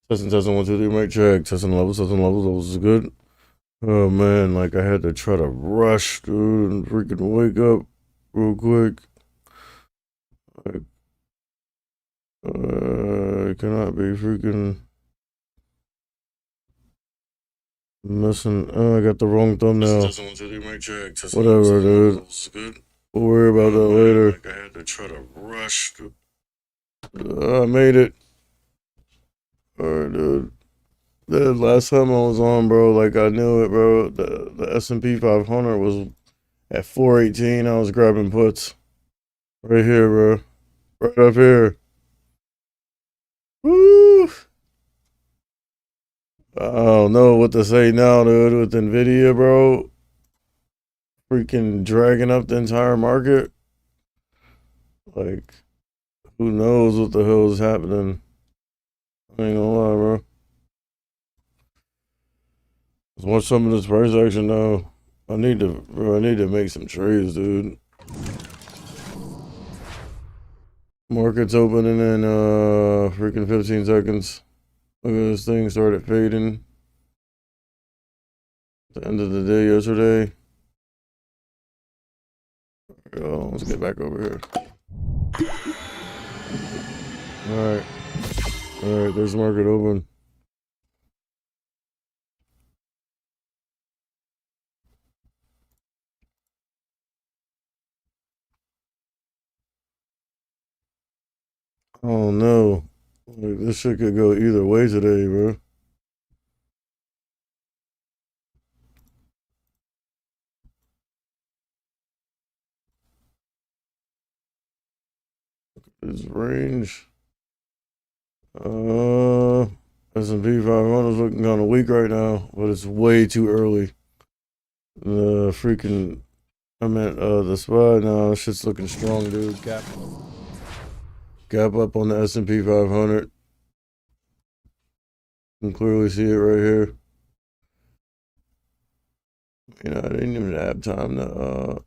Testing, 1, 2, 3, mic check. Testing levels is good. Oh man, like I had to try to rush, dude, and freaking wake up real quick. Like, I cannot be freaking missing. Oh, I got the wrong thumbnail. Testing, 1, 2, 3, mic check. Whatever, dude. Is good. We'll worry about that later. Like I had to try to rush. I made it. Alright, dude. The last time I was on, bro, like I knew it, bro. The S&P 500 was at 418. I was grabbing puts right here, bro. Right up here. Woo! I don't know what to say now, dude. With Nvidia, bro, freaking dragging up the entire market. Like, who knows what the hell is happening? I ain't gonna lie, bro. Let's watch some of this price action now. I need to make some trades, dude. Market's opening in freaking 15 seconds. Look at this thing started fading. At the end of the day yesterday. Yo, let's get back over here. Alright. Alright, there's the market open. Oh no. Like, this shit could go either way today, bro. This range. S&P 500 is looking kind of weak right now, but it's way too early. The freaking, I meant the SPY now. Shit's looking strong, dude. Gap up on the S&P 500. You can clearly see it right here. You know, I didn't even have time to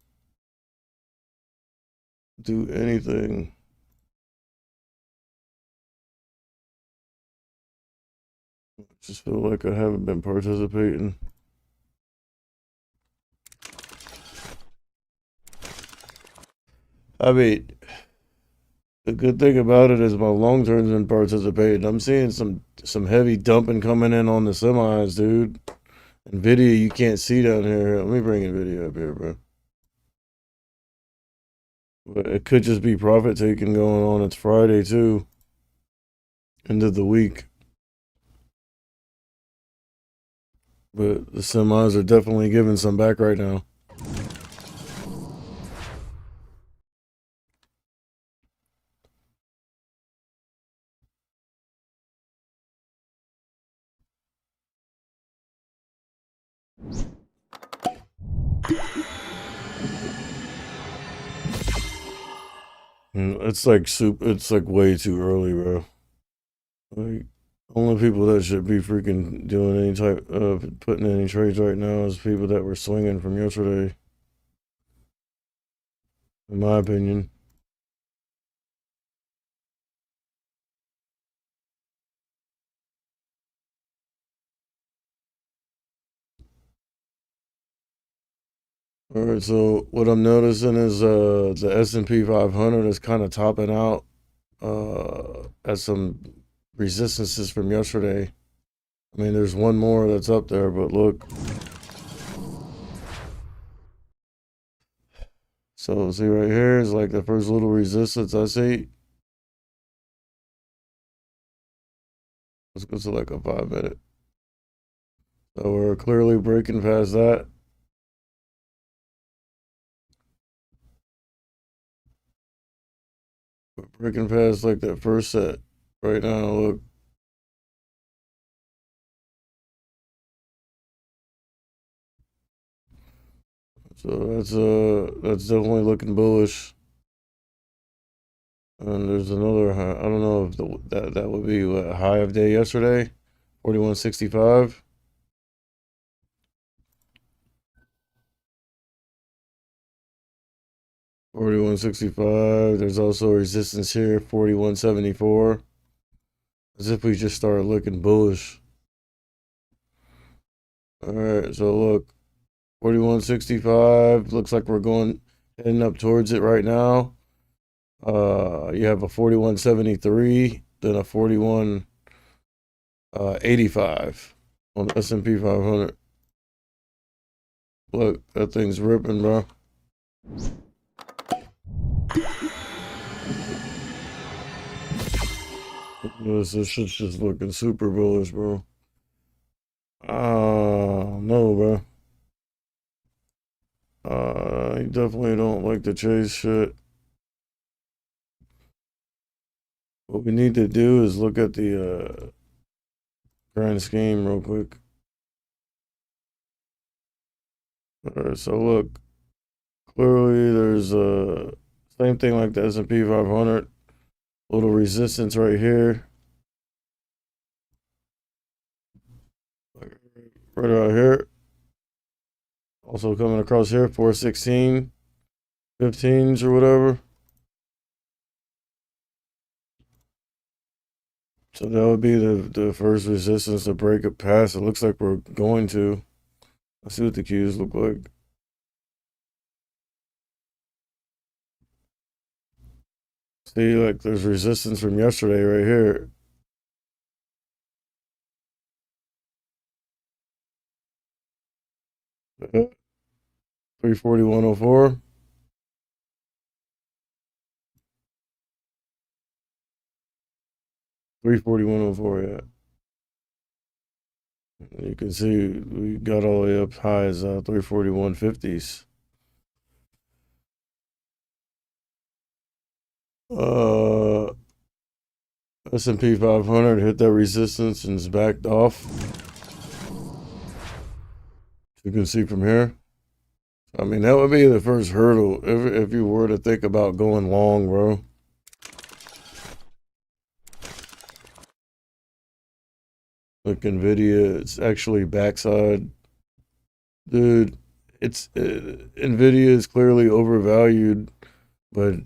do anything. I just feel like I haven't been participating. I mean, the good thing about it is my long term's been participating. I'm seeing some heavy dumping coming in on the semis, dude. Nvidia, you can't see down here. Let me bring Nvidia up here, bro. But it could just be profit taking going on. It's Friday too. End of the week. But the semis are definitely giving some back right now. It's like it's like way too early, bro. Like, only people that should be freaking doing any type of putting any trades right now is people that were swinging from yesterday, in my opinion. All right, so what I'm noticing is the S&P 500 is kind of topping out at some resistances from yesterday. I mean, there's one more that's up there, but look. So see right here is like the first little resistance I see. Let's go to like a 5 minute. So we're clearly breaking past that. We're breaking past like that first set right now. Look. So that's definitely looking bullish. And there's another high. I don't know if that would be what, a high of day yesterday, 4165. 4165. There's also resistance here, 4174. As if we just started looking bullish. All right, so look, 41.65. Looks like we're heading up towards it right now. You have a 41.73, then a 41.85 on the S&P 500. Look, that thing's ripping, bro. This shit's just looking super bullish, bro. No, bro. I definitely don't like to chase shit. What we need to do is look at the grand scheme real quick. Alright, so look, clearly there's same thing like the S&P 500, little resistance right here, right out here. Also coming across here, 416, 15s or whatever. So that would be the first resistance to break it past. It looks like we're going to. Let's see what the cues look like. See, like there's resistance from yesterday right here. Uh, 341.04. 341.04, yeah. You can see we got all the way up high as 341.50s. S&P 500 hit that resistance and is backed off. You can see from here. I mean, that would be the first hurdle if you were to think about going long, bro. Look, NVIDIA, it's actually backside. Dude, NVIDIA is clearly overvalued, but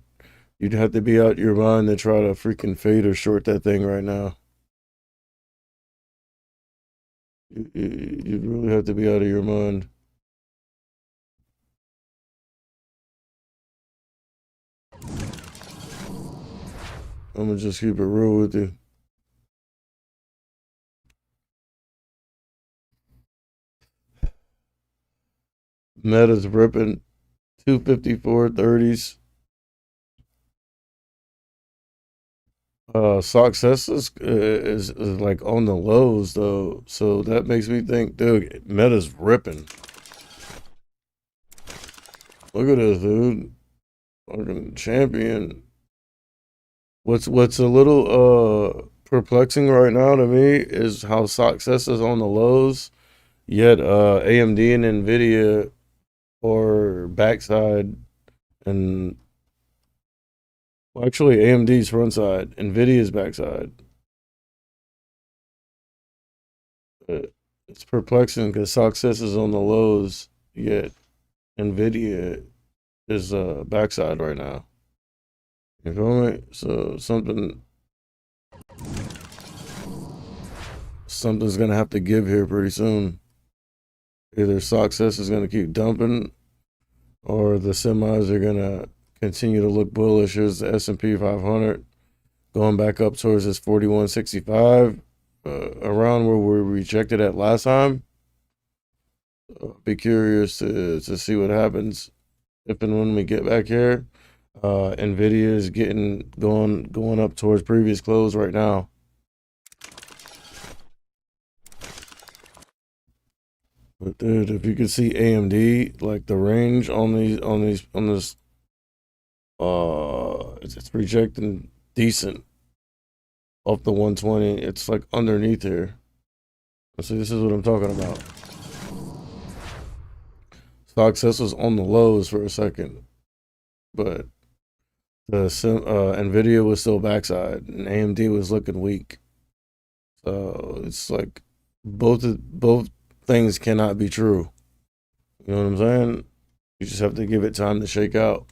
you'd have to be out your mind to try to freaking fade or short that thing right now. You'd really have to be out of your mind. I'm gonna just keep it real with you. Meta's ripping 254.30s. Success is like on the lows though, so that makes me think, dude, Meta's ripping. Look at this, dude. Fucking champion. What's a little perplexing right now to me is how Success is on the lows, yet AMD and Nvidia are backside, and well, actually AMD's front side, Nvidia's backside. It's perplexing because Success is on the lows, yet Nvidia is backside right now. You feel me? So something's gonna have to give here pretty soon. Either Success is gonna keep dumping, or the semis are gonna continue to look bullish. Here's the S&P 500 going back up towards this 41.65, around where we rejected at last time. Be curious to see what happens if and when we get back here. Nvidia is going up towards previous close right now. But dude, if you could see AMD, like the range on this, it's rejecting decent off the 120. It's like underneath here. See, this is what I'm talking about. Success was on the lows for a second, but the Nvidia was still backside, and AMD was looking weak. So it's like both things cannot be true. You know what I'm saying? You just have to give it time to shake out.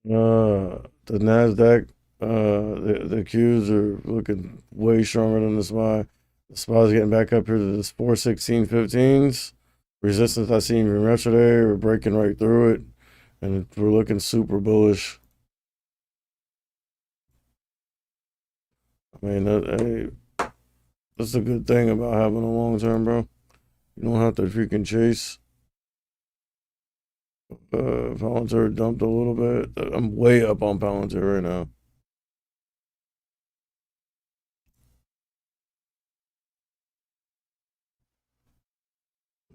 The Nasdaq, the Qs are looking way stronger than the SPY. The SPY's getting back up here to this 416.15s. Resistance I seen from yesterday, we're breaking right through it, and we're looking super bullish. I mean, that's a good thing about having a long term, bro. You don't have to freaking chase. Palantir dumped a little bit. I'm way up on Palantir right now.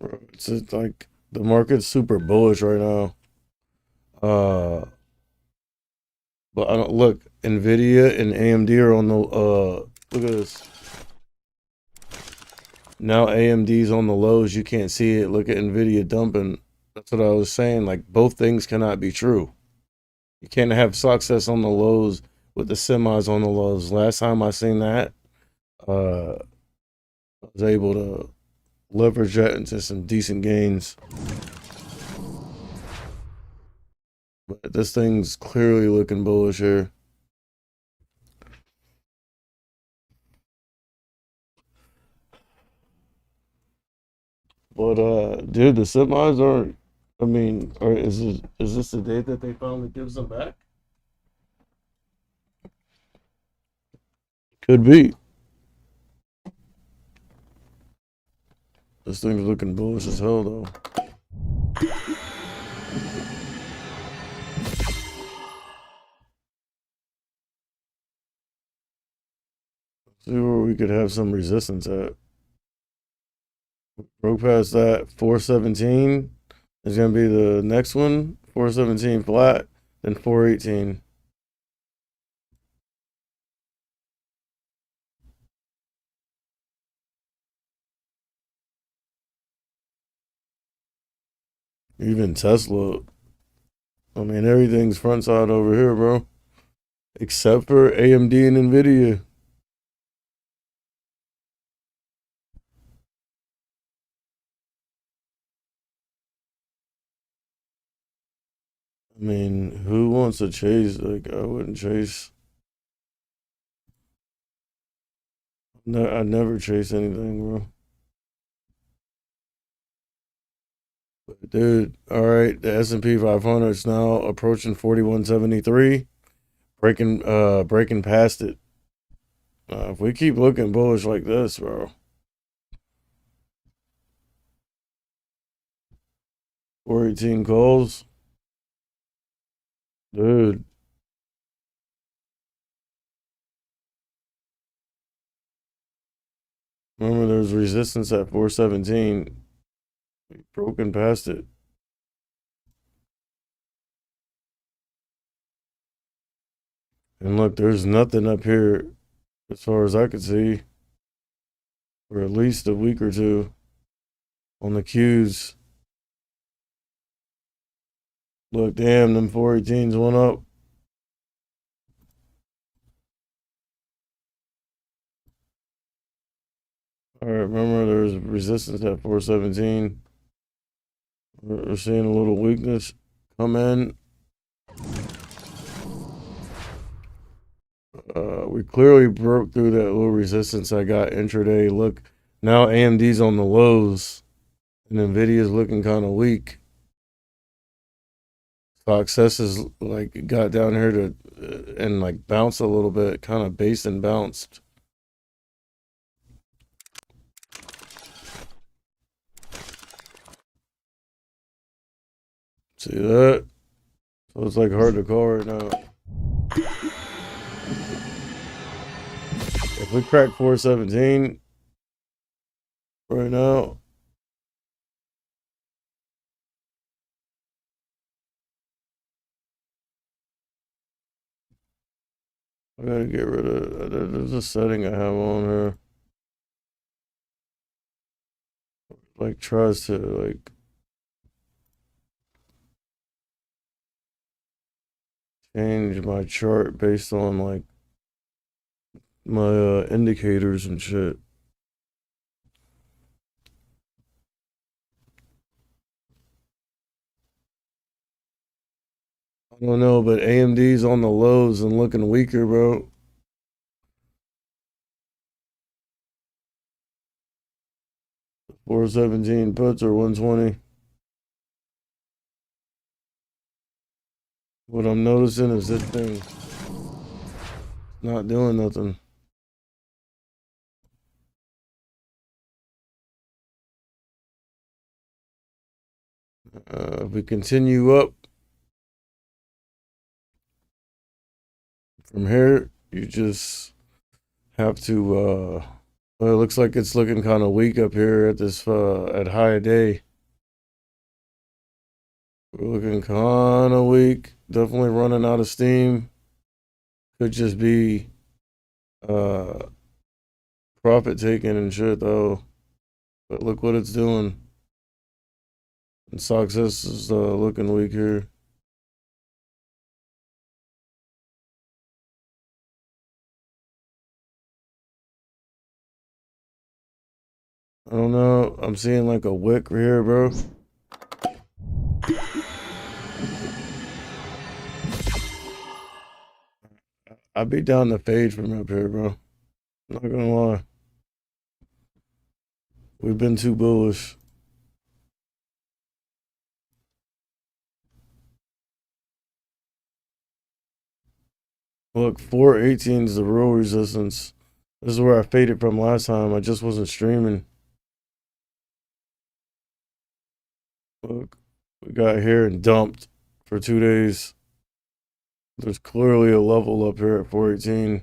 Bro, it's just like the market's super bullish right now. But I don't look. Nvidia and AMD are on the. Look at this. Now AMD's on the lows. You can't see it. Look at Nvidia dumping. That's what I was saying. Like both things cannot be true. You can't have success on the lows with the semis on the lows. Last time I seen that, I was able to leverage that into some decent gains. But this thing's clearly looking bullish here. But dude, the semis aren't. I mean, or is this the date that they finally gives them back? Could be. This thing's looking bullish as hell though. See where we could have some resistance at. Broke past that 417 is gonna be the next one. 417 flat, then 418. Even Tesla. I mean, everything's front side over here, bro. Except for AMD and Nvidia. I mean, who wants to chase? Like, I wouldn't chase. No, I never chase anything, bro. But dude, all right, the S&P 500 is now approaching 4173, breaking past it. If we keep looking bullish like this, bro, 418 calls, dude. Remember, there's resistance at 417. Broken past it. And look, there's nothing up here as far as I could see for at least a week or two on the Qs. Look, damn, them 418s went up. All right, remember, there's resistance at 417. We're seeing a little weakness come in. We clearly broke through that little resistance I got intraday. Look, now AMD's on the lows and Nvidia's looking kind of weak. Success is like got down here to and like bounced a little bit, kind of based and bounced. See that? So it's like hard to call right now. If we crack 417 right now, I gotta get rid of. There's a setting I have on here. Like tries to like change my chart based on like my indicators and shit. I don't know, but AMD's on the lows and looking weaker, bro. $417 puts or 120. What I'm noticing is this thing not doing nothing. If we continue up from here, you just have to. Well, it looks like it's looking kind of weak up here at this at high day. We're looking kind of weak. Definitely running out of steam. Could just be profit taking and shit though. But look what it's doing. And Success is looking weak here. I don't know. I'm seeing like a wick right here, bro. I'd be down the fade from up here, bro. Not gonna lie. We've been too bullish. Look, 418 is the real resistance. This is where I faded from last time. I just wasn't streaming. Look, we got here and dumped for 2 days. There's clearly a level up here at 418.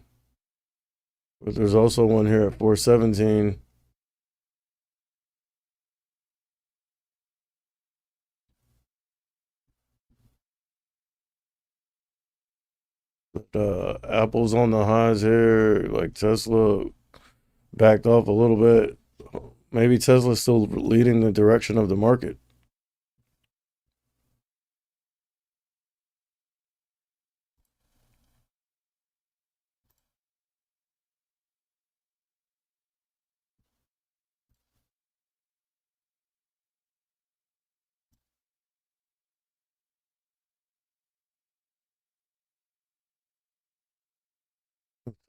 But there's also one here at 417. But Apple's on the highs here. Like Tesla backed off a little bit. Maybe Tesla's still leading the direction of the market.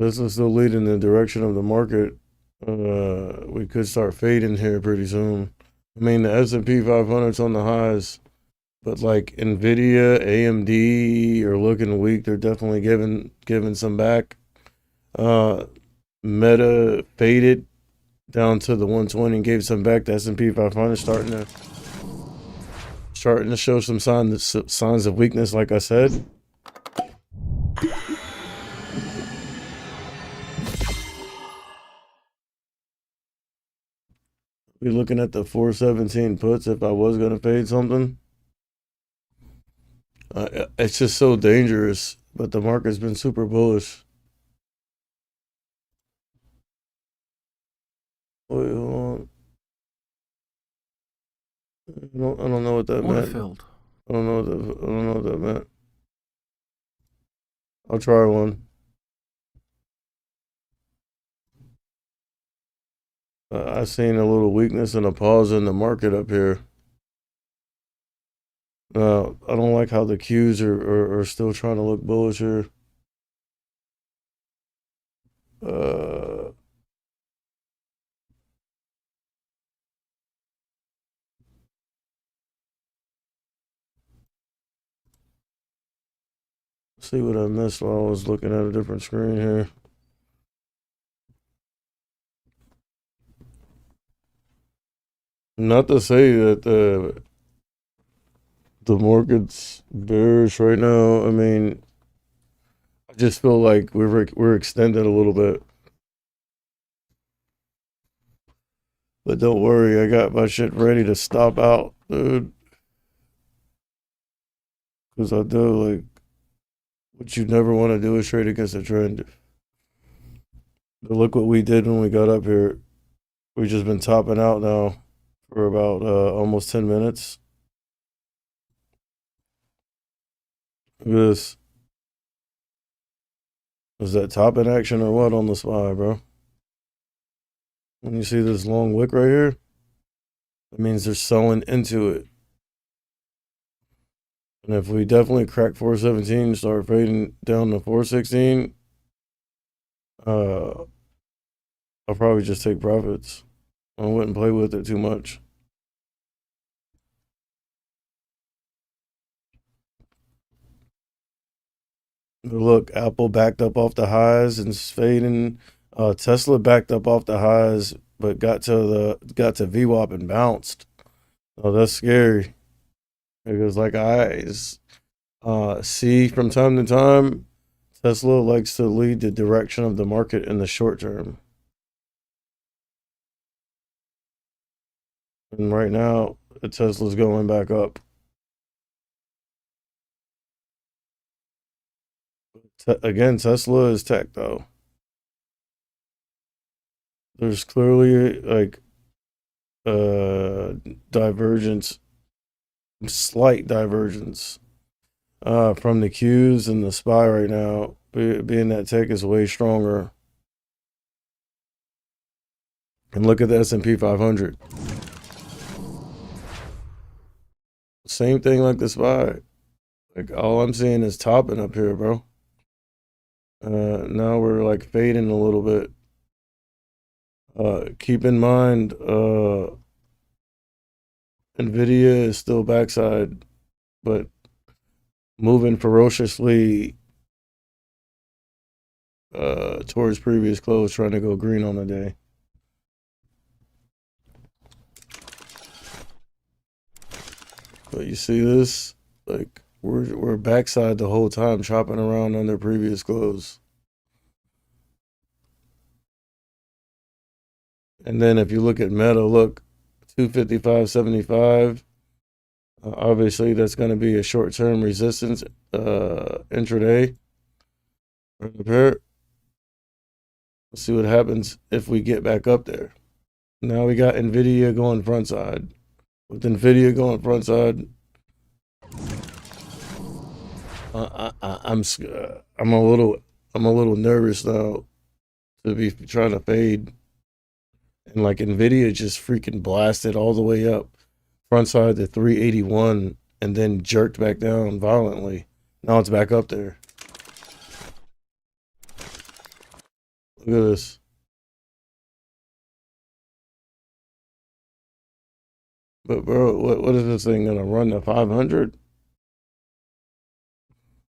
Tesla's still leading the direction of the market. We could start fading here pretty soon. I mean, the S&P 500's on the highs, but like Nvidia, AMD are looking weak. They're definitely giving some back. Meta faded down to the 120 and gave some back. The S&P 500 starting to show some signs of weakness, like I said. Be looking at the 417 puts if I was gonna fade something. It's just so dangerous, but the market's been super bullish. Wait, hold on. I don't know what that meant. Filled. I don't know what that meant. I'll try one. I seen a little weakness and a pause in the market up here. I don't like how the Qs are still trying to look bullish here. See what I missed while I was looking at a different screen here. Not to say that the market's bearish right now. I mean, I just feel like we're extended a little bit. But don't worry, I got my shit ready to stop out, dude. Because I do, like, what you never want to do is trade against the trend. But look what we did when we got up here. We've just been topping out now for about almost 10 minutes. Look at this. Is that top in action or what on the SPY, bro? When you see this long wick right here, that means they're selling into it. And if we definitely crack 417, start fading down to 416, I'll probably just take profits. I wouldn't play with it too much. But look, Apple backed up off the highs and is fading. Tesla backed up off the highs, but got to VWAP and bounced. Oh, that's scary because like I see from time to time, Tesla likes to lead the direction of the market in the short term. And right now, Tesla's going back up. Again, Tesla is tech though. There's clearly like divergence, slight divergence from the Qs and the SPY right now, being that tech is way stronger. And look at the S&P 500. Same thing like the SPY. Like all I'm seeing is topping up here, bro. Now we're like fading a little bit. Keep in mind, Nvidia is still backside, but moving ferociously towards previous close, trying to go green on the day. But you see this? Like we're backside the whole time, chopping around on their previous close. And then if you look at Meta, look, 255.75. Obviously, that's going to be a short-term resistance intraday. Right up here. Let's see what happens if we get back up there. Now we got Nvidia going front side. With Nvidia going front side, I'm a little nervous now to be trying to fade. And like Nvidia just freaking blasted all the way up front side to 381 and then jerked back down violently. Now it's back up there. Look at this. But bro, what is this thing gonna run to 500?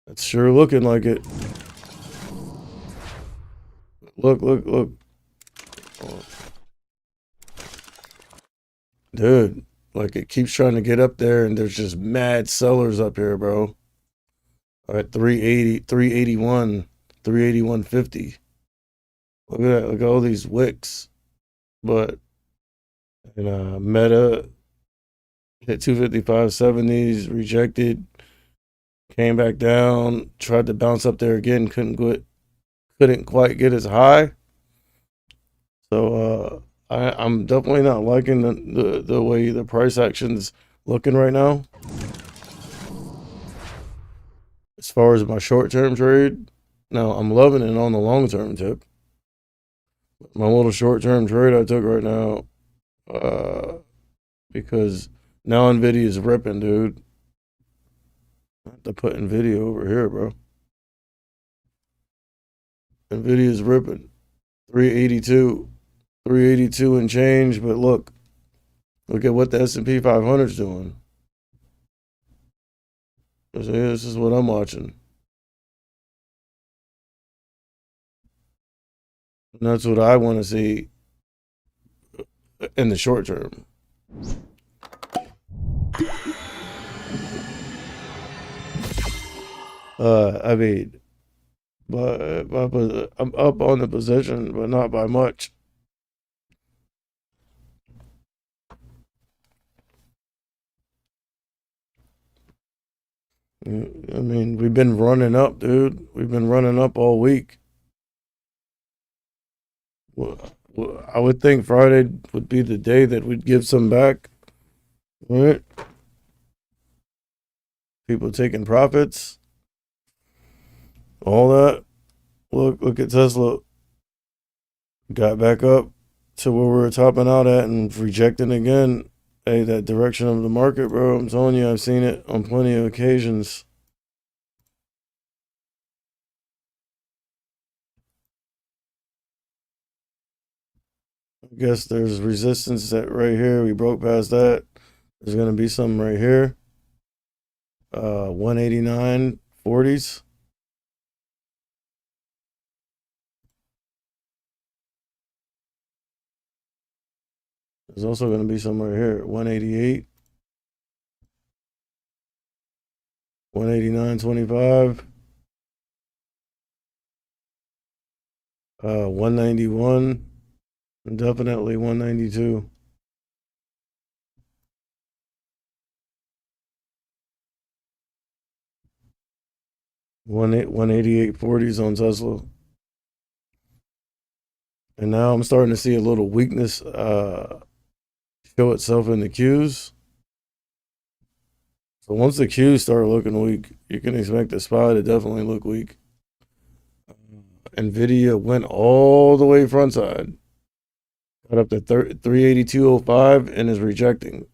It's sure looking like it. Look. Dude, like it keeps trying to get up there and there's just mad sellers up here, bro. All right, 380, 381, 381.50. Look at that. Look at all these wicks. But Meta hit 255.70s, rejected, came back down, tried to bounce up there again, couldn't quite get as high. So I'm definitely not liking the way the price action's looking right now. As far as my short-term trade, now I'm loving it on the long-term tip. My little short-term trade I took right now, because now Nvidia is ripping, dude. I have to put Nvidia over here, bro. Nvidia is ripping. 382 and change, but look at what the S&P 500 is doing. This is what I'm watching. And that's what I want to see in the short term. I mean, but I'm up on the position, but not by much. I mean, we've been running up, dude. We've been running up all week. Well, I would think Friday would be the day that we'd give some back, right? People taking profits, all that. Look at Tesla. Got back up to where we were topping out at and rejecting again. Hey, that direction of the market, bro. I'm telling you, I've seen it on plenty of occasions. I guess there's resistance that right here. We broke past that. There's gonna be some right here. 189.40s. There's also gonna be some right here. 188. 189.25. 191. Definitely 192. 188.40s on Tesla. And now I'm starting to see a little weakness show itself in the Qs. So once the Qs start looking weak, you can expect the SPY to definitely look weak. Nvidia went all the way front side, got up to 382.05 and is rejecting.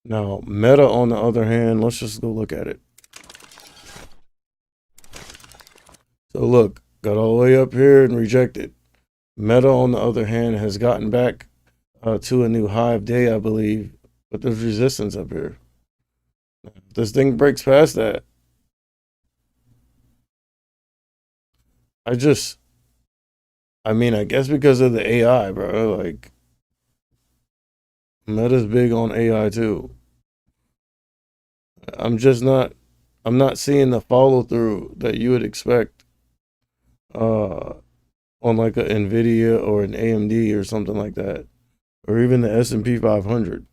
Now Meta, on the other hand, let's just go look at it. So look, got all the way up here and rejected. Meta, on the other hand, has gotten back to a new high of day, I believe, but there's resistance up here. If this thing breaks past that, I guess because of the AI, bro. Like, Meta's big on AI too. I'm not seeing the follow through that you would expect uh, on like a Nvidia or an AMD or something like that, or even the S&P 500.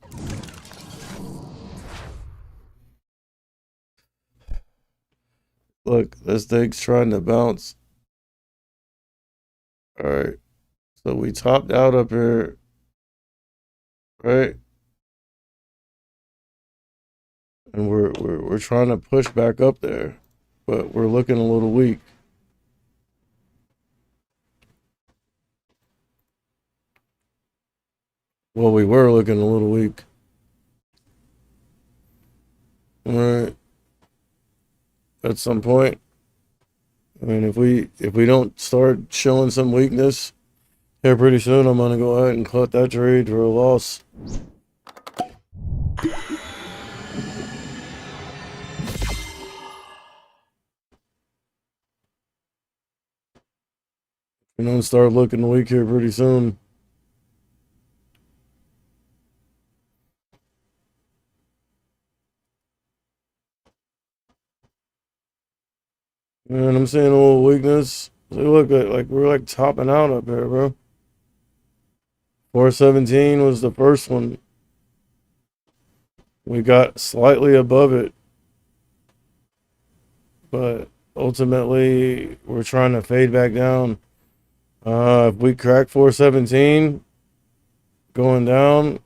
Look, this thing's trying to bounce. All right, so we topped out up here, right? And we're trying to push back up there, but we're looking a little weak. Well, we were looking a little weak. All right. At some point, I mean, if we don't start showing some weakness here pretty soon, I'm gonna go ahead and cut that trade for a loss. You know, start looking weak here pretty soon. And I'm seeing a little weakness. See, look at like we're like topping out up here, bro. 417 was the first one. We got slightly above it, but ultimately we're trying to fade back down. If we crack 417 going down,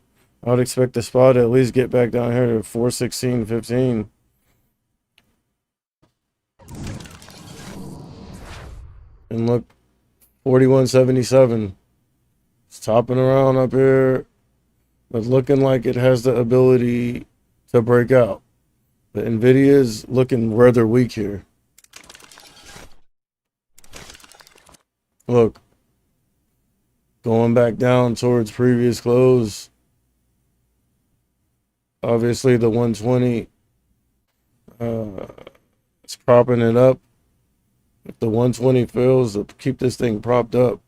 I would expect the spot to at least get back down here to 416.15. And look, 41.77. It's topping around up here, but looking like it has the ability to break out. But Nvidia is looking rather weak here. Look, going back down towards previous close. Obviously, the 120 it's propping it up. If the 120 fails to keep this thing propped up,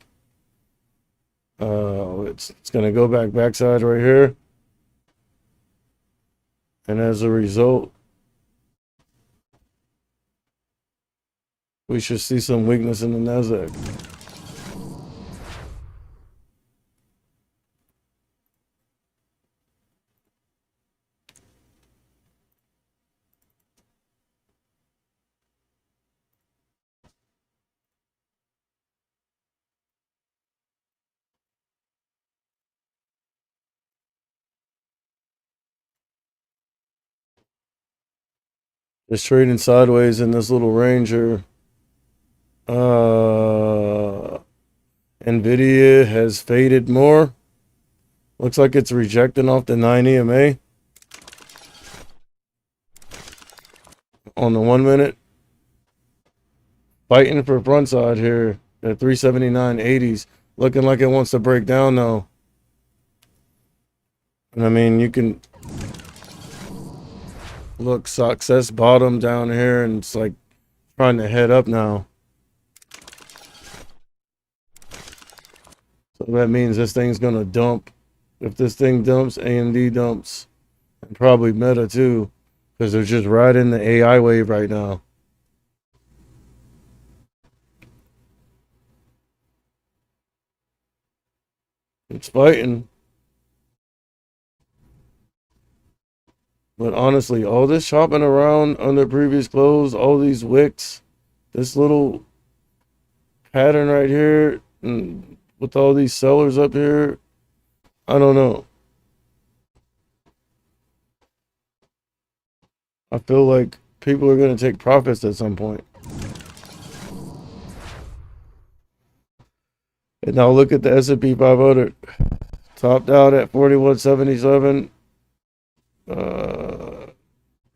it's going to go backside right here. And as a result, we should see some weakness in the Nasdaq. It's trading sideways in this little range here. Nvidia has faded more. Looks like it's rejecting off the 9 EMA on the 1 minute. Fighting for front side here at 379.80s. Looking like it wants to break down though. And I mean, you can look, success bottom down here, and it's like trying to head up now. So that means this thing's gonna dump. If this thing dumps, AMD dumps, and probably Meta too, because they're just riding the AI wave right now. It's fighting. But honestly, all this shopping around under previous close, all these wicks, this little pattern right here, and with all these sellers up here, I don't know. I feel like people are going to take profits at some point. And now look at the S&P 500. Topped out at 4177.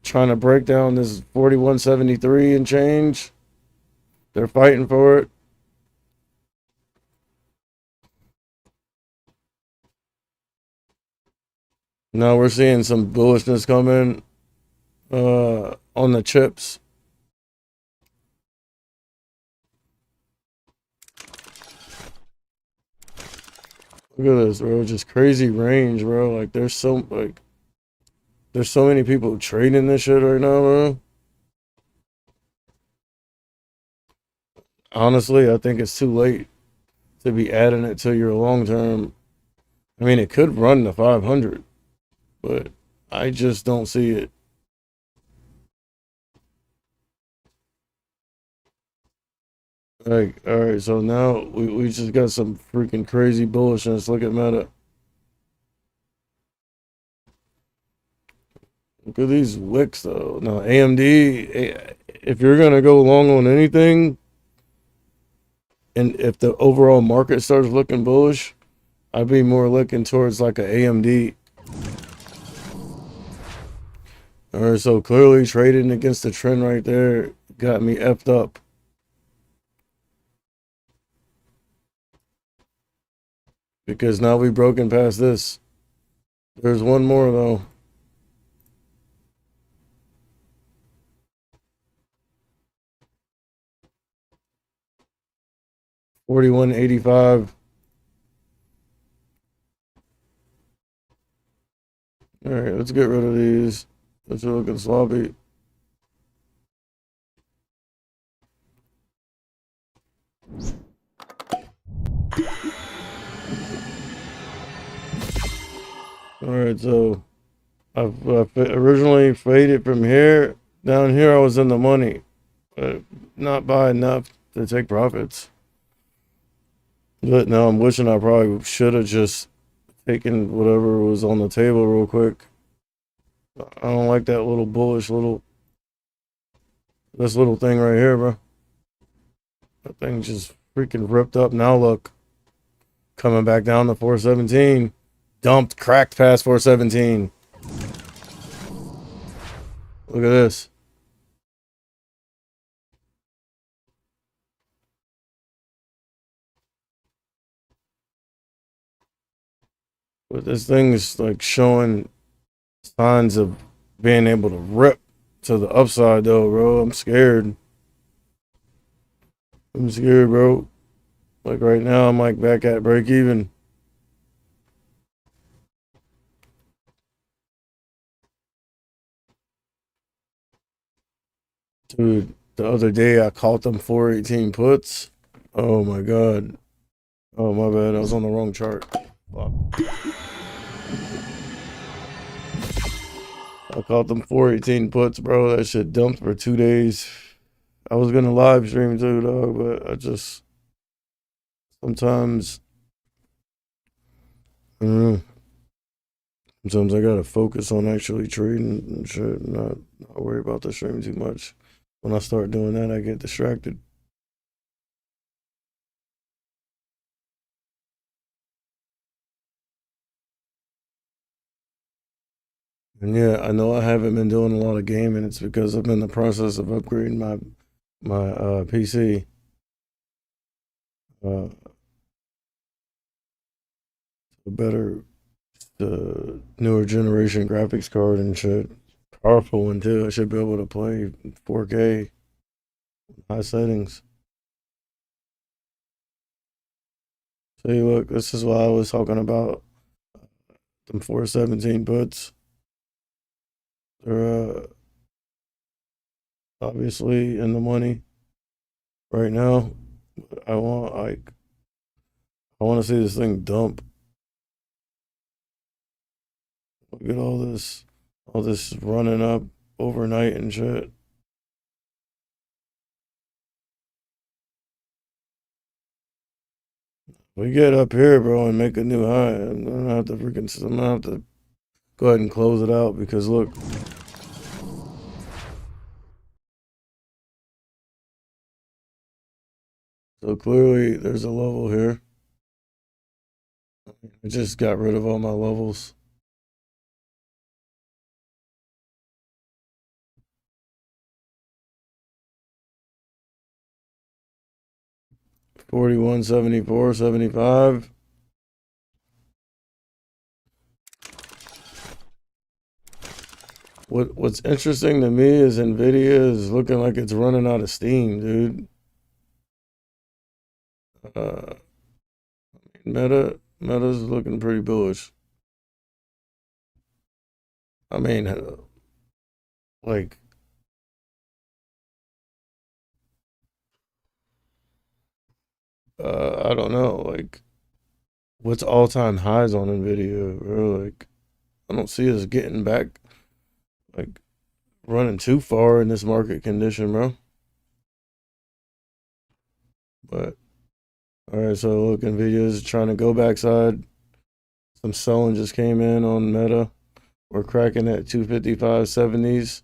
Trying to break down this 4173 and change. They're fighting for it. Now we're seeing some bullishness coming on the chips. Look at this, bro. Just crazy range, bro. Like there's so many people trading this shit right now, bro. Honestly, I think it's too late to be adding it to your long term. I mean, it could run to 500, but I just don't see it. Like, all right, so now we just got some freaking crazy bullishness. Look at Meta. Look at these wicks, though. Now, AMD, if you're going to go long on anything, and if the overall market starts looking bullish, I'd be more looking towards like a AMD. All right, so clearly trading against the trend right there got me effed up. Because now we've broken past this. There's one more, though. $41.85. All right, let's get rid of these. Those are looking sloppy. All right, so I've originally faded from here. Down here, I was in the money, but not by enough to take profits. But now I'm wishing I probably should have just taken whatever was on the table real quick. I don't like that little bullish this little thing right here, bro. That thing just freaking ripped up. Now look, coming back down to 417. Dumped, cracked past 417. Look at this. But this thing is like showing signs of being able to rip to the upside though, bro. I'm scared. I'm scared, bro. Like right now, I'm like back at break even. Dude, the other day I caught them 418 puts. Oh my god. Oh my bad. I was on the wrong chart. Fuck. I caught them 418 puts, bro. That shit dumped for 2 days. I was gonna live stream too, dog, but I just sometimes I don't know. Sometimes I gotta focus on actually trading and shit, and not worry about the stream too much. When I start doing that, I get distracted. And yeah, I know I haven't been doing a lot of gaming. It's because I'm in the process of upgrading my PC. Uh, a better, newer generation graphics card and shit. Powerful one too. I should be able to play 4K, high settings. See, look, this is why I was talking about them 417 puts. They're obviously in the money right now. I want I want to see this thing dump. Look at all this running up overnight and shit. We get up here, bro, and make a new high. I'm gonna have to go ahead and close it out because look. So clearly there's a level here. I just got rid of all my levels. $41, 74, 75. What's interesting to me is Nvidia is looking like it's running out of steam, dude. Uh, Meta's looking pretty bullish. I mean, like, I don't know, like, what's all time highs on Nvidia, bro? Like, I don't see us getting back, like, running too far in this market condition, bro. But all right, so look, Nvidia's trying to go backside. Some selling just came in on Meta. We're cracking at 255.70s,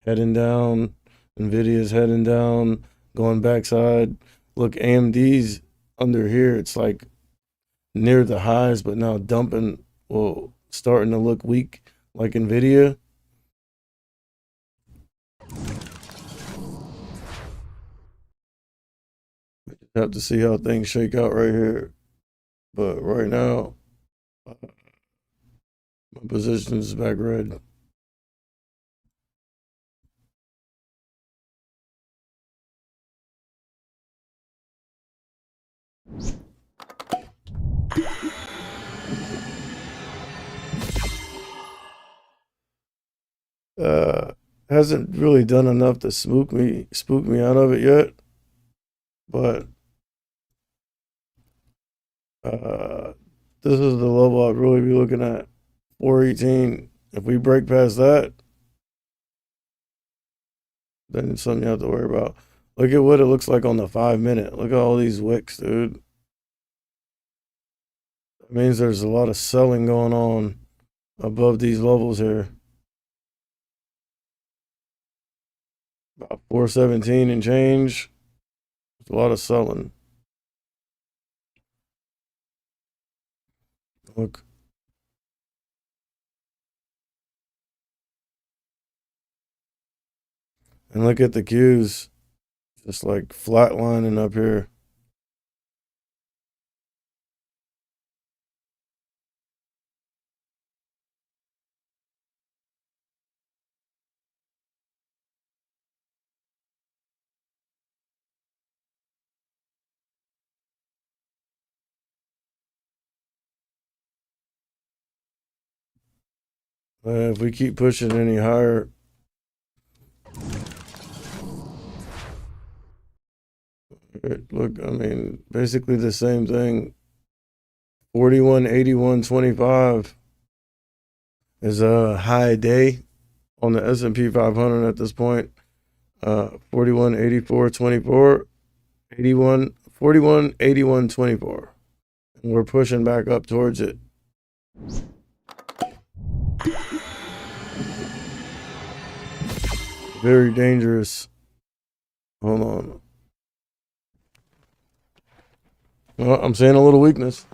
heading down. Nvidia's heading down, going backside. Look, AMD's under here. It's like near the highs, but now dumping. Well, starting to look weak, like Nvidia. We just have to see how things shake out right here. But right now, my position is back red. Uh, hasn't really done enough to spook me out of it yet. But uh, this is the level I'd really be looking at. 418. If we break past that, then it's something you have to worry about. Look at what it looks like on the 5 minute. Look at all these wicks, dude. That means there's a lot of selling going on above these levels here. About 417 and change. There's a lot of selling. Look. And look at the Qs. Just like flatlining up here. If we keep pushing any higher, look, I mean, basically the same thing. 41, 81, 25 is a high day on the S&P 500 at this point. 41, 84, 24, 81, 41, 81, 24. And we're pushing back up towards it. Very dangerous. Hold on. Well, I'm seeing a little weakness.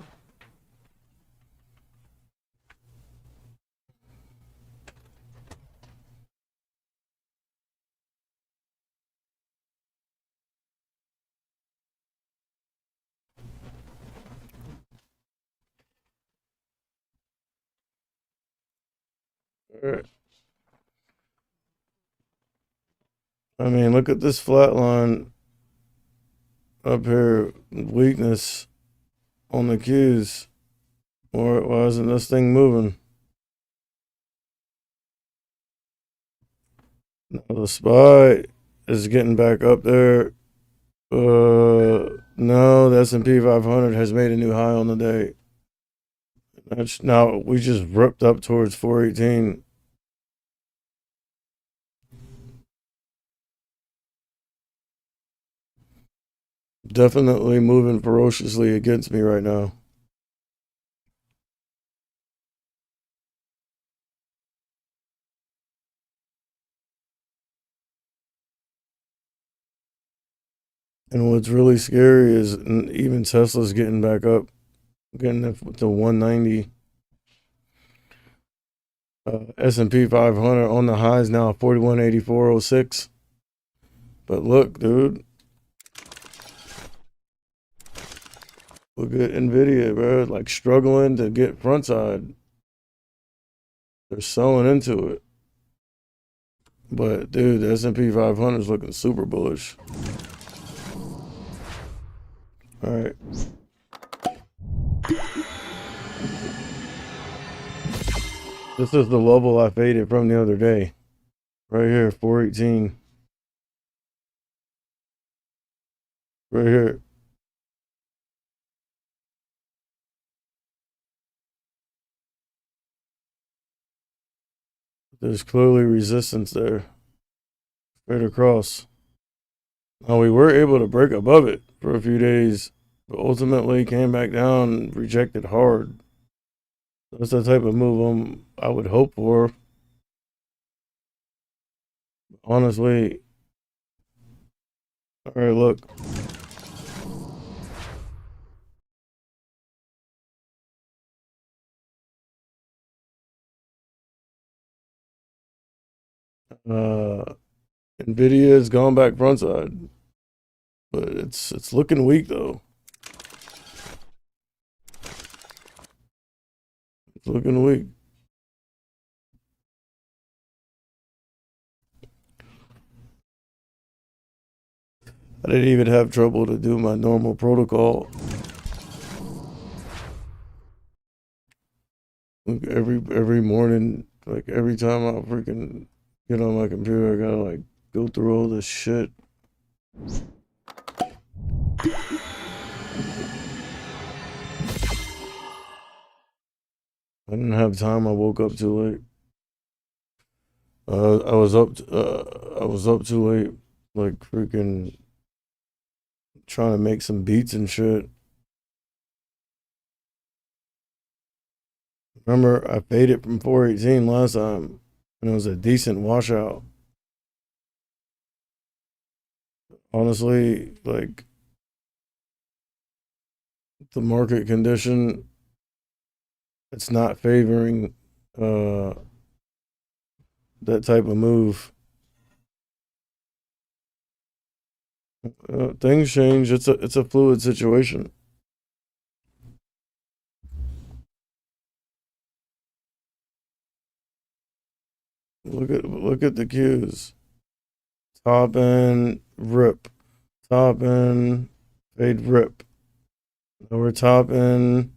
All right. I mean, look at this flat line up here. Weakness on the Qs. Why isn't this thing moving? Now the SPY is getting back up there. No, the S&P 500 has made a new high on the day. Now we just ripped up towards 418. Definitely moving ferociously against me right now. And what's really scary is even Tesla's getting back up, getting to 190. S&P 500 on the highs now, 4184.06. But look, dude. Look at NVIDIA, bro. Like struggling to get front side. They're selling into it. But, dude, the S&P 500 is looking super bullish. All right. This is the level I faded from the other day. Right here, 418. Right here. There's clearly resistance there. Straight across. Now we were able to break above it for a few days, but ultimately came back down and rejected hard. That's the type of move I would hope for. Honestly. All right, look. NVIDIA has gone back frontside, but it's looking weak though. It's looking weak. I didn't even have trouble to do my normal protocol. Like every morning, like every time I freaking get on my computer, I gotta like go through all this shit. I didn't have time. I woke up too late. I was up too late, like freaking trying to make some beats and shit. Remember, I faded from 418 last time, and it was a decent washout. Honestly, like the market condition, it's not favoring that type of move. Things change. It's a fluid situation. Look at the cues. Top end rip, top end fade rip. Lower top end.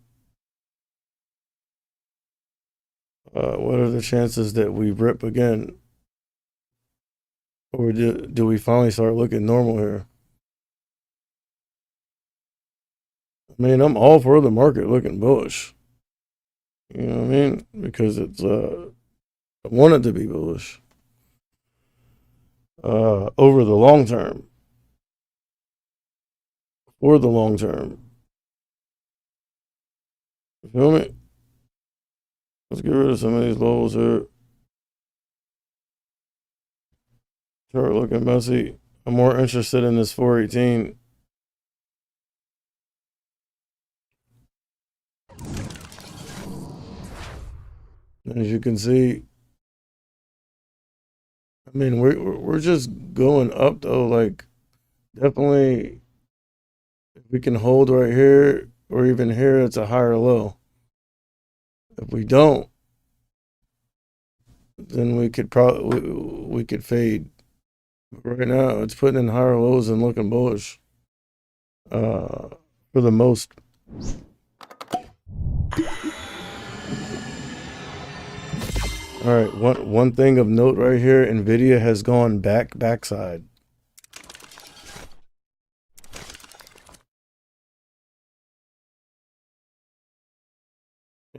What are the chances that we rip again, or do we finally start looking normal here? I mean, I'm all for the market looking bullish. You know what I mean? Because it's I want it to be bullish. Over the long term. For the long term. You feel me? Let's get rid of some of these levels here. Chart looking messy. I'm more interested in this 418. As you can see, I mean, we're just going up though. Like, definitely, if we can hold right here or even here, it's a higher low. If we don't, then we could probably we could fade. Right now, it's putting in higher lows and looking bullish. For the most. All right, one thing of note right here, Nvidia has gone backside.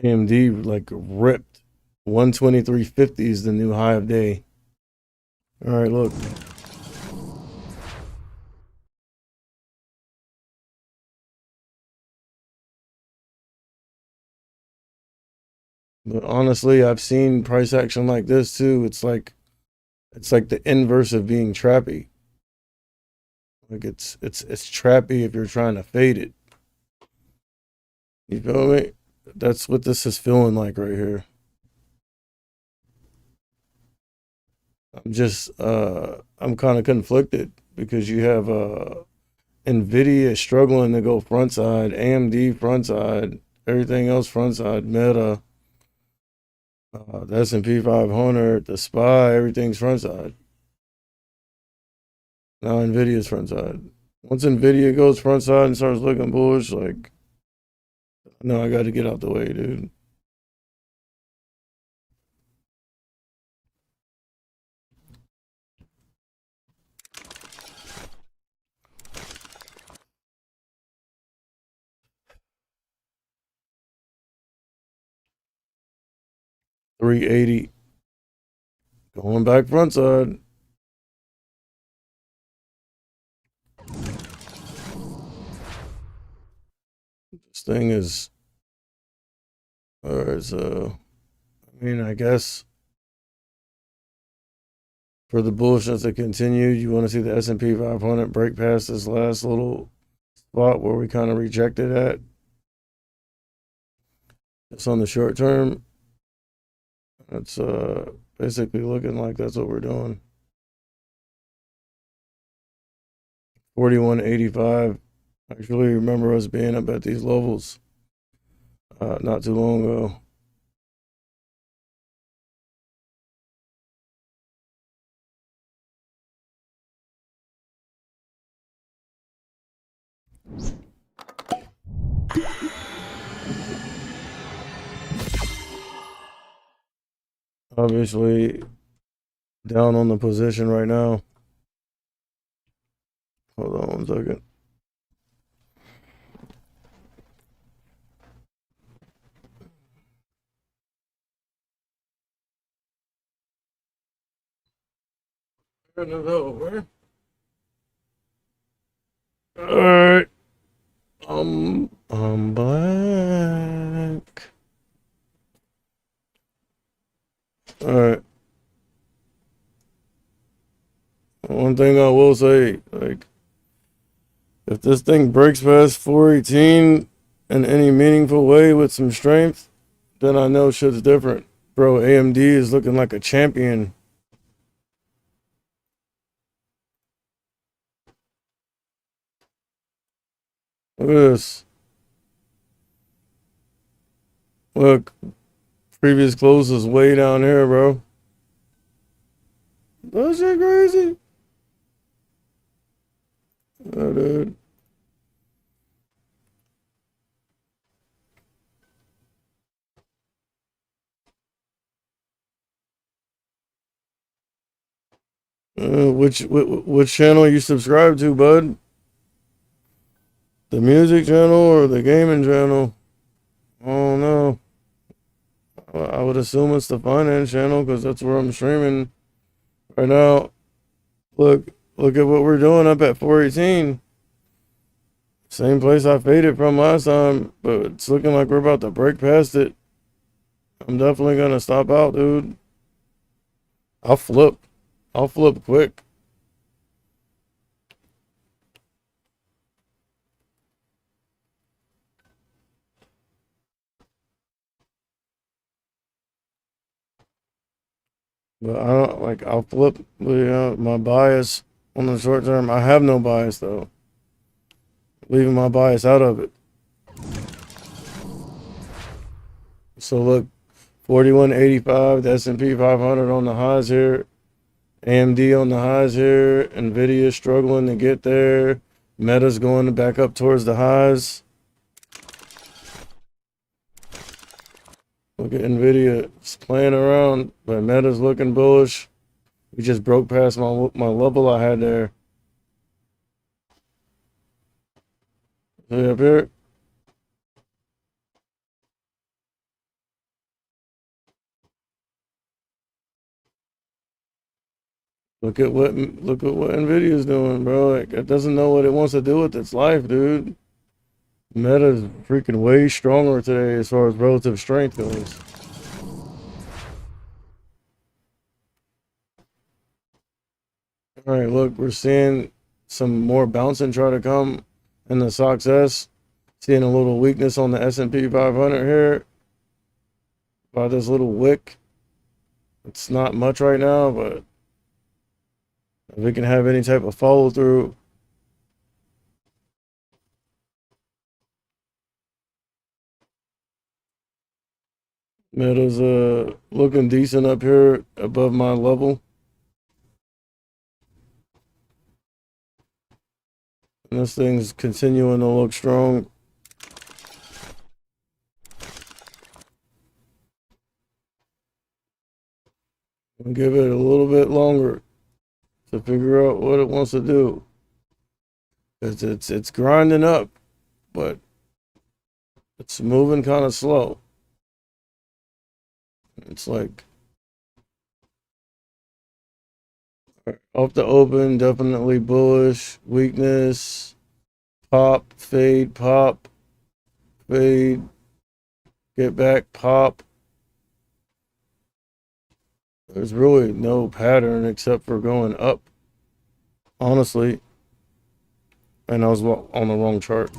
AMD like ripped. 123.50 is the new high of day. All right, look. But honestly, I've seen price action like this too. It's like the inverse of being trappy. Like it's trappy if you're trying to fade it. You feel me? That's what this is feeling like right here. I'm kind of conflicted because you have Nvidia struggling to go front side, AMD front side, everything else front side, Meta, the S&P 500, the SPY, everything's front side. Now Nvidia's front side. Once Nvidia goes front side and starts looking bullish, like, no, I got to get out the way, dude. $380 going back front side. This thing is, I mean, I guess for the bullishness to continue, you want to see the S&P 500 break past this last little spot where we kind of rejected at. It's on the short term. It's basically looking like that's what we're doing. 41.85. I actually remember us being up at these levels not too long ago. Obviously, down on the position right now. Hold on 1 second. Alright. I'm back. Alright. One thing I will say, like, if this thing breaks past 418 in any meaningful way with some strength, then I know shit's different. Bro, AMD is looking like a champion. Look at this. Look, previous close is way down here, bro. That shit crazy. Oh, dude. Which channel you subscribe to, bud? The music channel or the gaming channel? I don't know. I would assume it's the finance channel because that's where I'm streaming right now. Look at what we're doing up at 418. Same place I faded from last time, but it's looking like we're about to break past it. I'm definitely gonna stop out, dude. I'll flip quick. But I don't like. I'll flip. My bias on the short term. I have no bias though. Leaving my bias out of it. So look, 41.85. The S&P 500 on the highs here. AMD on the highs here. Nvidia struggling to get there. Meta's going back up towards the highs. Look at Nvidia. It's playing around, but Meta's looking bullish. We just broke past my level I had there. See up here? Look at what Nvidia's doing, bro. Like, it doesn't know what it wants to do with its life, dude. Meta's freaking way stronger today as far as relative strength goes. All right, look, we're seeing some more bouncing try to come in the SOX. Seeing a little weakness on the S&P 500 here by this little wick. It's not much right now, but if we can have any type of follow through. Meta's looking decent up here above my level. And this thing's continuing to look strong. I'll give it a little bit longer to figure out what it wants to do. It's grinding up, but it's moving kind of slow. It's like off the open, definitely bullish. Weakness, pop, fade, get back, pop. There's really no pattern except for going up, honestly. And I was on the wrong chart.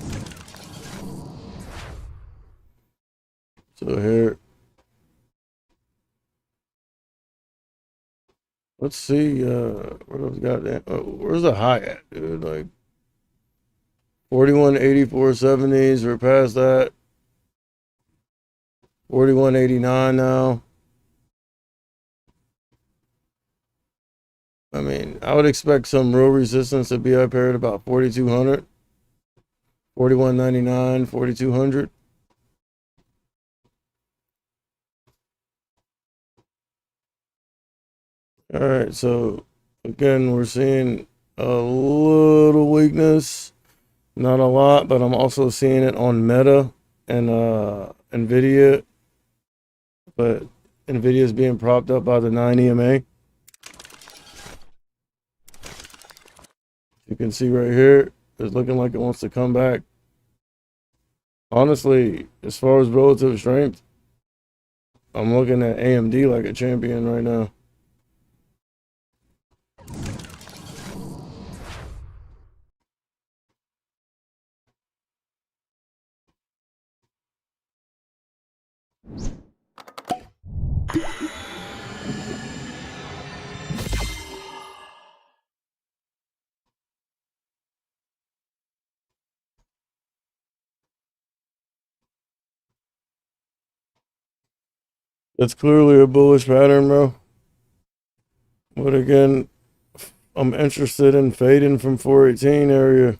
So here, let's see, where's the high at, dude? Like 41.84.70s, we're past that. 41.89 now. I mean, I would expect some real resistance to be up here at about 4,200. 41.99, 4,200. All right, so again, we're seeing a little weakness, not a lot, but I'm also seeing it on Meta and Nvidia. But Nvidia is being propped up by the 9 EMA. You can see right here, it's looking like it wants to come back. Honestly, as far as relative strength, I'm looking at AMD like a champion right now. It's clearly a bullish pattern, bro. But again, I'm interested in fading from 418 area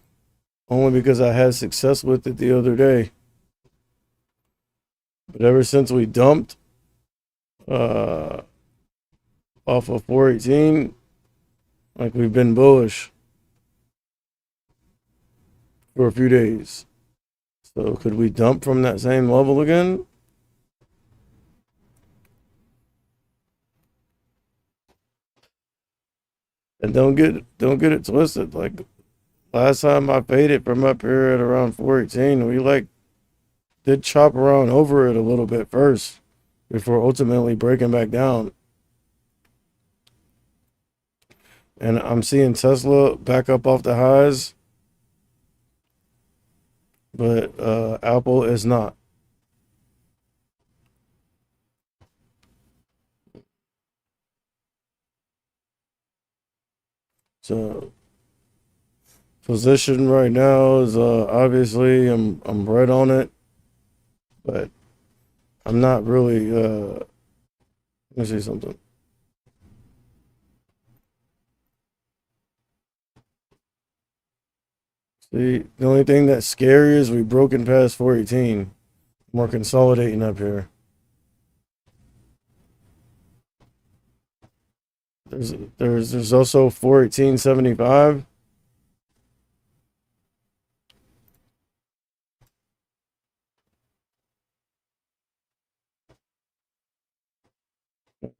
only because I had success with it the other day. But ever since we dumped off of 418, like we've been bullish for a few days. So could we dump from that same level again? And don't get it twisted. Like last time I faded from up here at around 418, we like did chop around over it a little bit first before ultimately breaking back down. And I'm seeing Tesla back up off the highs, but Apple is not. So position right now is I'm right on it, but I'm not really Let me see something. See, the only thing that's scary is we broken past 418. We're consolidating up here. There's also 418.75.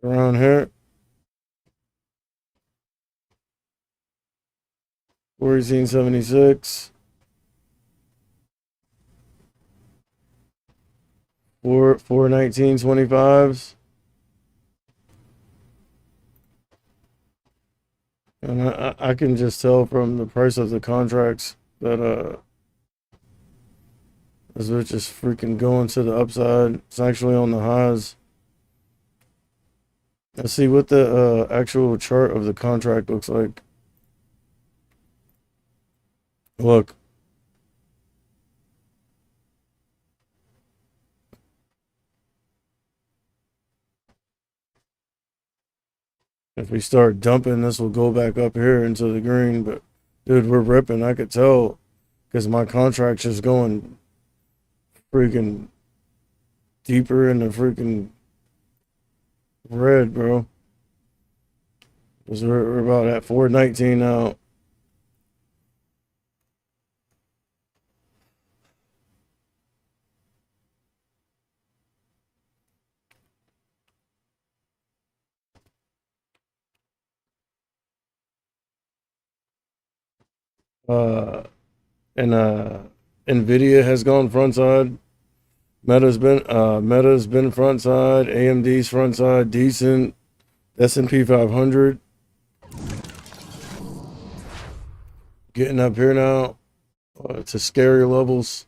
Around here. 418.76. 419.25s. And I can just tell from the price of the contracts that this bitch is freaking going to the upside. It's actually on the highs. Let's see what the actual chart of the contract looks like. Look. If we start dumping, this will go back up here into the green. But, dude, we're ripping. I could tell because my contract's just going freaking deeper in the freaking red, bro. Because we're about at 419 now. And Nvidia has gone front side. Meta's been front side. AMD's front side decent. S&P 500 getting up here now to scary levels.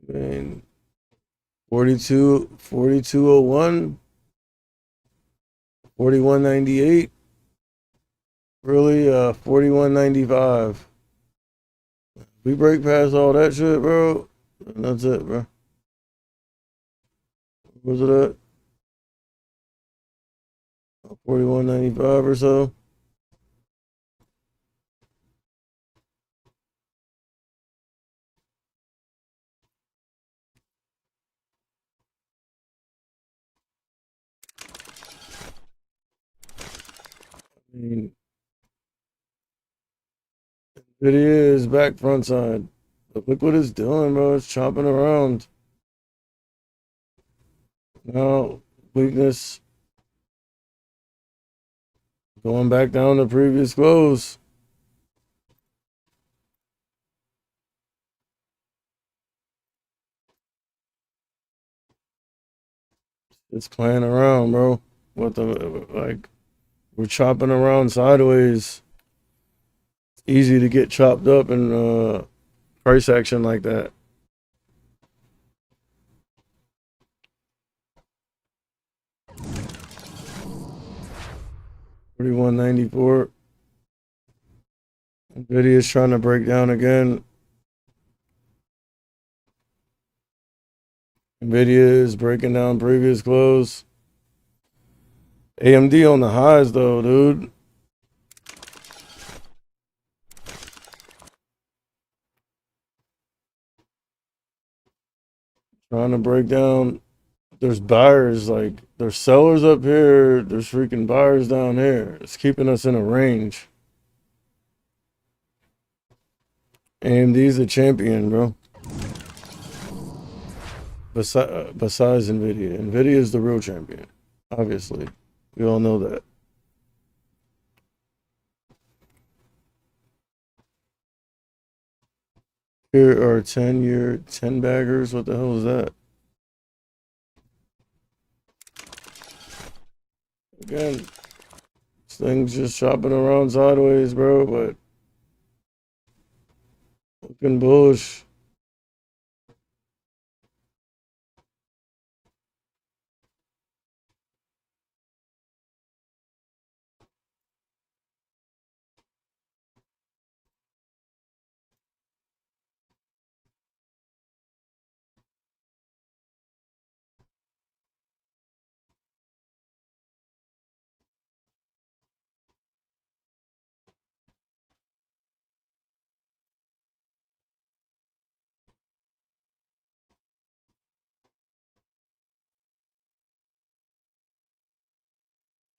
I mean, 4201, 4198, really 4195. We break past all that shit, bro. And that's it, bro. Was it at 4195 or so? I mean, it is back front side. But look what it's doing, bro. It's chopping around. Now, weakness. Going back down to previous close. It's playing around, bro. What the, like, we're chopping around sideways. It's easy to get chopped up in price action like that. 4194. Nvidia's trying to break down again. Nvidia is breaking down previous close. AMD on the highs though, dude. Trying to break down. There's buyers, like, there's sellers up here. There's freaking buyers down here. It's keeping us in a range. AMD's the champion, bro. Besides Nvidia. Nvidia is the real champion. Obviously. We all know that. Here are 10-year 10 baggers. What the hell is that? Again, this thing's just chopping around sideways, bro, but looking bullish.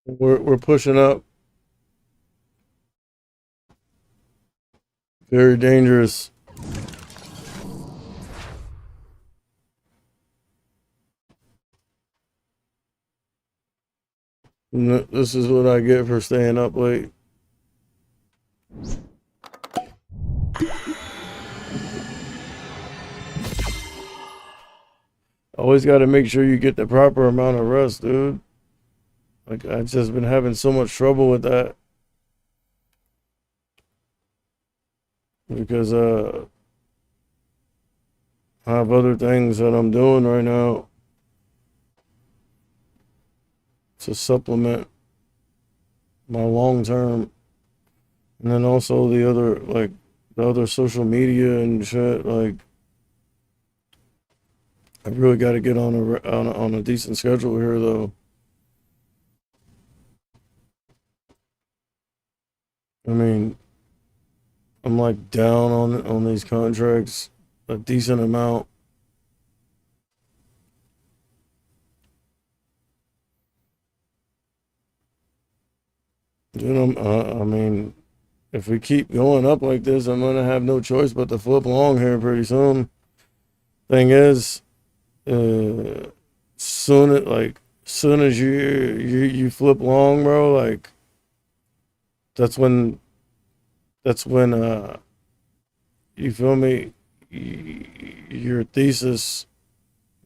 We're pushing up. Very dangerous. This is what I get for staying up late. Always got to make sure you get the proper amount of rest, dude. Like, I've just been having so much trouble with that. Because I have other things that I'm doing right now to supplement my long term. And then also the other, like, the other social media and shit. Like, I really got to get on a decent schedule here, though. I mean, I'm like down on these contracts a decent amount. I mean, if we keep going up like this, I'm gonna have no choice but to flip long here pretty soon. Thing is, uh, soon as you flip long, bro, like that's when you feel me, your thesis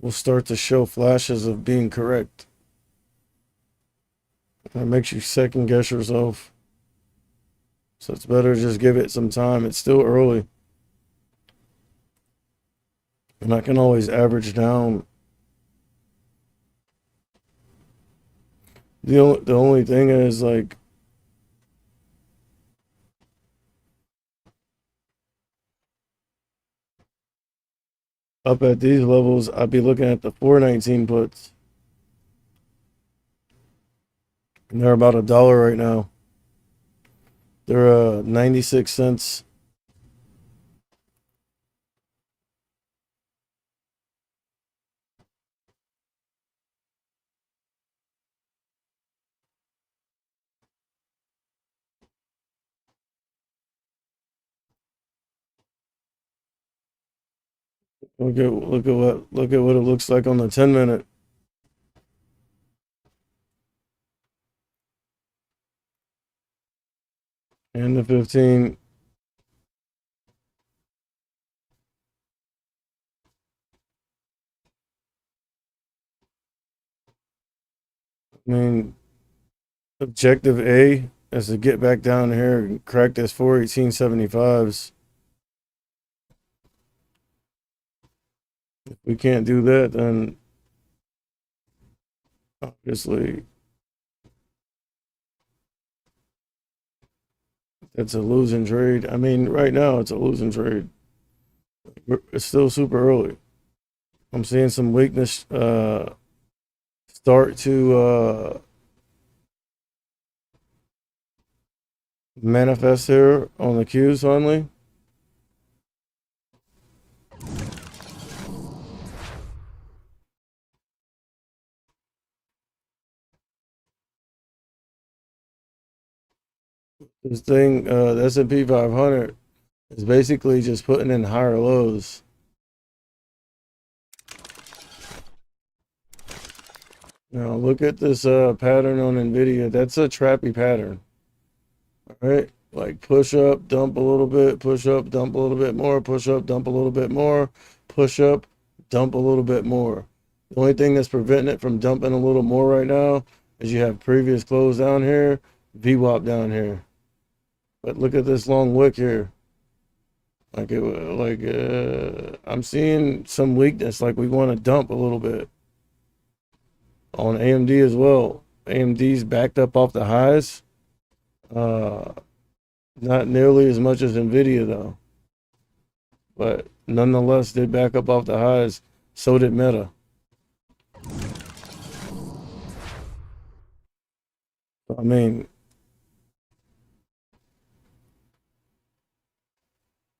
will start to show flashes of being correct. That makes you second guess yourself. So it's better to just give it some time. It's still early. And I can always average down. The only thing is, like, up at these levels, I'd be looking at the 419 puts. And they're about $1 right now. They're 96 cents. Look at what it looks like on the 10-minute and the 15. I mean, objective A is to get back down here and crack this 418.75s. If we can't do that, then obviously it's a losing trade. I mean, right now it's a losing trade. It's still super early. I'm seeing some weakness start to manifest here on the Qs finally. This thing, the S&P 500, is basically just putting in higher lows. Now look at this pattern on NVIDIA. That's a trappy pattern. All right, like push up, dump a little bit, push up, dump a little bit more, push up, dump a little bit more, push up, dump a little bit more. The only thing that's preventing it from dumping a little more right now is you have previous close down here, VWAP down here. But look at this long wick here. I'm seeing some weakness. Like we want to dump a little bit on AMD as well. AMD's backed up off the highs. Not nearly as much as Nvidia though, but nonetheless did back up off the highs. So did Meta. I mean,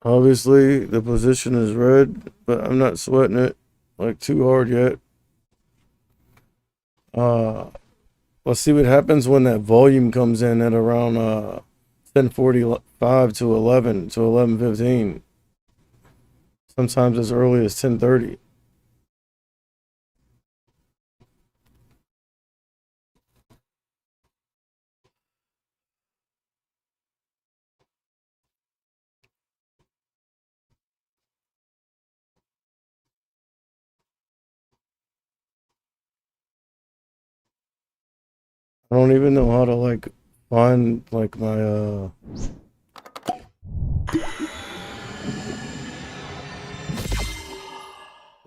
obviously the position is red, but I'm not sweating it like too hard yet. let's see what happens when that volume comes in at around 10:45 to 11:15. Sometimes as early as 10:30. I don't even know how to like find like my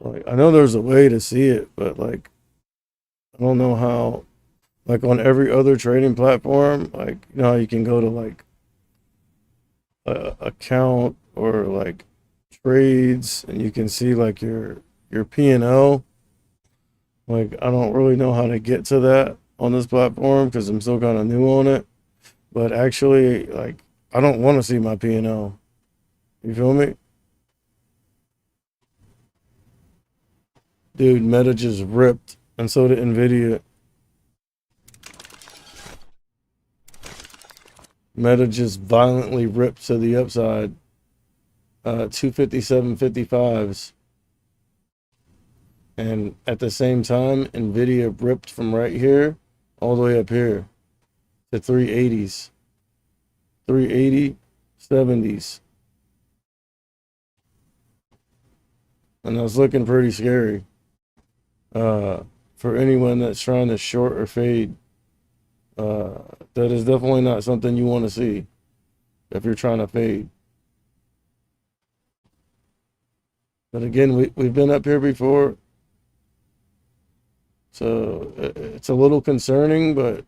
like I know there's a way to see it, but like I don't know how. Like on every other trading platform, like you know how you can go to like account or like trades and you can see like your P&L. Like I don't really know how to get to that on this platform because I'm still kind of new on it. But actually, like I don't want to see my P&L. You feel me? Dude, Meta just ripped, and so did Nvidia. Meta just violently ripped to the upside. 257.55s. And at the same time, Nvidia ripped from right here all the way up here to 380s, 380, 70s. And that's looking pretty scary for anyone that's trying to short or fade. That is definitely not something you want to see if you're trying to fade. But again, we've been up here before. So it's a little concerning, but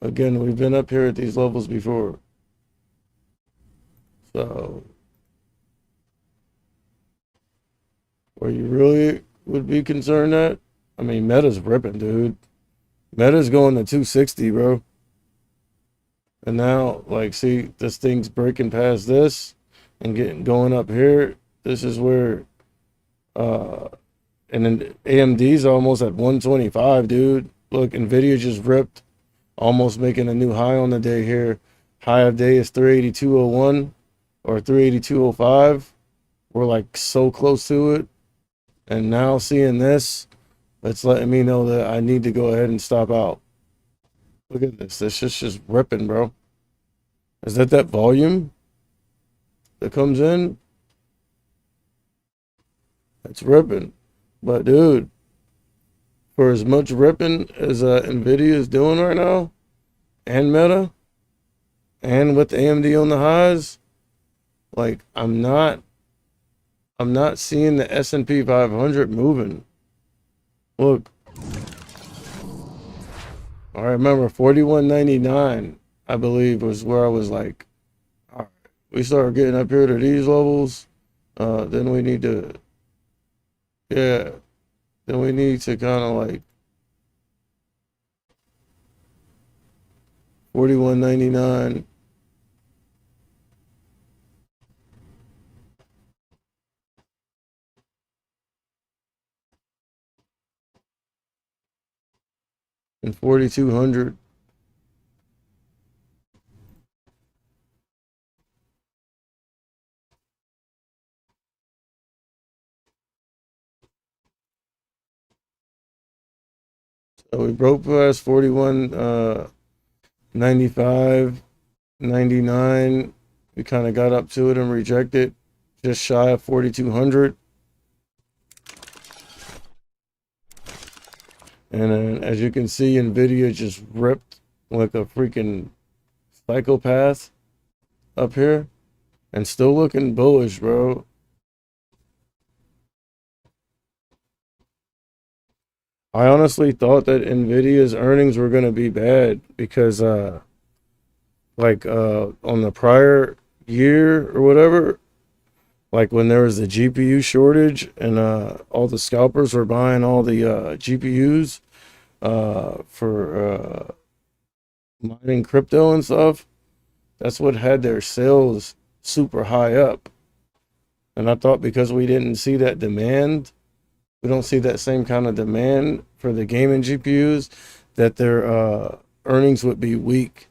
again, we've been up here at these levels before. So where you really would be concerned at, I mean, Meta's ripping, dude. Meta's going to 260, bro. And now, like, see, this thing's breaking past this and going up here. This is where, uh, and then AMD's almost at 125, dude. Look, Nvidia just ripped, almost making a new high on the day here. High of day is 382.01 or 382.05. We're like so close to it. And now seeing this, it's letting me know that I need to go ahead and stop out. Look at this. This is just ripping, bro. Is that volume that comes in? It's ripping. But dude, for as much ripping as Nvidia is doing right now, and Meta, and with AMD on the highs, like I'm not seeing the S&P 500 moving. Look, I remember 41.99, I believe, was where I was like, all right, we start getting up here to these levels, then we need to, yeah, then we need to kind of like 41.99. And 4,200. So we broke past 41.95, 99. We kind of got up to it and rejected, just shy of 4,200. And then, as you can see, Nvidia just ripped like a freaking psychopath up here, and still looking bullish, bro. I honestly thought that Nvidia's earnings were gonna be bad because on the prior year or whatever, like when there was the GPU shortage and all the scalpers were buying all the GPUs for mining crypto and stuff. That's what had their sales super high up. And I thought because we didn't see that demand we don't see that same kind of demand for the gaming GPUs, that their earnings would be weak.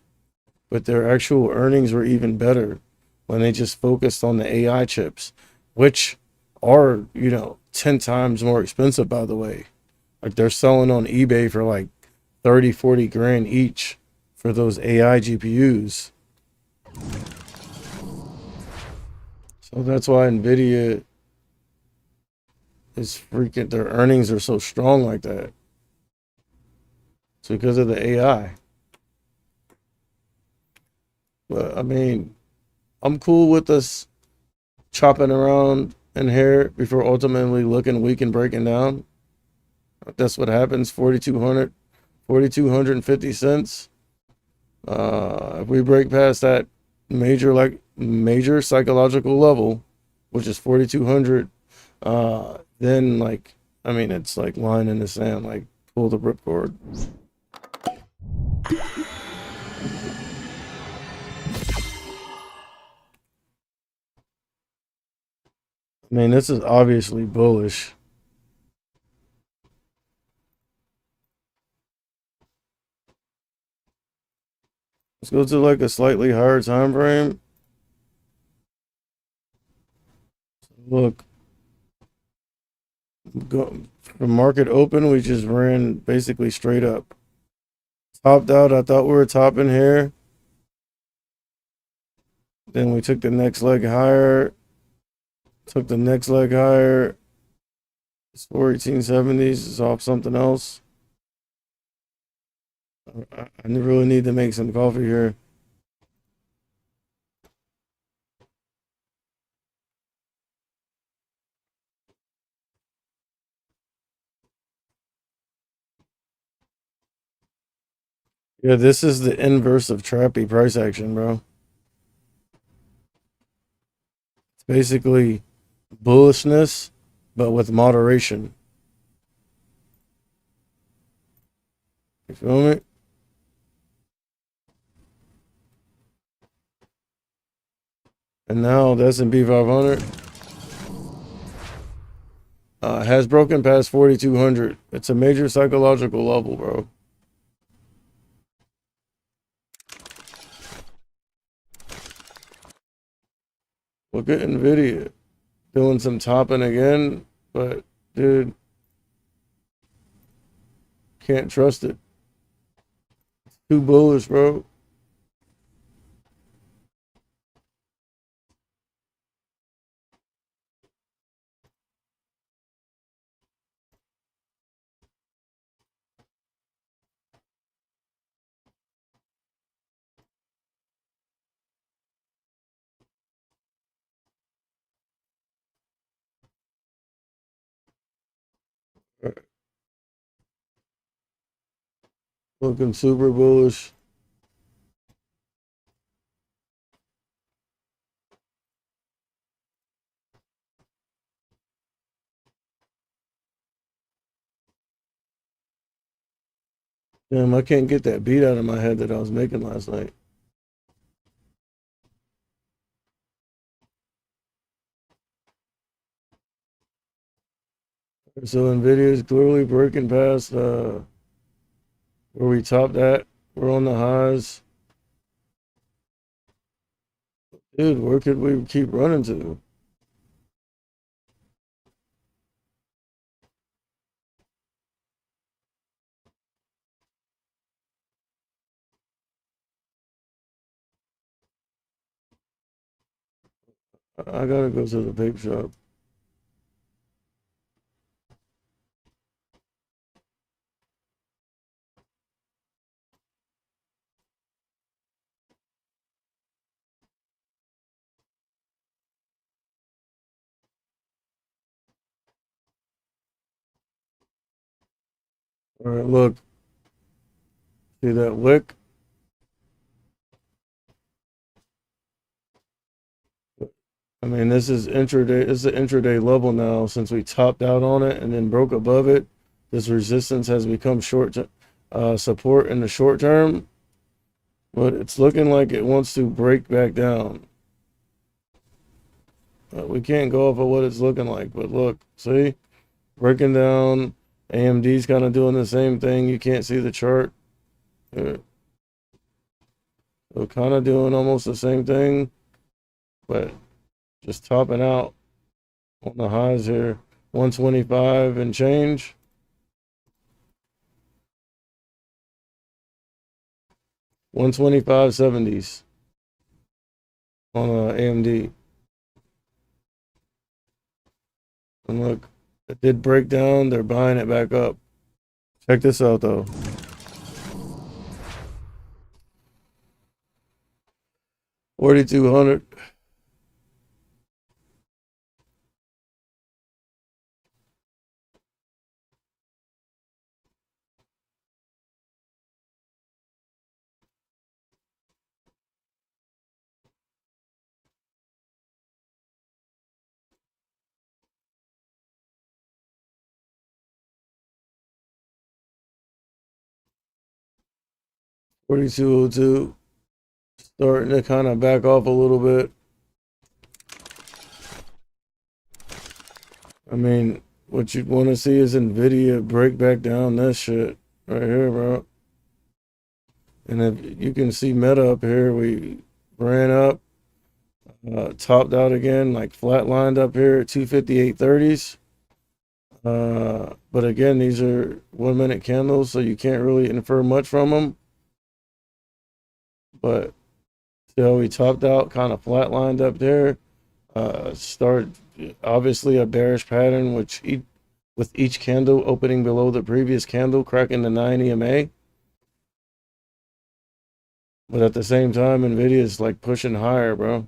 But their actual earnings were even better when they just focused on the AI chips, which are, 10 times more expensive, by the way. Like they're selling on eBay for like 30, 40 grand each for those AI GPUs. So that's why Nvidia is freaking, their earnings are so strong like that. It's because of the AI. But I mean, I'm cool with us chopping around in here before ultimately looking weak and breaking down. That's what happens. 4,250 cents. If we break past that major psychological level, which is 4,200, then it's like line in the sand, like pull the ripcord. I mean, this is obviously bullish. Let's go to like a slightly higher time frame. Look, from market open, we just ran basically straight up. Topped out. I thought we were topping here. Then we took the next leg higher. Took the next leg higher. It's 1870s. It's off something else. I really need to make some coffee here. Yeah, this is the inverse of trappy price action, bro. It's basically bullishness, but with moderation. You feel me? And now the S&P 500 has broken past 4,200. It's a major psychological level, bro. Look at Nvidia doing some topping again, but dude, can't trust it. Too bullish, bro. Looking super bullish. Damn, I can't get that beat out of my head that I was making last night. So Nvidia is clearly breaking past where we topped at. We're on the highs. Dude, where could we keep running to? I gotta go to the vape shop. All right, look. See that wick? I mean, this is intraday. This is an intraday level now. Since we topped out on it and then broke above it, this resistance has become support in the short term. But it's looking like it wants to break back down. We can't go off of what it's looking like. But look, see, breaking down. AMD's kind of doing the same thing. You can't see the chart. They're kind of doing almost the same thing, but just topping out on the highs here. 125 and change. 125.70s on AMD. And look, it did break down. They're buying it back up. Check this out though. $4,200. $4,202. Starting to kind of back off a little bit. I mean, what you'd want to see is Nvidia break back down this shit right here, bro. And if you can see Meta up here, we ran up, topped out again, like flatlined up here at 258.30s. But again, these are 1 minute candles, so you can't really infer much from them. But see how we topped out, kind of flatlined up there. Start obviously a bearish pattern, which with each candle opening below the previous candle, cracking the 9 EMA. But at the same time, Nvidia is like pushing higher, bro.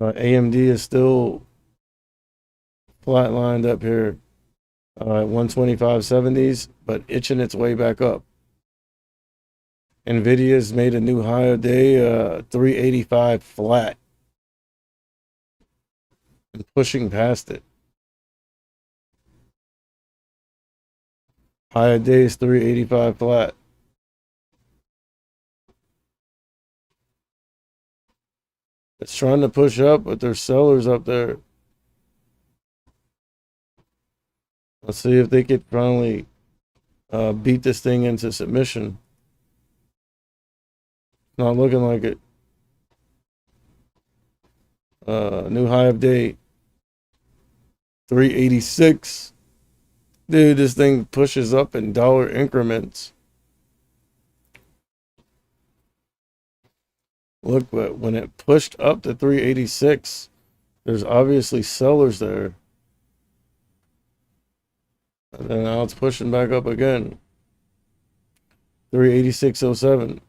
AMD is still flatlined up here at 125.70s, but itching its way back up. Nvidia's made a new high of day, 385 flat, and pushing past it. High of day is 385 flat. It's trying to push up, but there's sellers up there. Let's see if they could finally beat this thing into submission. Not looking like it. New high of day, 386. Dude, this thing pushes up in dollar increments. Look, but when it pushed up to 386, there's obviously sellers there. And then now it's pushing back up again. 386.07.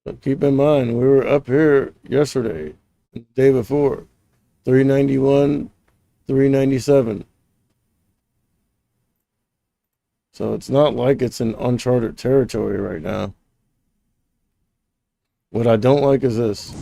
But keep in mind, we were up here yesterday, the day before, 391, 397. So it's not like it's in uncharted territory right now. What I don't like is this.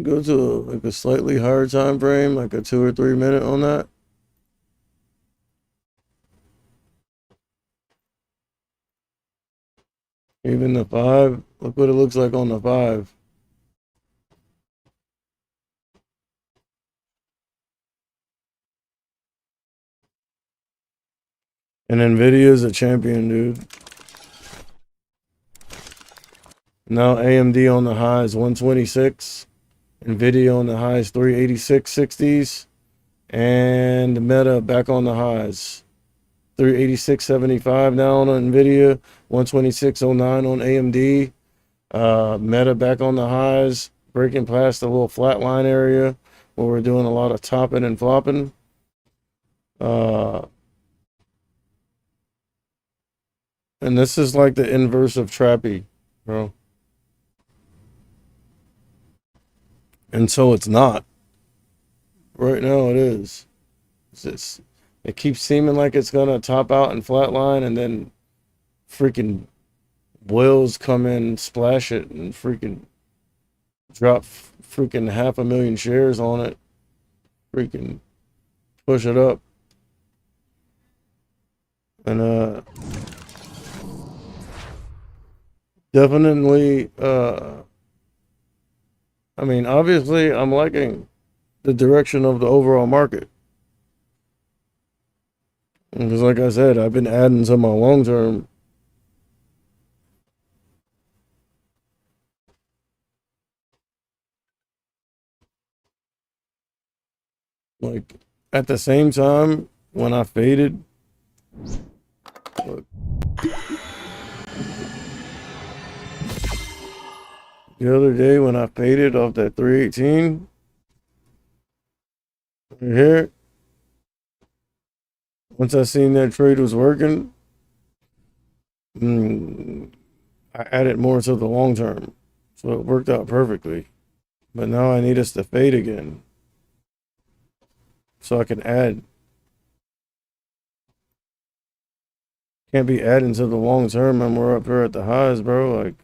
Go to like a slightly higher time frame, like a 2 or 3 minute on that. Even the 5, look what it looks like on the 5. And Nvidia is a champion, dude. Now AMD on the high is 126. Nvidia on the high is 386.60s. And Meta back on the highs. 386.75 now on Nvidia. 126.09 on AMD. Meta back on the highs. Breaking past the little flat line area where we're doing a lot of topping and flopping. And this is like the inverse of trappy, bro. And so it's not. Right now it is. It's just, it keeps seeming like it's gonna top out and flatline, and then freaking whales come in, splash it, and freaking drop freaking 500,000 shares on it. Freaking push it up. And definitely I mean, obviously I'm liking the direction of the overall market. Because like I said, I've been adding to my long term. Like at the same time, when I faded, look, the other day when I faded off that 318 right here, once I seen that trade was working, I added more to the long term. So it worked out perfectly. But now I need us to fade again so I can add. Can't be adding to the long term and we're up here at the highs, bro. Like,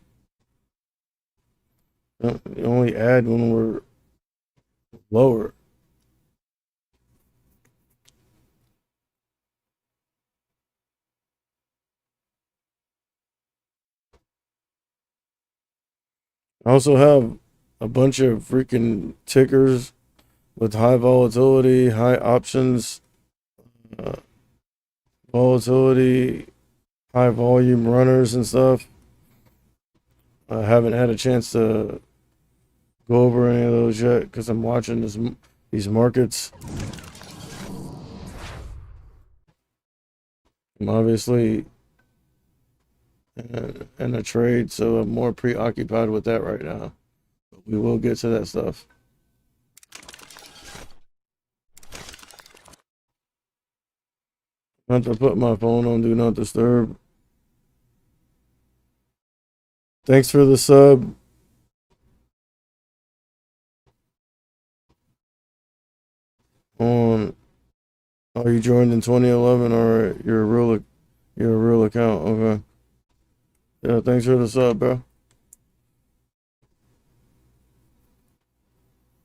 you only add when we're lower. I also have a bunch of freaking tickers with high volatility, high options, uh, volatility, high volume runners and stuff. I haven't had a chance to go over any of those yet because I'm watching these markets. I'm obviously in a trade, so I'm more preoccupied with that right now. But we will get to that stuff. Not to put my phone on Do Not Disturb. Thanks for the sub. On Oh, you joined in 2011, or you're a real account. Okay. Yeah, thanks for the sub, bro.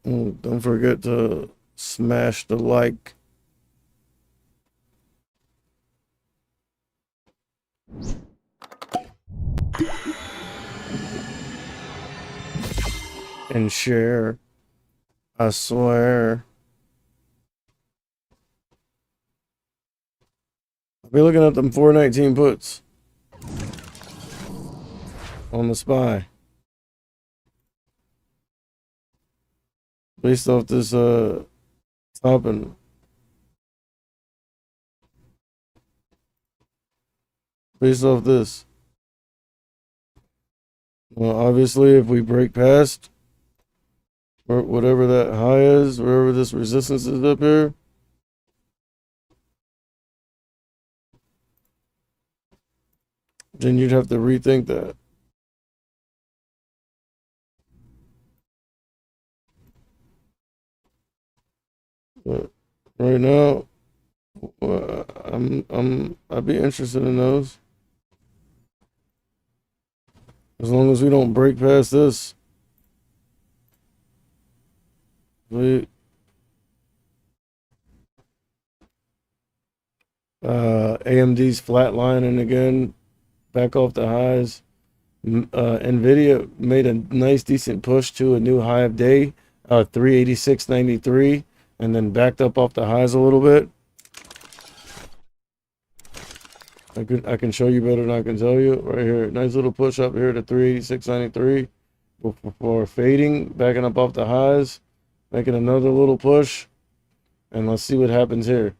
Don't forget to smash the like. And share. I swear. I'll be looking at them 419 puts on the SPY. Based off this topping. Based off this. Well, obviously, if we break past or whatever that high is, wherever this resistance is up here, then you'd have to rethink that. But right now, I'd be interested in those. As long as we don't break past this. We AMD's flatlining again, back off the highs. Nvidia made a nice decent push to a new high of day, 386.93, and then backed up off the highs a little bit. I can show you better than I can tell you right here. Nice little push up here to 386.93 before fading, backing up off the highs, making another little push, and let's see what happens here.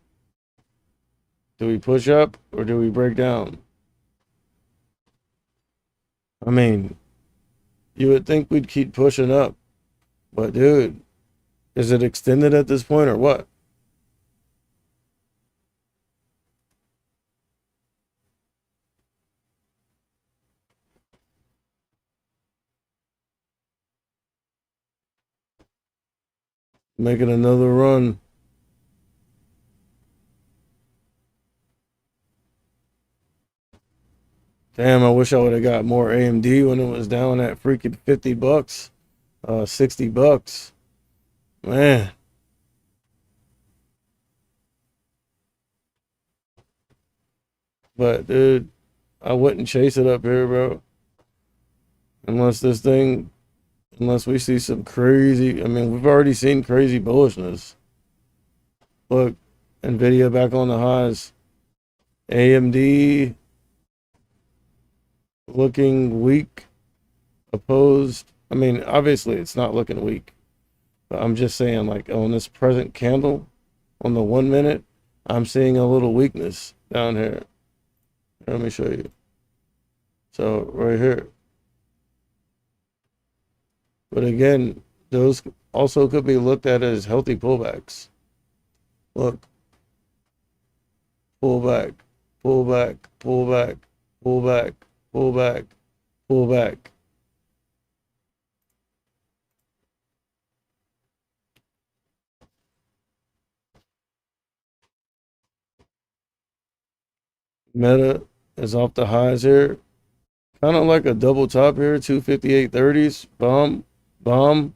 Do we push up or do we break down? I mean, you would think we'd keep pushing up, but dude, is it extended at this point or what? Making another run. Damn, I wish I would have got more AMD when it was down at freaking $50, $60. Man. But dude, I wouldn't chase it up here, bro. Unless this thing, unless we see some crazy, I mean, we've already seen crazy bullishness. Look, Nvidia back on the highs. AMD looking weak, opposed. I mean, obviously it's not looking weak, but I'm just saying, like, on this present candle, on the 1 minute, I'm seeing a little weakness down here. Let me show you. So right here. But again, those also could be looked at as healthy pullbacks. Look, pull back, pull back, pull back, pull back, pull back, pull back. Meta is off the highs here. Kind of like a double top here, 258.30s. Bomb, bomb.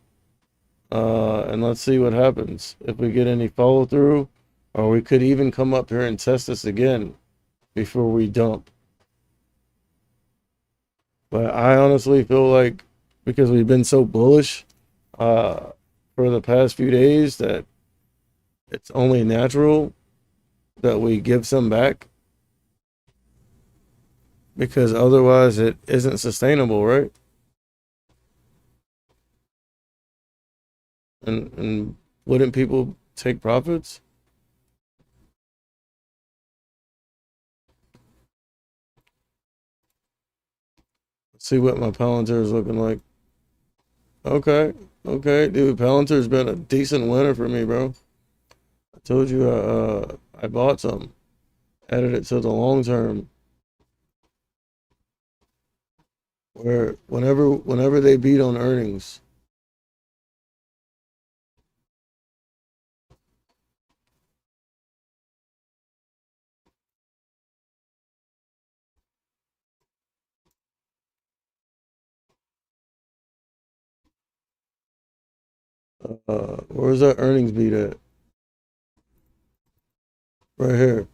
And let's see what happens. If we get any follow through, or we could even come up here and test this again before we dump. But I honestly feel like because we've been so bullish for the past few days that it's only natural that we give some back, because otherwise it isn't sustainable, right? And wouldn't people take profits? Let's see what my Palantir is looking like. Okay, okay, dude, Palantir's been a decent winner for me, bro. I told you I bought some, added it to the long term. Where whenever they beat on earnings, where's that earnings beat at? Right here.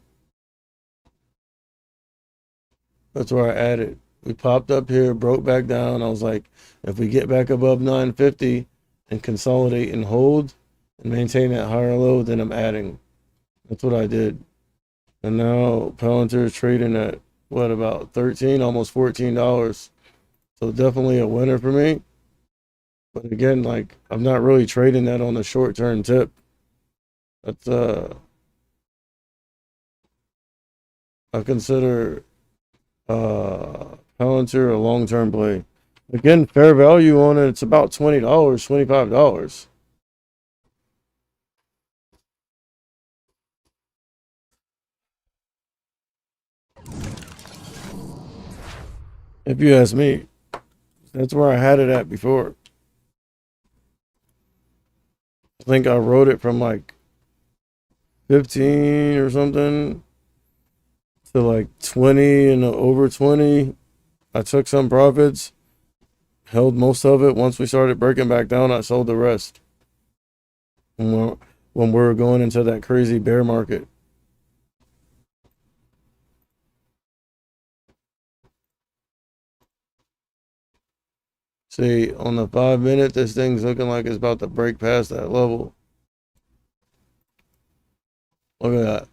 That's where I added. We popped up here, broke back down. I was like, if we get back above 950 and consolidate and hold and maintain that higher low, then I'm adding. That's what I did. And now Palantir is trading at what, about 13, almost $14. So definitely a winner for me. But again, like, I'm not really trading that on the short term tip. That's I consider Palantir a long term play. Again, fair value on it, it's about $20, $25. If you ask me, that's where I had it at before. I think I wrote it from like 15 or something to like 20 and over 20. I took some profits, held most of it. Once we started breaking back down, I sold the rest. When we were going into that crazy bear market. See, on the 5 minute, this thing's looking like it's about to break past that level. Look at that.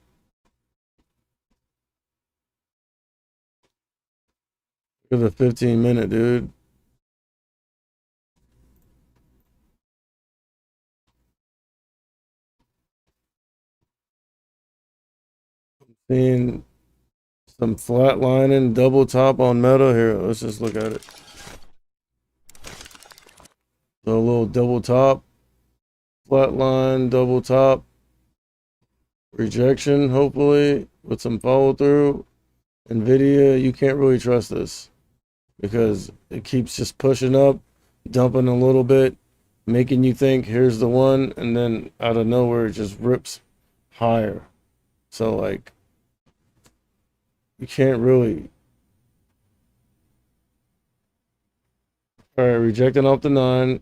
Look at the 15 minute, dude. Seeing some flatlining, double top on Meta here. Let's just look at it. So a little double top, flatline, double top, rejection, hopefully, with some follow through. Nvidia, you can't really trust this because it keeps just pushing up, dumping a little bit, making you think here's the one, and then out of nowhere it just rips higher. So like you can't really. All right, rejecting off the 9.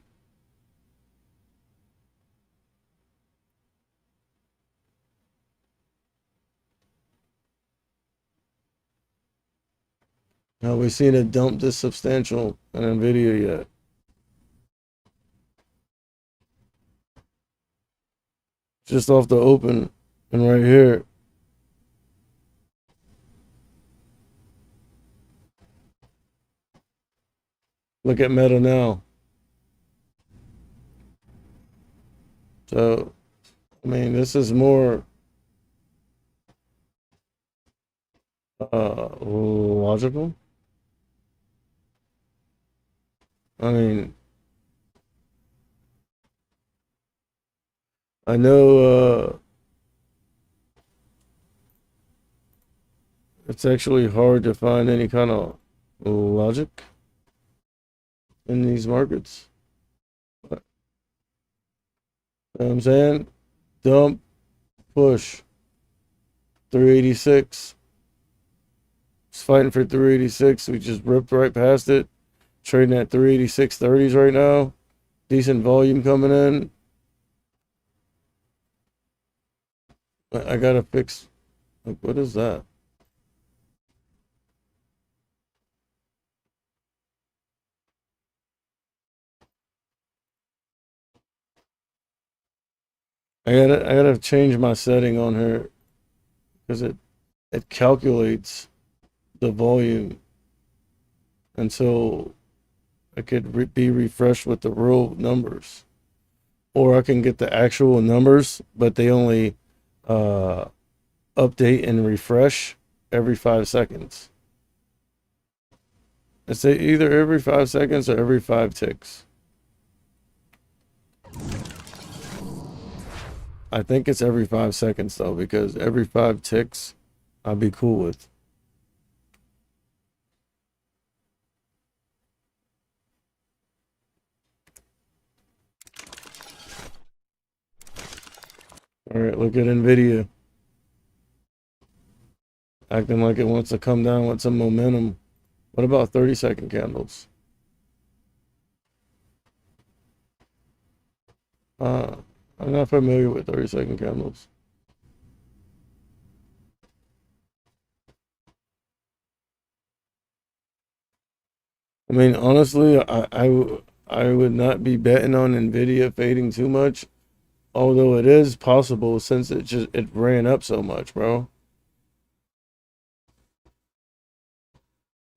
Now we've seen it dump this substantial in Nvidia yet. Just off the open, and right here. Look at Meta now. So, I mean, this is more logical. I mean, I know it's actually hard to find any kind of logic in these markets. But, you know what I'm saying? Dump, push, 386. It's fighting for 386. We just ripped right past it. Trading at 386.30s right now. Decent volume coming in. I gotta fix. Like, what is that? I gotta change my setting on here because it calculates the volume until it could be refreshed with the real numbers, or I can get the actual numbers, but they only uh, update and refresh every 5 seconds. It's either every 5 seconds or every 5 ticks. I think it's every 5 seconds though, because every 5 ticks I'd be cool with. All right, look at Nvidia acting like it wants to come down with some momentum. What about 30-second candles? Uh, I'm not familiar with 30-second candles. I mean, honestly, I would not be betting on Nvidia fading too much, although it is possible since it ran up so much, bro.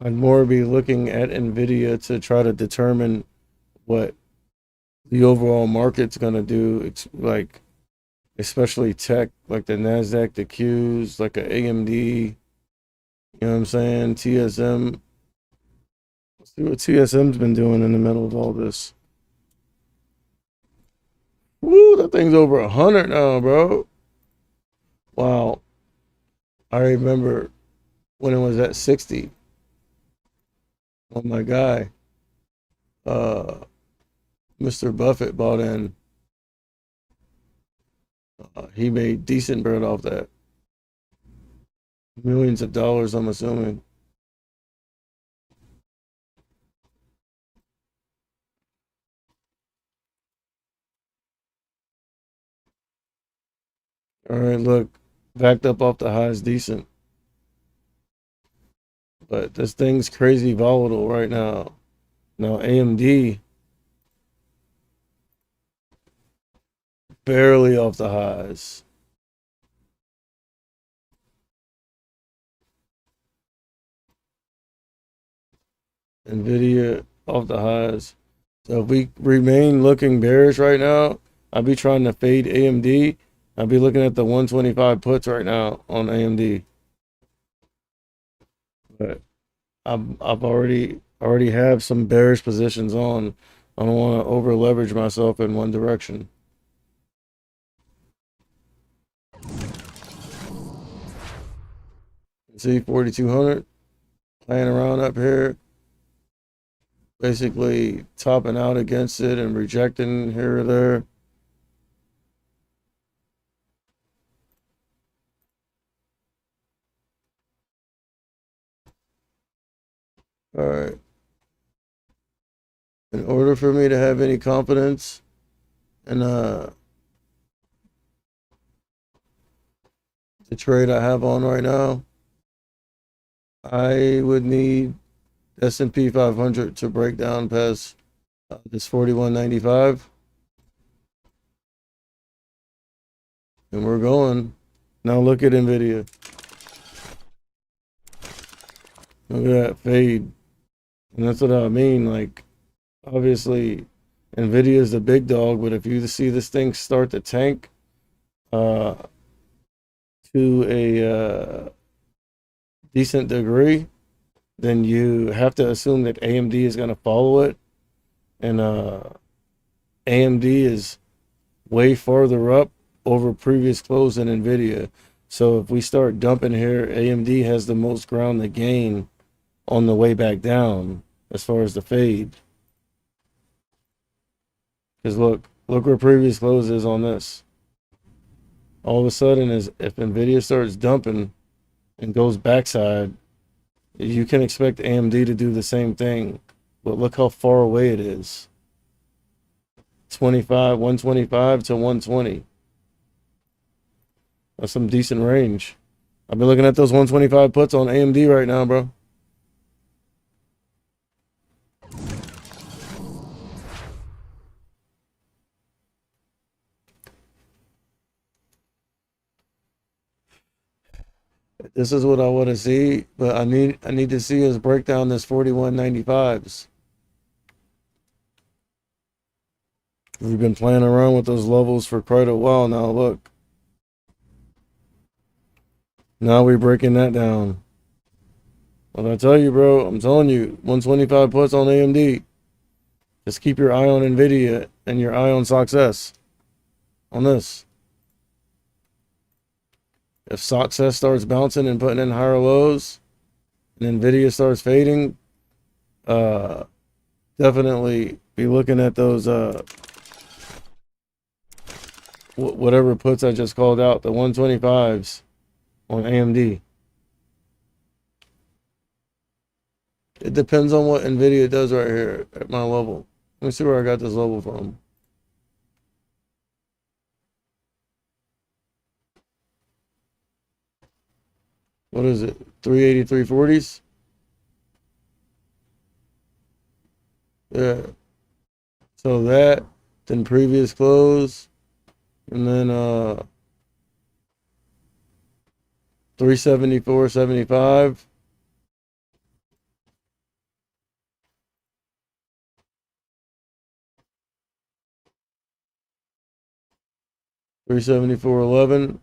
I'd more be looking at Nvidia to try to determine what the overall market's gonna do. It's like, especially tech, like the Nasdaq, the Qs, like a AMD. You know what I'm saying? TSM. Let's see what TSM's been doing in the middle of all this. Woo, that thing's over 100 now, bro. Wow. I remember when it was at 60. Oh my guy, uh, Mr. Buffett bought in. He made decent bread off that. Millions of dollars, I'm assuming. All right, look, backed up off the highs, decent. But this thing's crazy volatile right now. Now, AMD barely off the highs. Nvidia off the highs. So if we remain looking bearish right now, I'll be trying to fade AMD. I'll be looking at the 125 puts right now on AMD. But I've already have some bearish positions on. I don't want to over leverage myself in one direction. See 4,200 playing around up here. basically topping out against it and rejecting here or there. All right. In order for me to have any confidence in the trade I have on right now, I would need S&P 500 to break down past this 41.95, and we're going. Now look at Nvidia. Look at that fade, and that's what I mean. Like, obviously, Nvidia is the big dog, but if you see this thing start to tank uh, to a decent degree, then you have to assume that AMD is going to follow it, and AMD is way farther up over previous close than Nvidia. So if we start dumping here, AMD has the most ground to gain on the way back down as far as the fade. Because look where previous close is on this. All of a sudden, is if Nvidia starts dumping and goes backside, you can expect AMD to do the same thing. But look how far away it is. 125 to 120. That's some decent range. I've been looking at those 125 puts on AMD right now, bro. This is what I want to see, but I need to see us break down this 41.95s. We've been playing around with those levels for quite a while now. Look. Now we're breaking that down. What I tell you, bro, I'm telling you, 125 puts on AMD. Just keep your eye on Nvidia and your eye on success on this. If success starts bouncing and putting in higher lows, and Nvidia starts fading, definitely be looking at those whatever puts I just called out, the 125s on AMD. It depends on what Nvidia does right here at my level. Let me see where I got this level from. What is it? 383.40s? Yeah. So that, then previous close, and then 374.75. $374.11,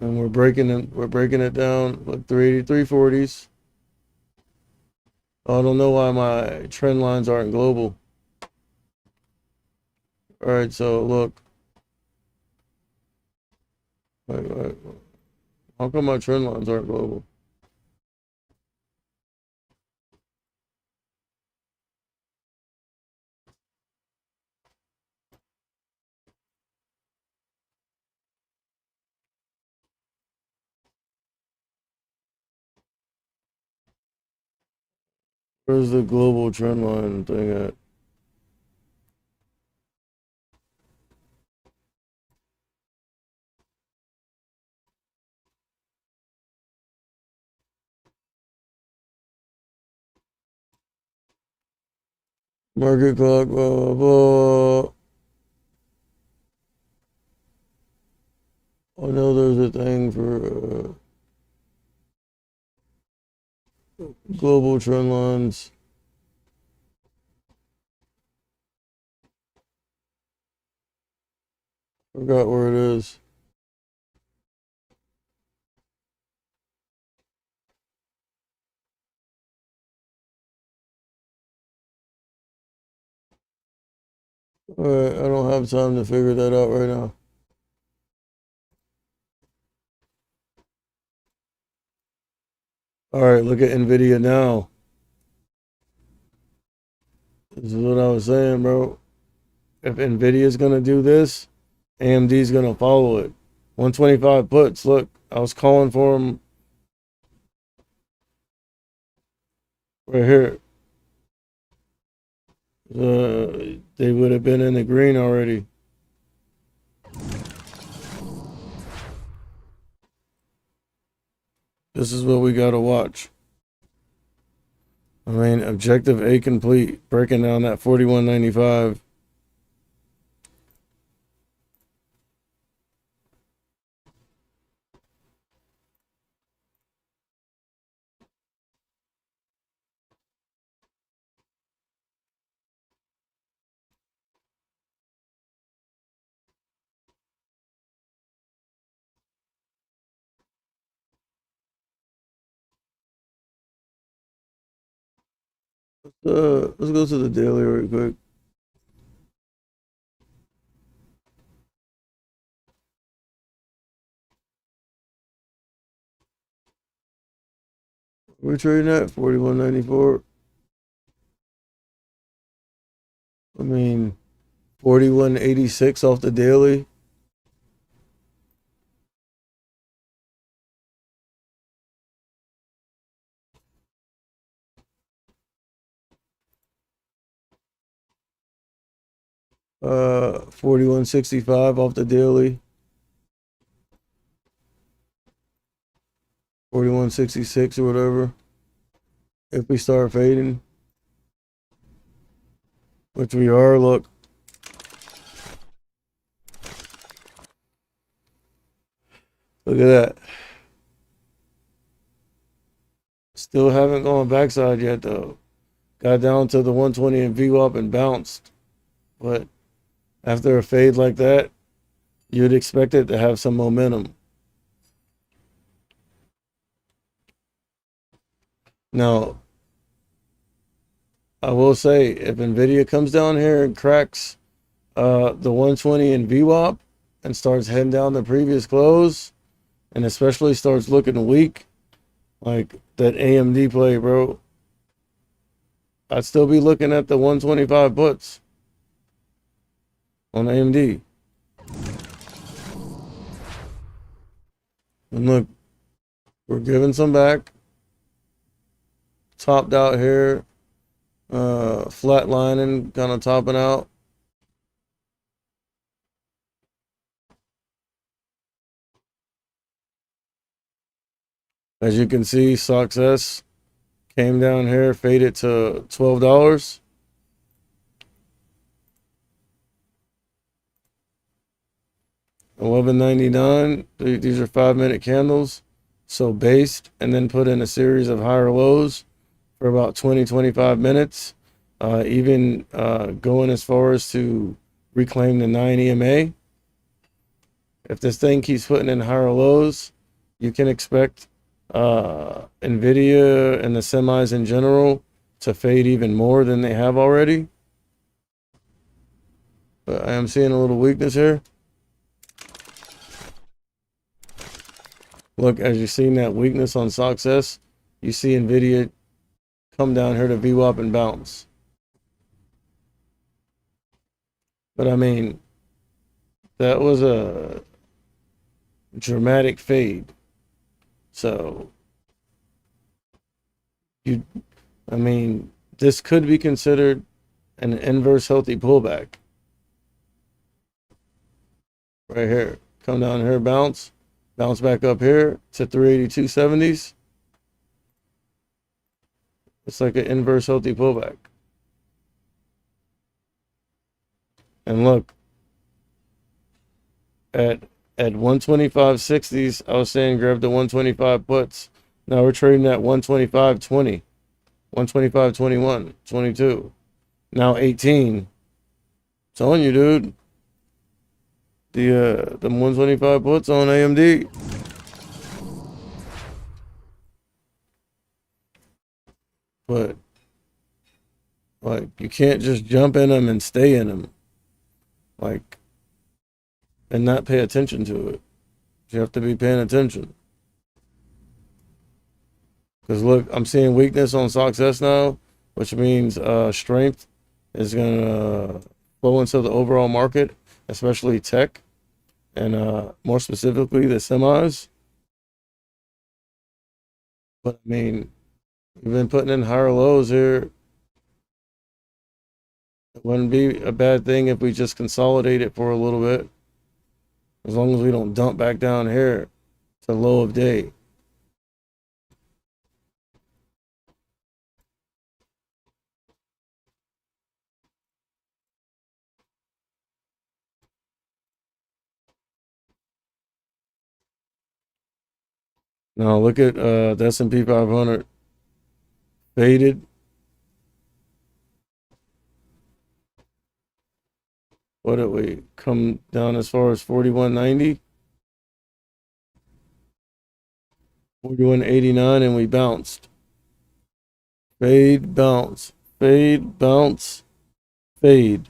and we're breaking it down like 383.40s. I don't know why my trend lines aren't global. All right, so look. Wait. How come my trend lines aren't global? Where's the global trend line thing at? Market clock, blah, blah, blah. I know there's a thing for global trend lines. Forgot where it is. All right, I don't have time to figure that out right now. All right, look at NVIDIA now. This is what I was saying, bro. If NVIDIA's going to do this, AMD's going to follow it. 125 puts. Look, I was calling for them right here. They would have been in the green already. This is what we got to watch. I mean, objective A complete. Breaking down that 41.95. Let's go to the daily real quick. We're trading at 41.94. I mean, 41.86 off the daily. Uh, 41.65 off the daily. 41.66 or whatever. If we start fading, which we are, look. Look at that. Still haven't gone backside yet though. Got down to the 120 and VWAP and bounced. But after a fade like that, you'd expect it to have some momentum. Now, I will say, if NVIDIA comes down here and cracks the 120 in VWAP and starts heading down the previous close, and especially starts looking weak, like that AMD play, bro, I'd still be looking at the 125 puts on AMD. And look, we're giving some back. Topped out here. Flatlining, kind of topping out. As you can see, Success came down here, faded to $12. $11.99. These are 5-minute candles. So based, and then put in a series of higher lows for about 20-25 minutes. Even going as far as to reclaim the 9 EMA. If this thing keeps putting in higher lows, you can expect NVIDIA and the semis in general to fade even more than they have already. But I am seeing a little weakness here. Look, as you're seeing that weakness on Success, you see NVIDIA come down here to VWAP and bounce. But I mean, that was a dramatic fade. So, I mean, this could be considered an inverse healthy pullback. Right here. Come down here, bounce. Bounce back up here to 382.70s. It's like an inverse healthy pullback. And look, at 125.60s, I was saying grab the 125 puts. Now we're trading at 125.20, 125.21, 22. Now 18. Telling you, dude. The 125 puts on AMD. But like, you can't just jump in them and stay in them. Like, and not pay attention to it. You have to be paying attention. Because look, I'm seeing weakness on Success now, which means strength is going to flow into the overall market, especially tech, and more specifically the semis. But I mean, we've been putting in higher lows here. It wouldn't be a bad thing if we just consolidate it for a little bit, as long as we don't dump back down here to low of day. Now look at the S&P 500 faded. What did we come down as far as 4190? 4189, and we bounced. Fade, bounce, fade, bounce, fade.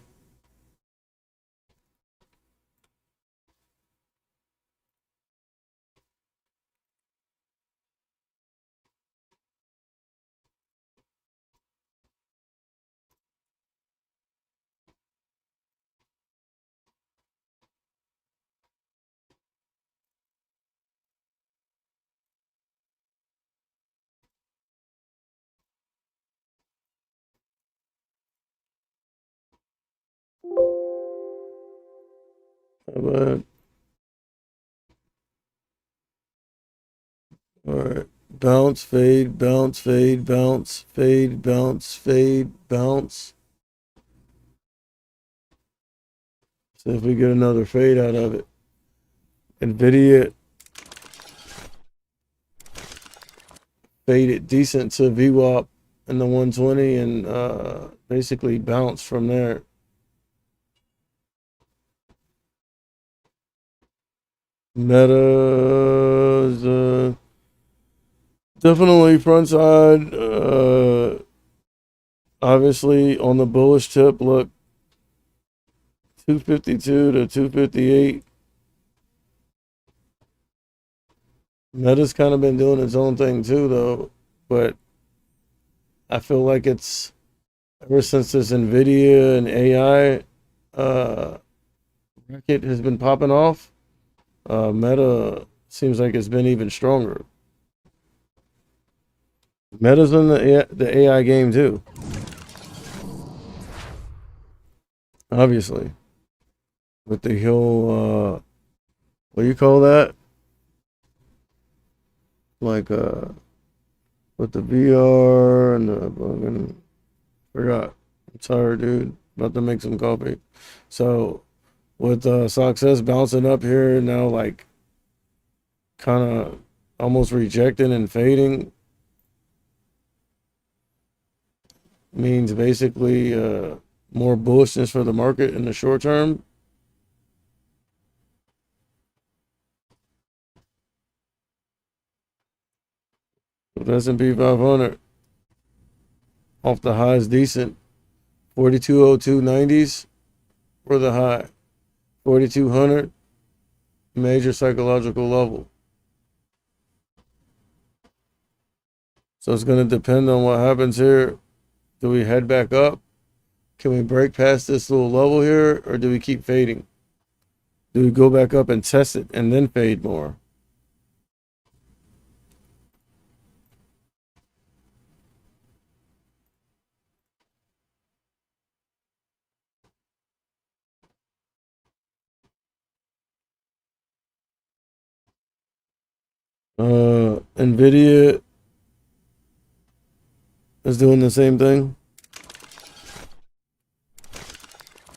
All right. Bounce, fade, bounce, fade, bounce, fade, bounce, fade, bounce. See if we get another fade out of it. NVIDIA faded decent to VWAP in the 120 and basically bounced from there. Meta's definitely front side. Obviously on the bullish tip, look, 252 to 258. Meta's kind of been doing its own thing too, though. But I feel like it's ever since this NVIDIA and AI racket has been popping off, Meta seems like it's been even stronger. Meta's in the AI game too, obviously, with the whole what do you call that? Like with the VR and the fucking forgot. I'm tired, dude. About to make some coffee. So with Success bouncing up here now, like kind of almost rejecting and fading, means basically more bullishness for the market in the short term. With S&P 500 off the highs decent. 4202.90s for the high. 4200 major psychological level. So it's going to depend on what happens here. Do we head back up? Can we break past this little level here, or do we keep fading? Do we go back up and test it and then fade more? NVIDIA is doing the same thing.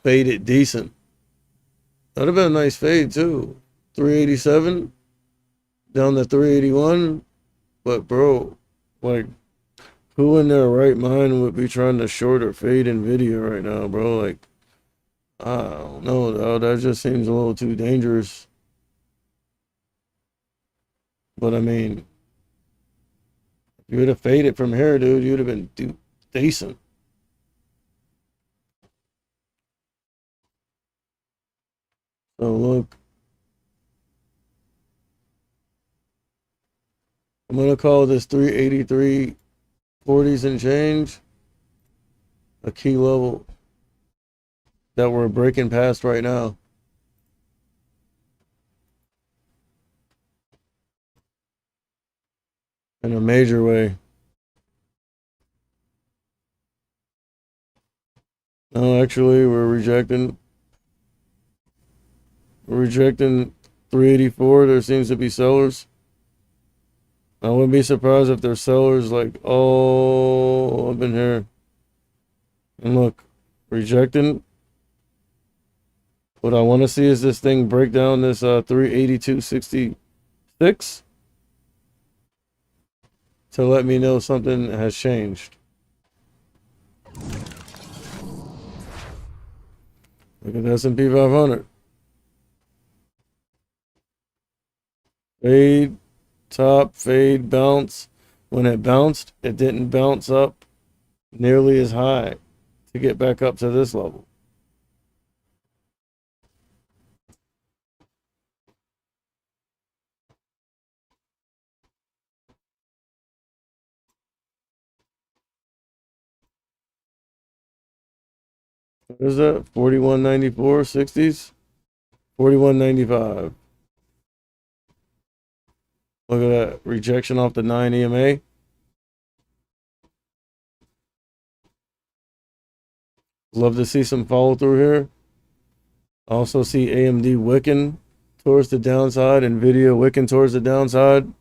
Faded decent. That'd have been a nice fade too. 387 down to 381. But bro, like, who in their right mind would be trying to short or fade NVIDIA right now, bro? Like, I don't know, though. That just seems a little too dangerous. But I mean, if you would have faded from here, dude, you'd have been decent. So look, I'm going to call this 383.40s and change a key level that we're breaking past right now. In a major way. No, actually, we're rejecting 384. There seems to be sellers. I wouldn't be surprised if there's sellers like all up in here. And look, rejecting. What I want to see is this thing break down this 382.66 to let me know something has changed. Look at the S&P 500. Fade, top, fade, bounce. When it bounced, it didn't bounce up nearly as high to get back up to this level. What is that? 41.94, 60s? 41.95. Look at that rejection off the 9 EMA. Love to see some follow through here. Also see AMD wicking towards the downside, Nvidia wicking towards the downside.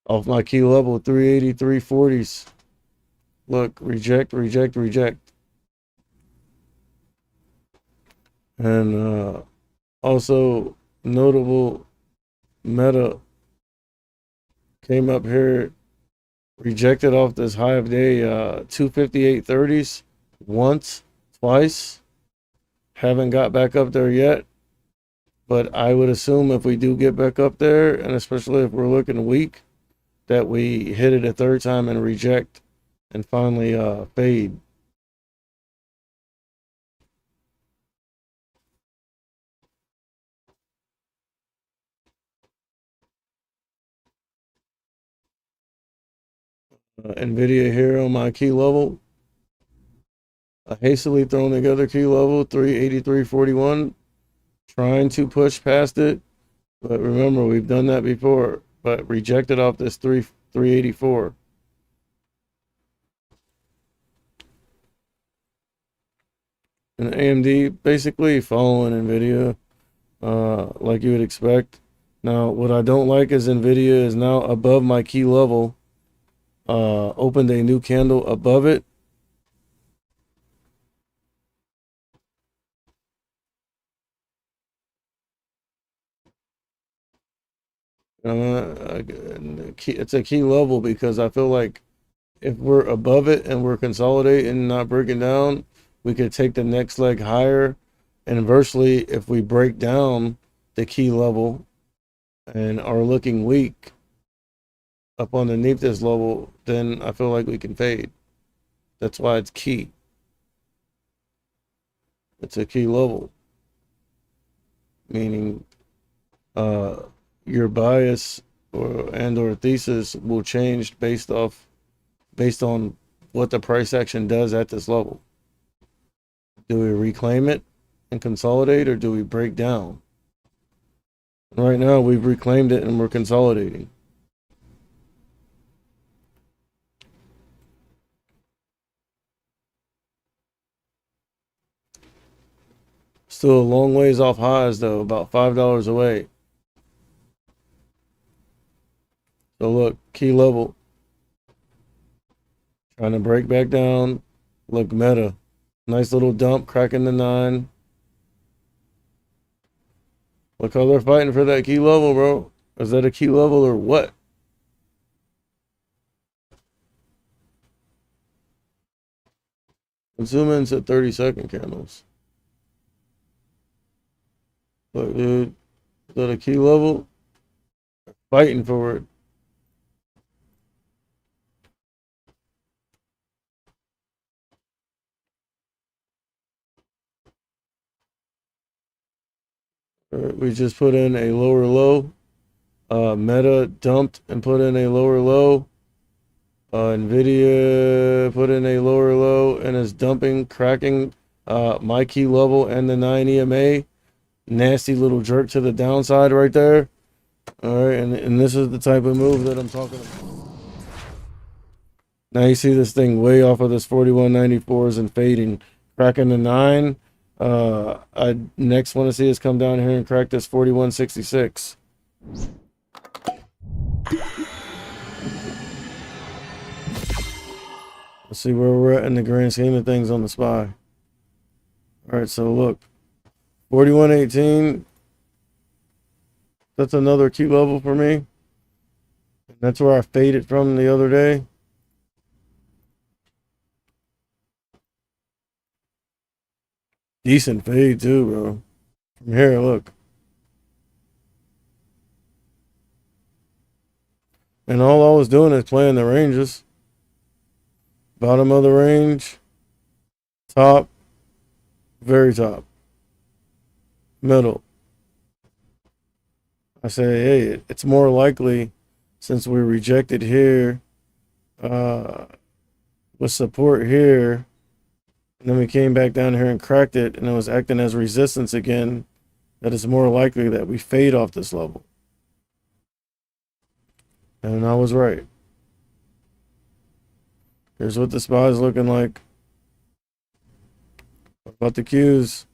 Off my key level, 383.40s. Look, reject, reject, reject. And also notable, Meta came up here, rejected off this high of day 258.30s once, twice. Haven't got back up there yet. But I would assume if we do get back up there, and especially if we're looking weak, that we hit it a third time and reject and finally fade. Nvidia here on my key level. A hastily thrown together key level, 383.41. Trying to push past it. But remember, we've done that before, but rejected off this 384. And AMD basically following Nvidia like you would expect. Now, what I don't like is Nvidia is now above my key level. Opened a new candle above it. It's a key level because I feel like if we're above it and we're consolidating and not breaking down, we could take the next leg higher. And inversely, if we break down the key level and are looking weak up underneath this level, then I feel like we can fade. That's why it's key. It's a key level, meaning your bias or thesis will change based on what the price action does at this level. Do we reclaim it and consolidate, or do we break down? Right now, we've reclaimed it and we're consolidating. Still a long ways off highs, though, about $5 away. So look, key level. Trying to break back down. Look, Meta. Nice little dump, cracking the 9. Look how they're fighting for that key level, bro. Is that a key level or what? Zoom in to 30-second candles. Look, dude. Is that a key level? Fighting for it. We just put in a lower low. Meta dumped and put in a lower low. Nvidia put in a lower low and is dumping, cracking my key level and the 9 EMA. Nasty little jerk to the downside right there. All right, and this is the type of move that I'm talking about. Now you see this thing way off of this 41.94s and fading, cracking the 9. I next want to see us come down here and crack this 41.66. Let's see where we're at in the grand scheme of things on the SPY. All right, so look, 41.18. That's another key level for me. That's where I faded from the other day. Decent fade too, bro. From here, look. And all I was doing is playing the ranges. Bottom of the range, top, very top, middle. I say, hey, it's more likely since we rejected here with support here, and then we came back down here and cracked it, and it was acting as resistance again, that it's more likely that we fade off this level. And I was right. Here's what the SPY is looking like. What about the Qs?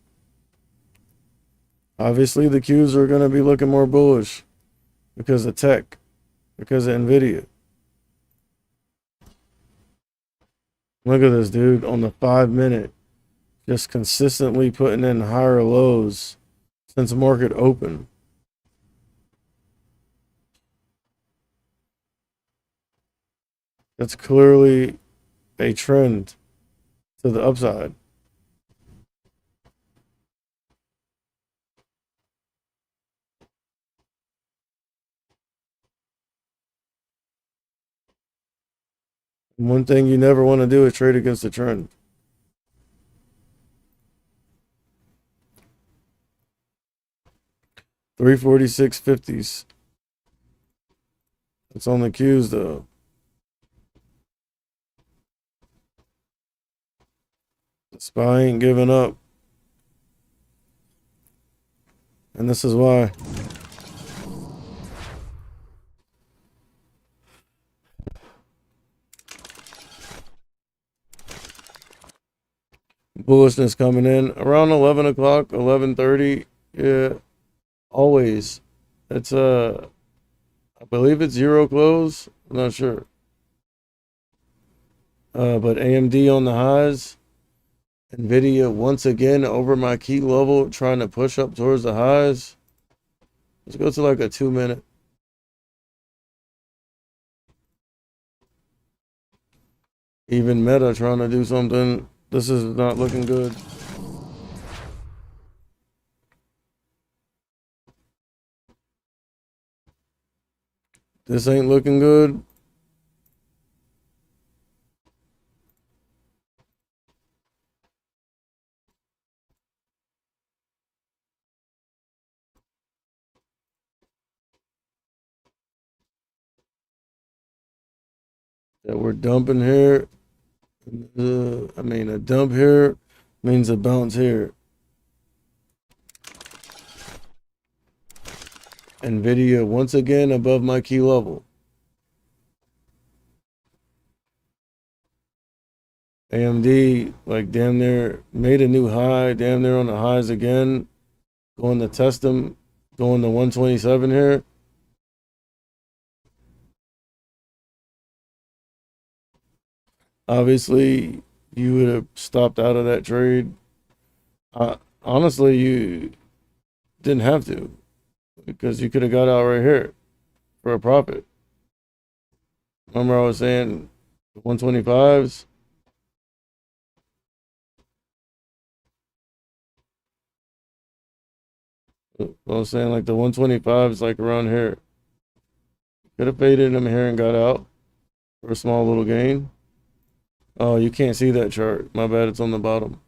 Obviously, the Qs are going to be looking more bullish because of tech, because of Nvidia. Look at this dude on the 5-minute, just consistently putting in higher lows since market open. That's clearly a trend to the upside. One thing you never want to do is trade against the trend. $346.50s. It's on the Qs though. The SPY ain't giving up. And this is why. Bullishness coming in around 11 o'clock, 11:30. Yeah, always. It's I believe it's zero close. I'm not sure. But AMD on the highs. Nvidia once again over my key level, trying to push up towards the highs. Let's go to like a 2-minute. Even Meta trying to do something. This is not looking good. This ain't looking good. That we're dumping here. A dump here means a bounce here. Nvidia once again above my key level. AMD like damn near made a new high, damn near on the highs again. Going to test them, going to 127 here. Obviously, you would have stopped out of that trade. Honestly, you didn't have to because you could have got out right here for a profit. Remember I was saying the 125s? I was saying like the 125s like around here. Could have faded them here and got out for a small little gain. Oh, you can't see that chart. My bad, it's on the bottom.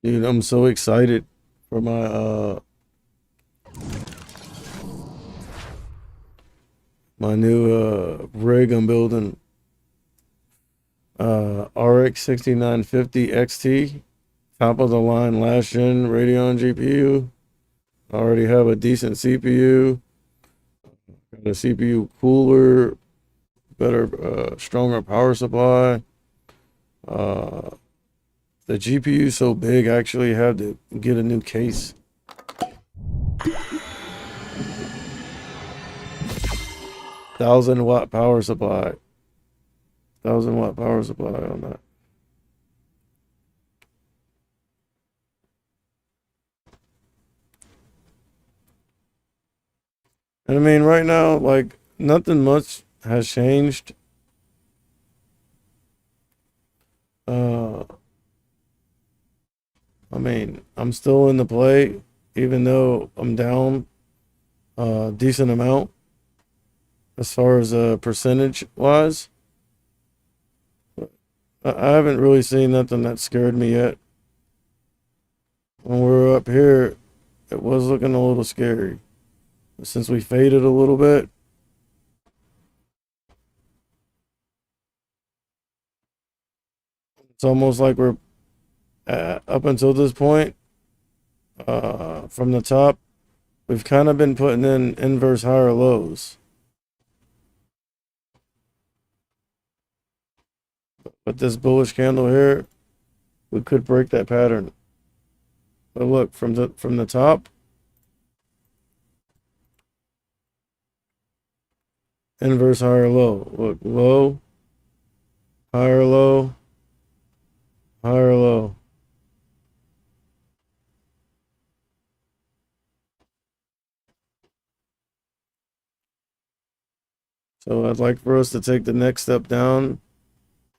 Dude, I'm so excited for my new rig I'm building. RX 6950 XT, top of the line last gen Radeon GPU. I already have a decent CPU, got a CPU cooler, better, stronger power supply. Uh, the GPU is so big, I actually had to get a new case. 1,000 watt power supply. 1,000 watt power supply on that. And I mean, right now, like, nothing much has changed. Uh, I mean, I'm still in the play, even though I'm down a decent amount as far as percentage wise. I haven't really seen nothing that scared me yet. When we were up here, it was looking a little scary. Since we faded a little bit, it's almost like we're up until this point, from the top, we've kind of been putting in inverse higher lows. But this bullish candle here, we could break that pattern. But look, from the top, inverse higher low. Look, low, higher low, higher low. So I'd like for us to take the next step down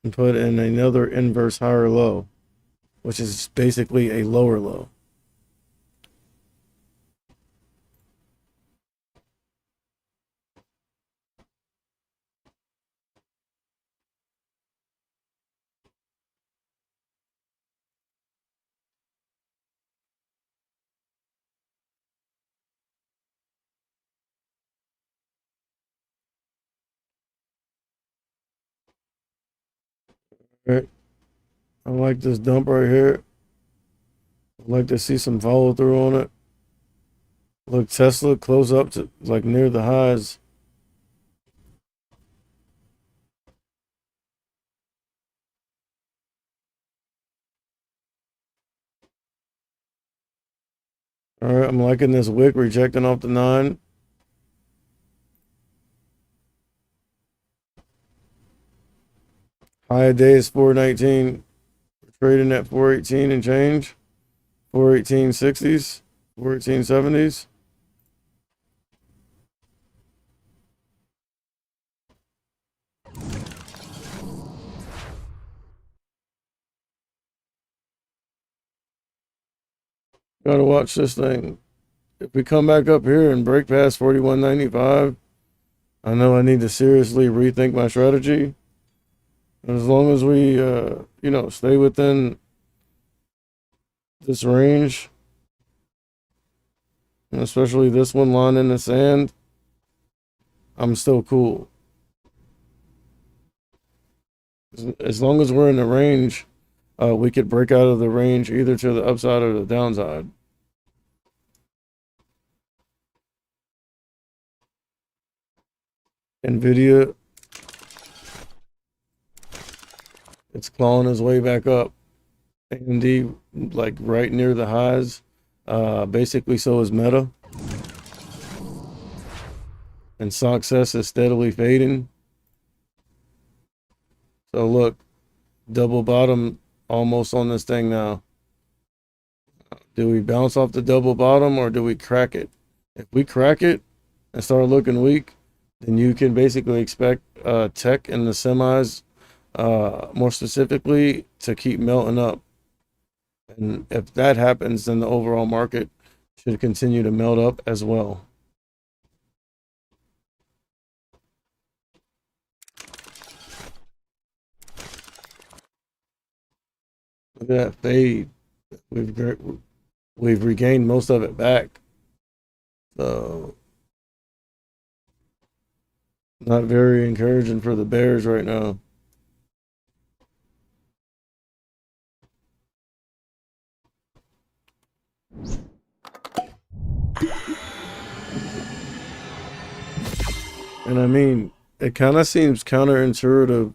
and put in another inverse higher low, which is basically a lower low. Right? I like this dump right here. I'd like to see some follow through on it. Look, Tesla close up to like near the highs. All right, I'm liking this wick rejecting off the 9. High a day is 419. We're trading at 418 and change. 418.60s, 418.70s. Gotta watch this thing. If we come back up here and break past 41.95, I know I need to seriously rethink my strategy. As long as we, stay within this range, and especially this one line in the sand, I'm still cool. As long as we're in the range, we could break out of the range either to the upside or the downside. Nvidia, it's clawing its way back up. AMD, like right near the highs. Basically, so is Meta. And Success is steadily fading. So look, double bottom almost on this thing now. Do we bounce off the double bottom or do we crack it? If we crack it and start looking weak, then you can basically expect tech and the semis, more specifically, to keep melting up. And if that happens, then the overall market should continue to melt up as well. Look at that fade. we've regained most of it back. So not very encouraging for the Bears right now. And I mean, it kind of seems counterintuitive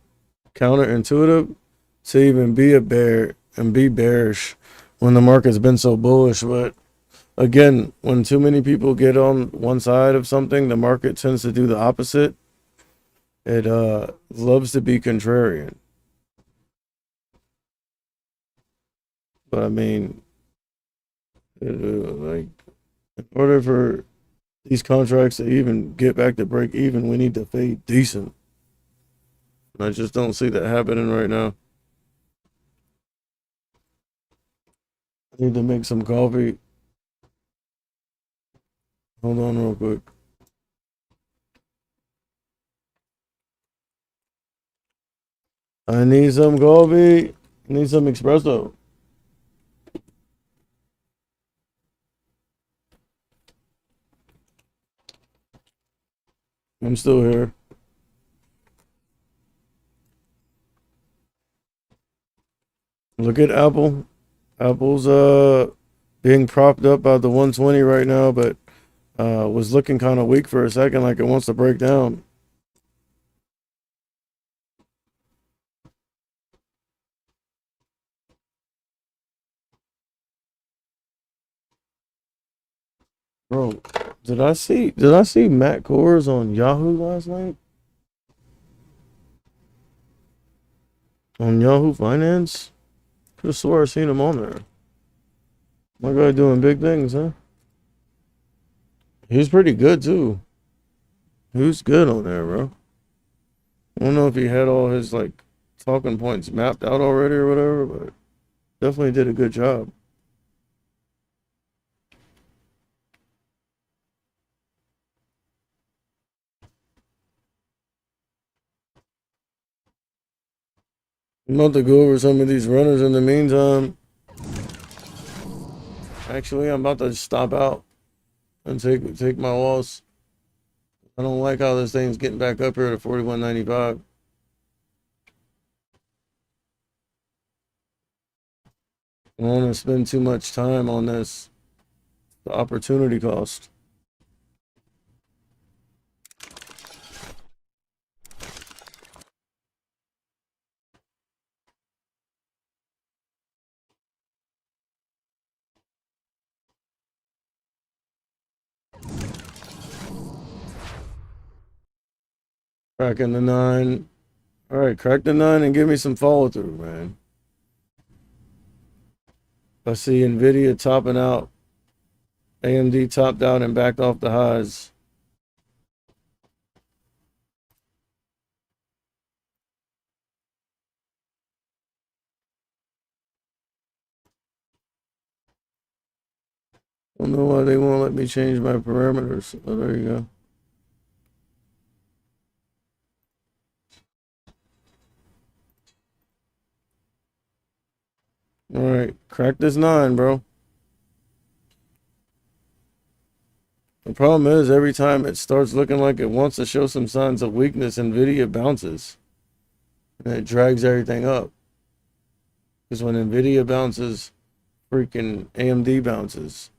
to even be a bear and be bearish when the market's been so bullish. But again, when too many people get on one side of something, the market tends to do the opposite. It loves to be contrarian. But I mean, like in order for these contracts to even get back to break even, we need to fade decent. I just don't see that happening right now. I need to make some coffee. Hold on real quick. I need some coffee. I need some espresso. I'm still here. Look at Apple. Apple's being propped up by the 120 right now, but was looking kind of weak for a second, like it wants to break down. Bro, did I see Matt Kors on Yahoo last night? On Yahoo Finance? Could have swore I seen him on there. My guy doing big things, huh? He's pretty good too. Who's good on there, bro? I don't know if he had all his like talking points mapped out already or whatever, but definitely did a good job. I'm about to go over some of these runners in the meantime. Actually, I'm about to stop out and take my loss. I don't like how this thing's getting back up here to 41.95. I don't want to spend too much time on this. The opportunity cost. Cracking the 9. All right, crack the 9 and give me some follow through, man. I see Nvidia topping out. AMD topped out and backed off the highs. I don't know why they won't let me change my parameters. Oh, there you go. All right, crack this 9, bro. The problem is every time it starts looking like it wants to show some signs of weakness, Nvidia bounces and it drags everything up. Because when Nvidia bounces, freaking AMD bounces.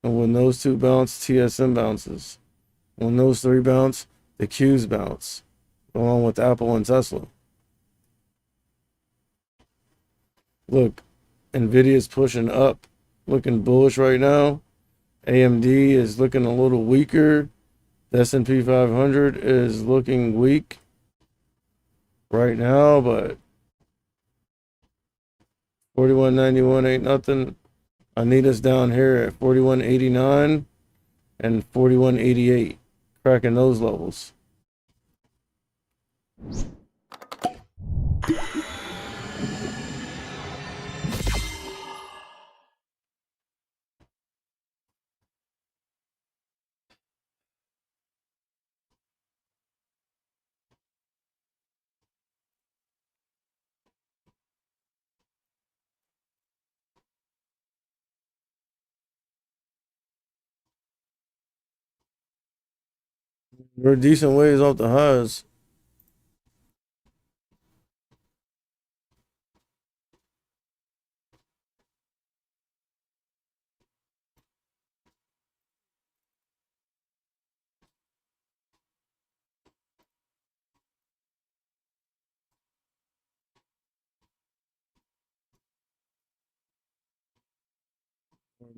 And when those two bounce, TSM bounces. When those three bounce, the Qs bounce, along with Apple and Tesla. Look, Nvidia's pushing up, looking bullish right now. AMD is looking a little weaker. The S&P 500 is looking weak right now, but 41.91 ain't nothing. I need us down here at 41.89 and 41.88, cracking those levels. We're a decent ways off the highs.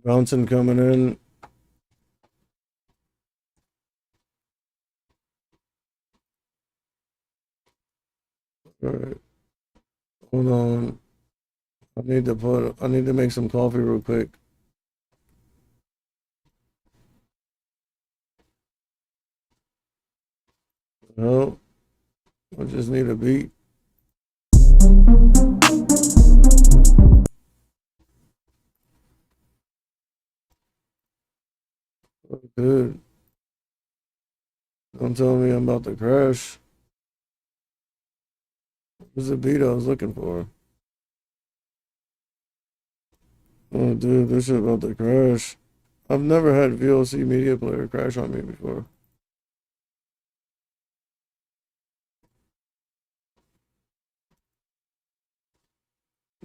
Bouncing coming in. All right. Hold on. I need to make some coffee real quick. No. I just need a beat. Oh, dude. Don't tell me I'm about to crash. Where's the beat I was looking for? Oh, dude, this shit about to crash. I've never had VLC Media Player crash on me before.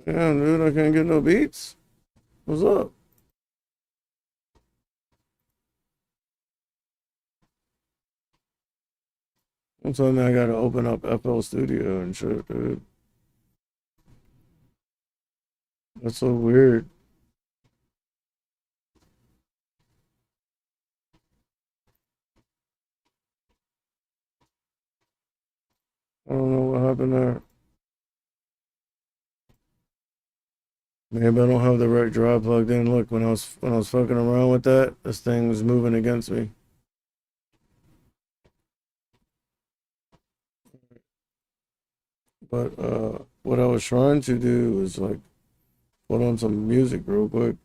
Damn, dude, I can't get no beats. What's up? I'm telling you, I gotta open up FL Studio and shit, dude. That's so weird. I don't know what happened there. Maybe I don't have the right drive plugged in. Look, when I was fucking around with that, this thing was moving against me. But what I was trying to do was like put on some music real quick.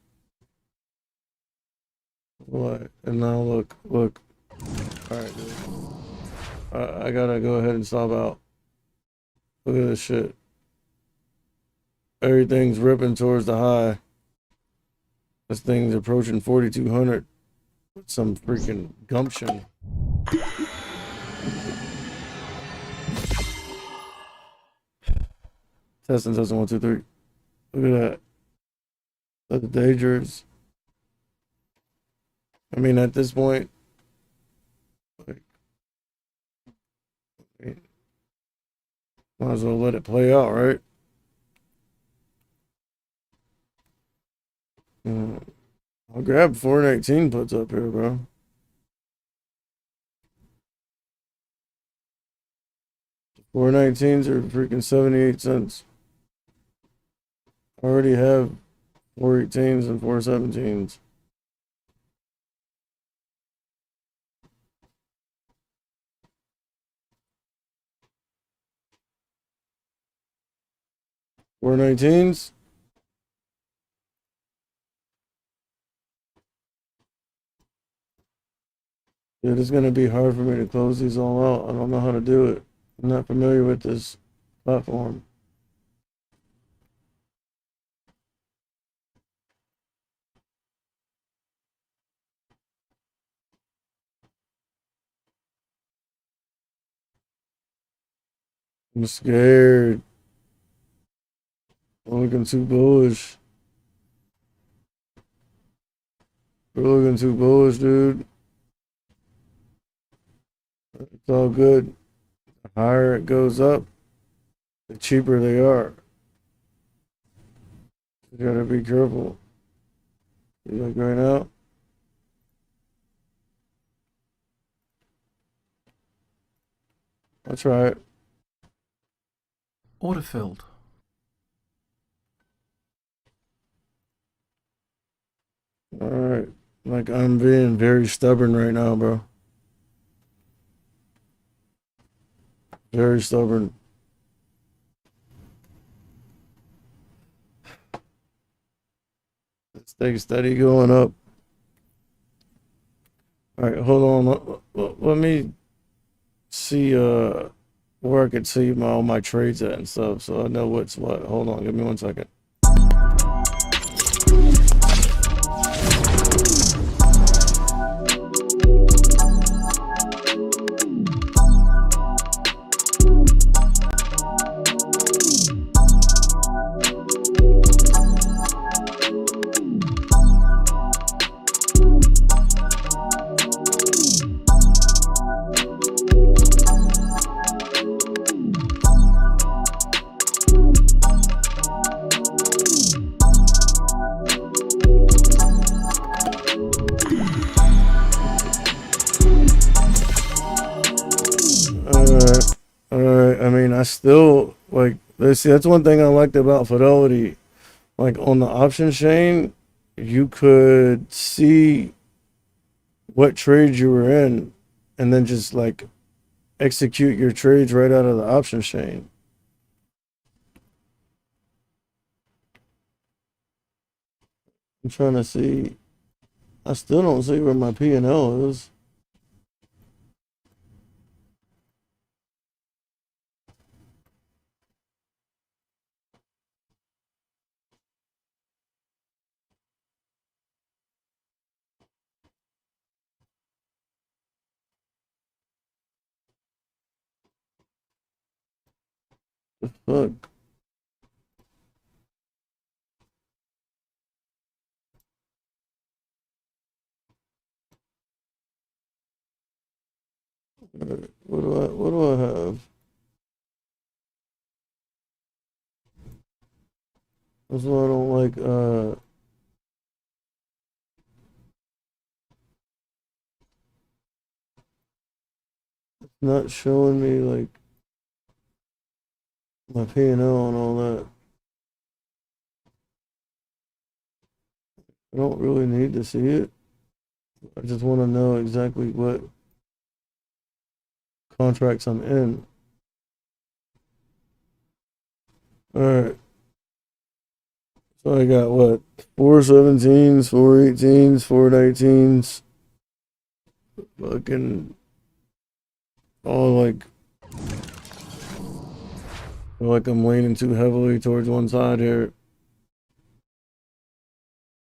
What? And now look. All right, dude. I gotta go ahead and stop out. Look at this shit. Everything's ripping towards the high. This thing's approaching 4,200 with some freaking gumption. Testing 1, 2, 3. Look at that. Look at the dangers. I mean, at this point, like, might as well let it play out, right? I'll grab 418 puts up here, bro. 419s are freaking 78 cents. I already have 418s and 417s. Four 19s. Dude, it's gonna be hard for me to close these all out. I don't know how to do it. I'm not familiar with this platform. I'm scared. I'm looking too bullish. We're looking too bullish, dude. It's all good. The higher it goes up, the cheaper they are. You gotta be careful. You like right now? I'll try it. Order filled. Alright. Like, I'm being very stubborn right now, bro. Very stubborn. Stay steady going up. Alright, hold on. Let me see where I could see all my trades at and stuff so I know what's what. Hold on, give me 1 second. I still like. Let's see, that's one thing I liked about Fidelity. Like on the option chain, you could see what trades you were in, and then just like execute your trades right out of the option chain. I'm trying to see. I still don't see where my P&L is. The fuck? What do I have? That's why I don't like not showing me like my P&L and all that. I don't really need to see it. I just want to know exactly what contracts I'm in. All right. So I got what? 417s, 418s, 419s. Fucking all like I'm leaning too heavily towards one side here.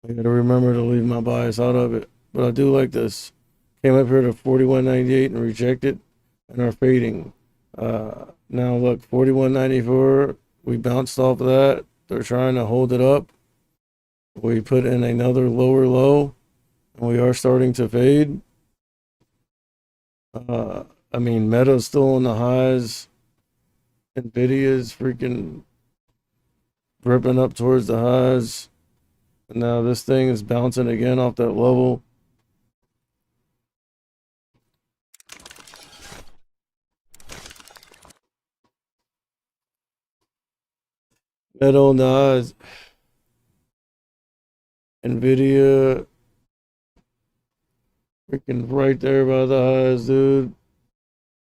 I gotta remember to leave my bias out of it. But I do like this. Came up here to 41.98 and rejected and are fading. Now look, 41.94. We bounced off of that. They're trying to hold it up. We put in another lower low, and we are starting to fade. I mean, Meta's still on the highs. Nvidia's freaking ripping up towards the highs. And now this thing is bouncing again off that level. Meta on the highs. Nvidia freaking right there by the highs, dude.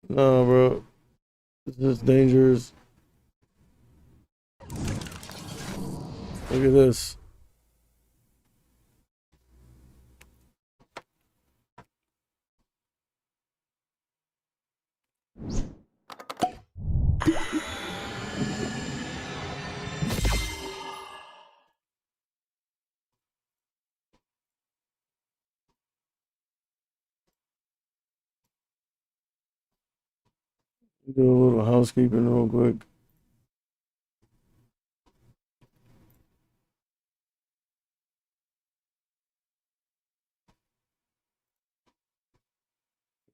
Nah, bro. This is dangerous. Look at this. Do a little housekeeping real quick.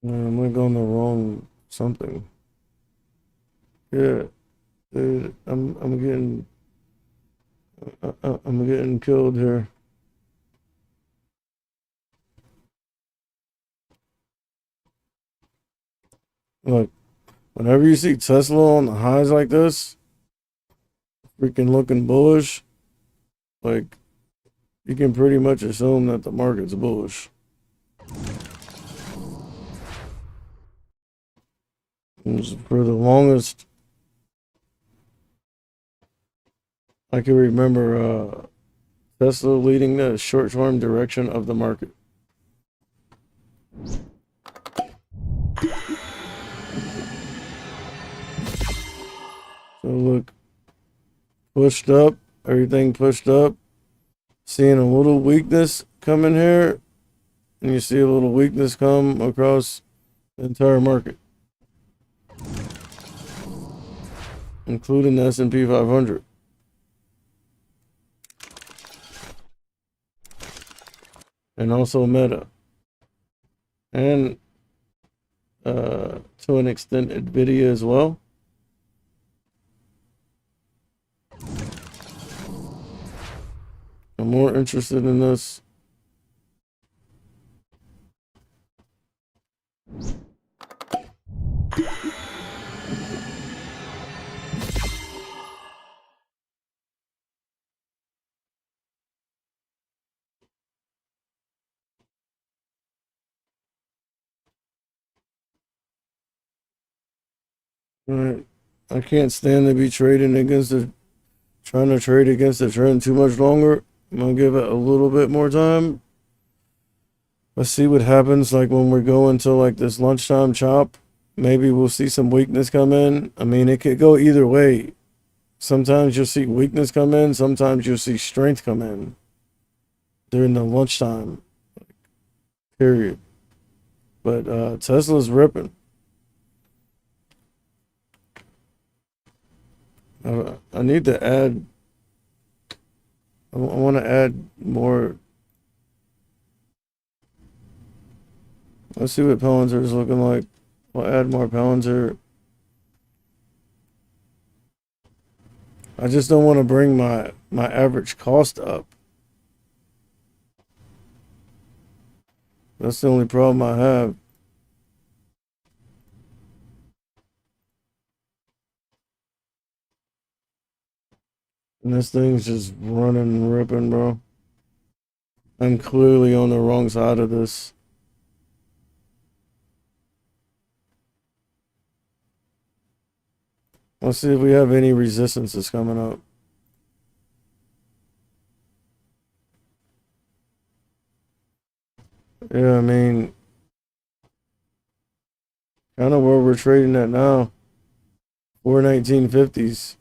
I'm like on the wrong something. Yeah, dude, I'm getting killed here. Look, whenever you see Tesla on the highs like this, freaking looking bullish, like you can pretty much assume that the market's bullish. For the longest I can remember, Tesla leading the short-term direction of the market. So look, pushed up, everything pushed up. Seeing a little weakness come in here, and you see a little weakness come across the entire market, including the S&P 500. And also Meta. And to an extent, Nvidia as well. I'm more interested in this. Right. I can't stand to be trading against the trying to trade against the trend too much longer. I'm gonna give it a little bit more time. Let's see what happens like when we're going to like this lunchtime chop. Maybe we'll see some weakness come in. I mean, it could go either way. Sometimes you'll see weakness come in, sometimes you'll see strength come in during the lunchtime period. But Tesla's ripping. I need to add. I want to add more. Let's see what Palantir is looking like. I'll add more Palantir. I just don't want to bring my average cost up. That's the only problem I have. And this thing's just running and ripping, bro. I'm clearly on the wrong side of this. Let's see if we have any resistances coming up. Yeah, I mean, kind of where we're trading at now. 419.50s.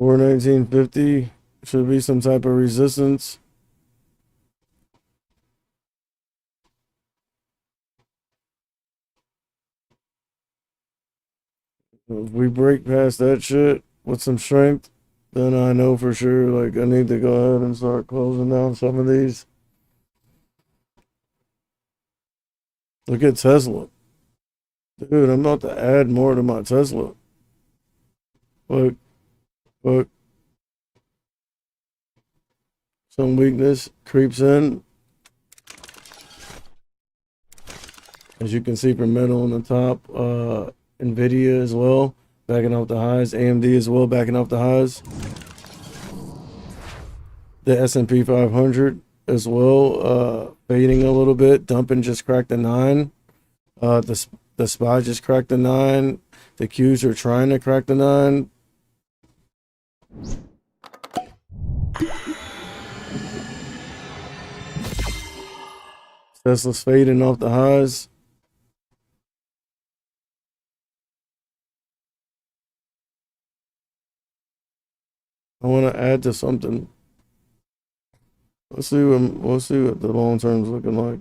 Four 1950 should be some type of resistance. If we break past that shit with some strength, then I know for sure like I need to go ahead and start closing down some of these. Look at Tesla. Dude, I'm about to add more to my Tesla. Look, look, some weakness creeps in. As you can see from metal on the top, Nvidia as well, backing off the highs. AMD as well, backing off the highs. The S&P 500 as well, fading a little bit. Dumping just cracked the 9. The SPY just cracked the 9. The Qs are trying to crack the 9. Tesla's fading off the highs. I want to add to something. We'll see what the long term's looking like.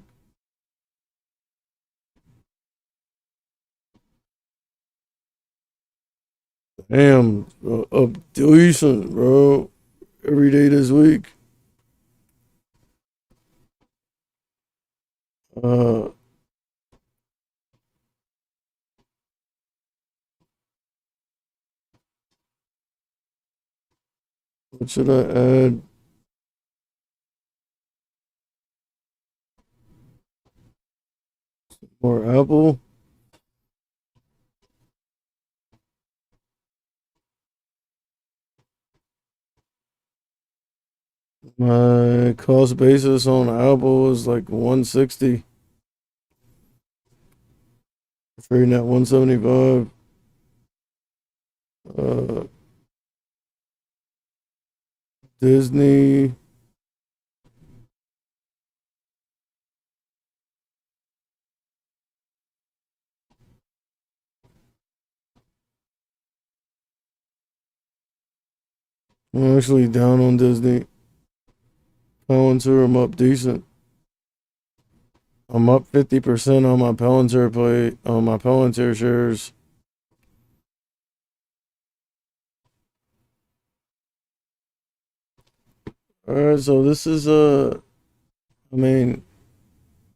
Damn, up decent, bro. Every day this week. Uh, what should I add? More Apple. My cost basis on Apple is like 160. Trading at 175. Uh, Disney. I'm actually down on Disney. Palantir, I'm up decent. I'm up 50% on my Palantir play on my Palantir shares. Alright, so this is I mean,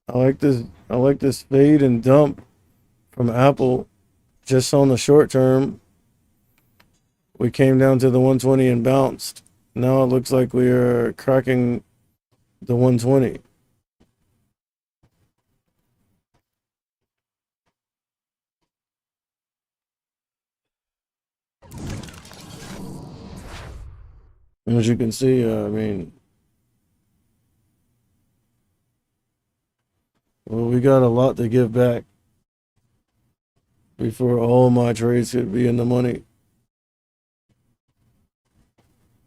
I like this fade and dump from Apple. just on the short term, we came down to the 120 and bounced. Now it looks like we are cracking the 120. As you can see, I mean, well, we got a lot to give back before all my trades could be in the money.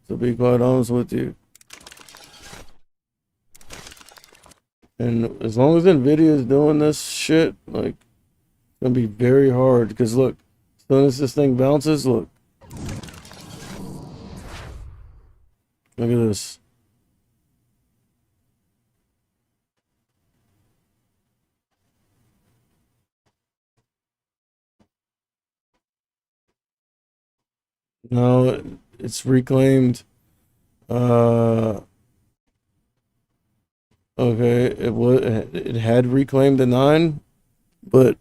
To be quite honest with you. And as long as NVIDIA is doing this shit, like, it's gonna be very hard. Because look, as soon as this thing bounces, look. Look at this. Now it's reclaimed. Okay, it had reclaimed the 9, but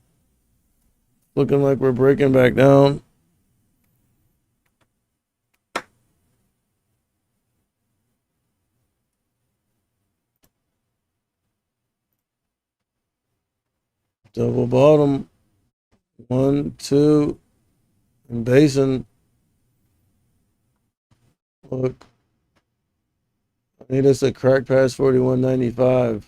looking like we're breaking back down. Double bottom. 1, 2, and basin. Look. I need us to crack past 41.95.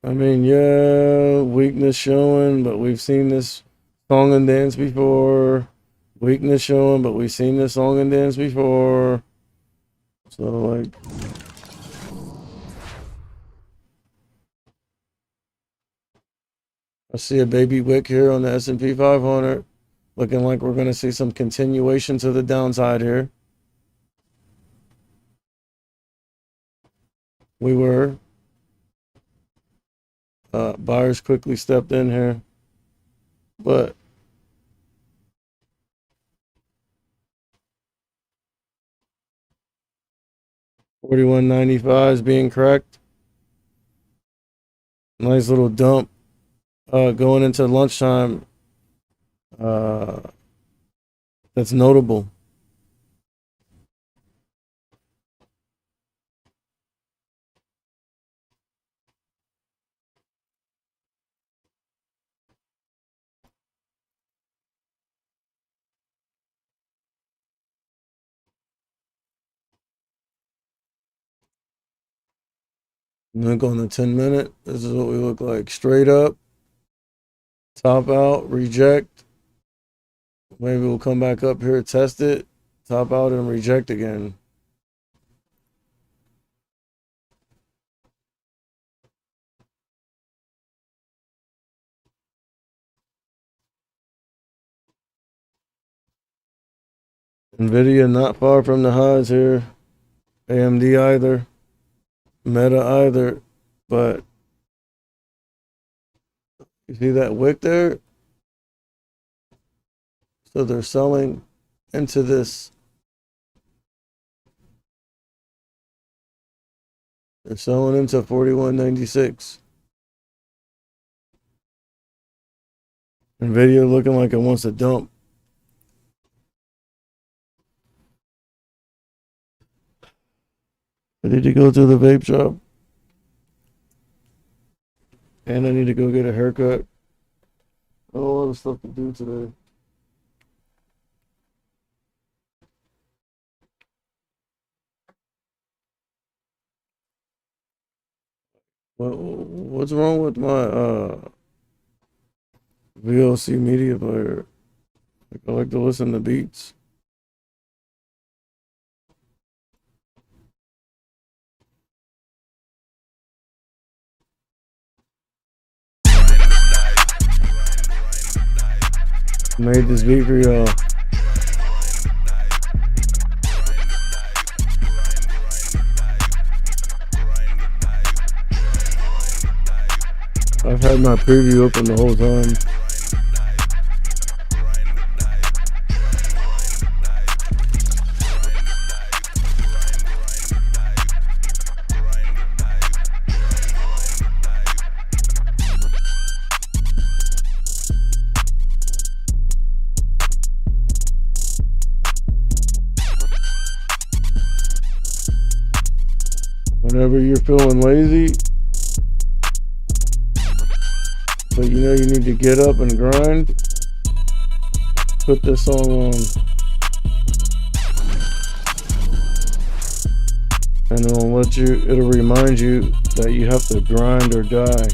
I mean, yeah, weakness showing, but we've seen this song and dance before. Weakness showing, but we've seen this song and dance before. So, like, I see a baby wick here on the S&P 500. Looking like we're going to see some continuation to the downside here. We were. Buyers quickly stepped in here. But $41.95 is being cracked. Nice little dump. Going into lunchtime. That's notable. Look on the 10-minute. This is what we look like. Straight up. Top out. Reject. Maybe we'll come back up here, test it. Top out and reject again. NVIDIA not far from the highs here. AMD either. Meta either. But you see that wick there? So they're selling into this. They're selling into 41.96. NVIDIA looking like it wants to dump. I need to go to the vape shop. And I need to go get a haircut. I have a lot of stuff to do today. What's wrong with my VLC media player? Like, I like to listen to beats. Made this beat for y'all. I've had my preview open the whole time. Whenever you're feeling lazy, but you know you need to get up and grind, put this song on. And it'll remind you that you have to grind or die.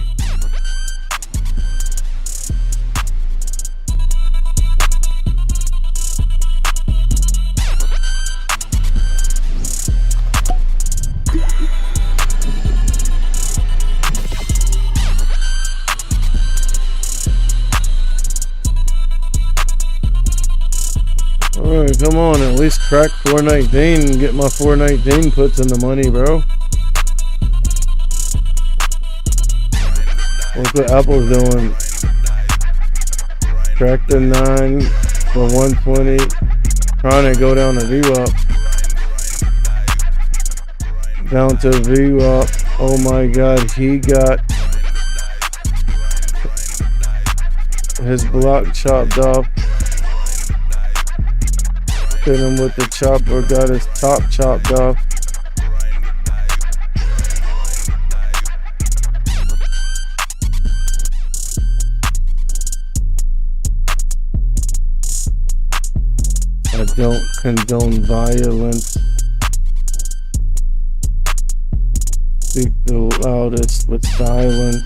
Alright, come on, at least crack 419 and get my 419 puts in the money, bro. Look what Apple's doing. Crack the 9 for 120. Trying to go down to VWAP. Down to VWAP. Oh my god, he got his block chopped off. Hit him with the chopper, got his top chopped off. I don't condone violence. Speak the loudest with silence.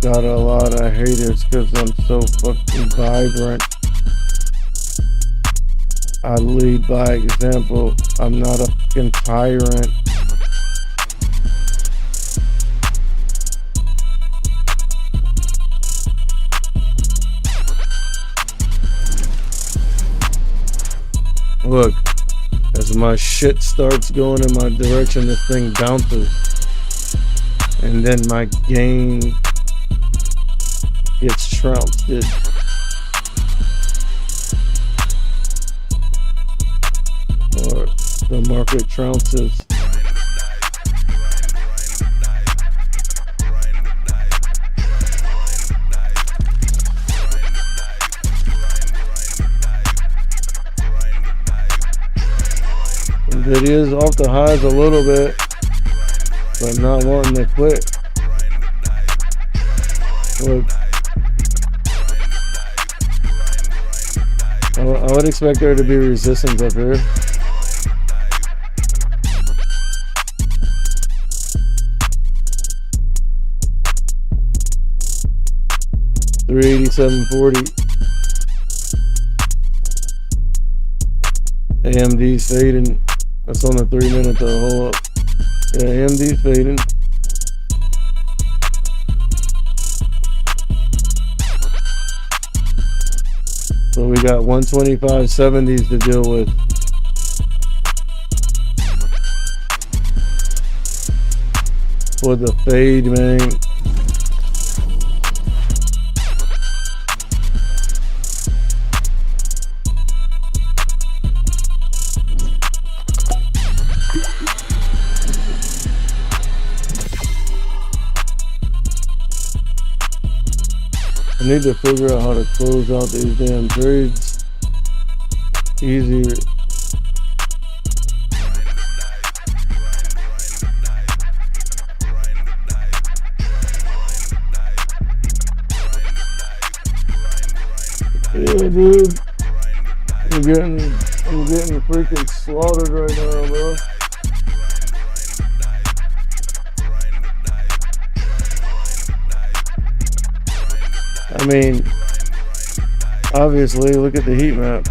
Got a lot of haters cause I'm so fucking vibrant. I lead by example. I'm not a fucking tyrant. Look, as my shit starts going in my direction, this thing bounces. And then my game gets trounced. Or the market trounces. Nvidia's off the highs a little bit, but not wanting to quit. Look, I would expect there to be resistance up here. $387.40. AMD's fading. That's on the 3 minute though. Hold up. Yeah, AMD's fading. So we got 125.70s to deal with. For the fade, man. I need to figure out how to close out these damn trades easier. Yeah, dude. I'm getting freaking slaughtered right now, bro. I mean, obviously, look at the heat map.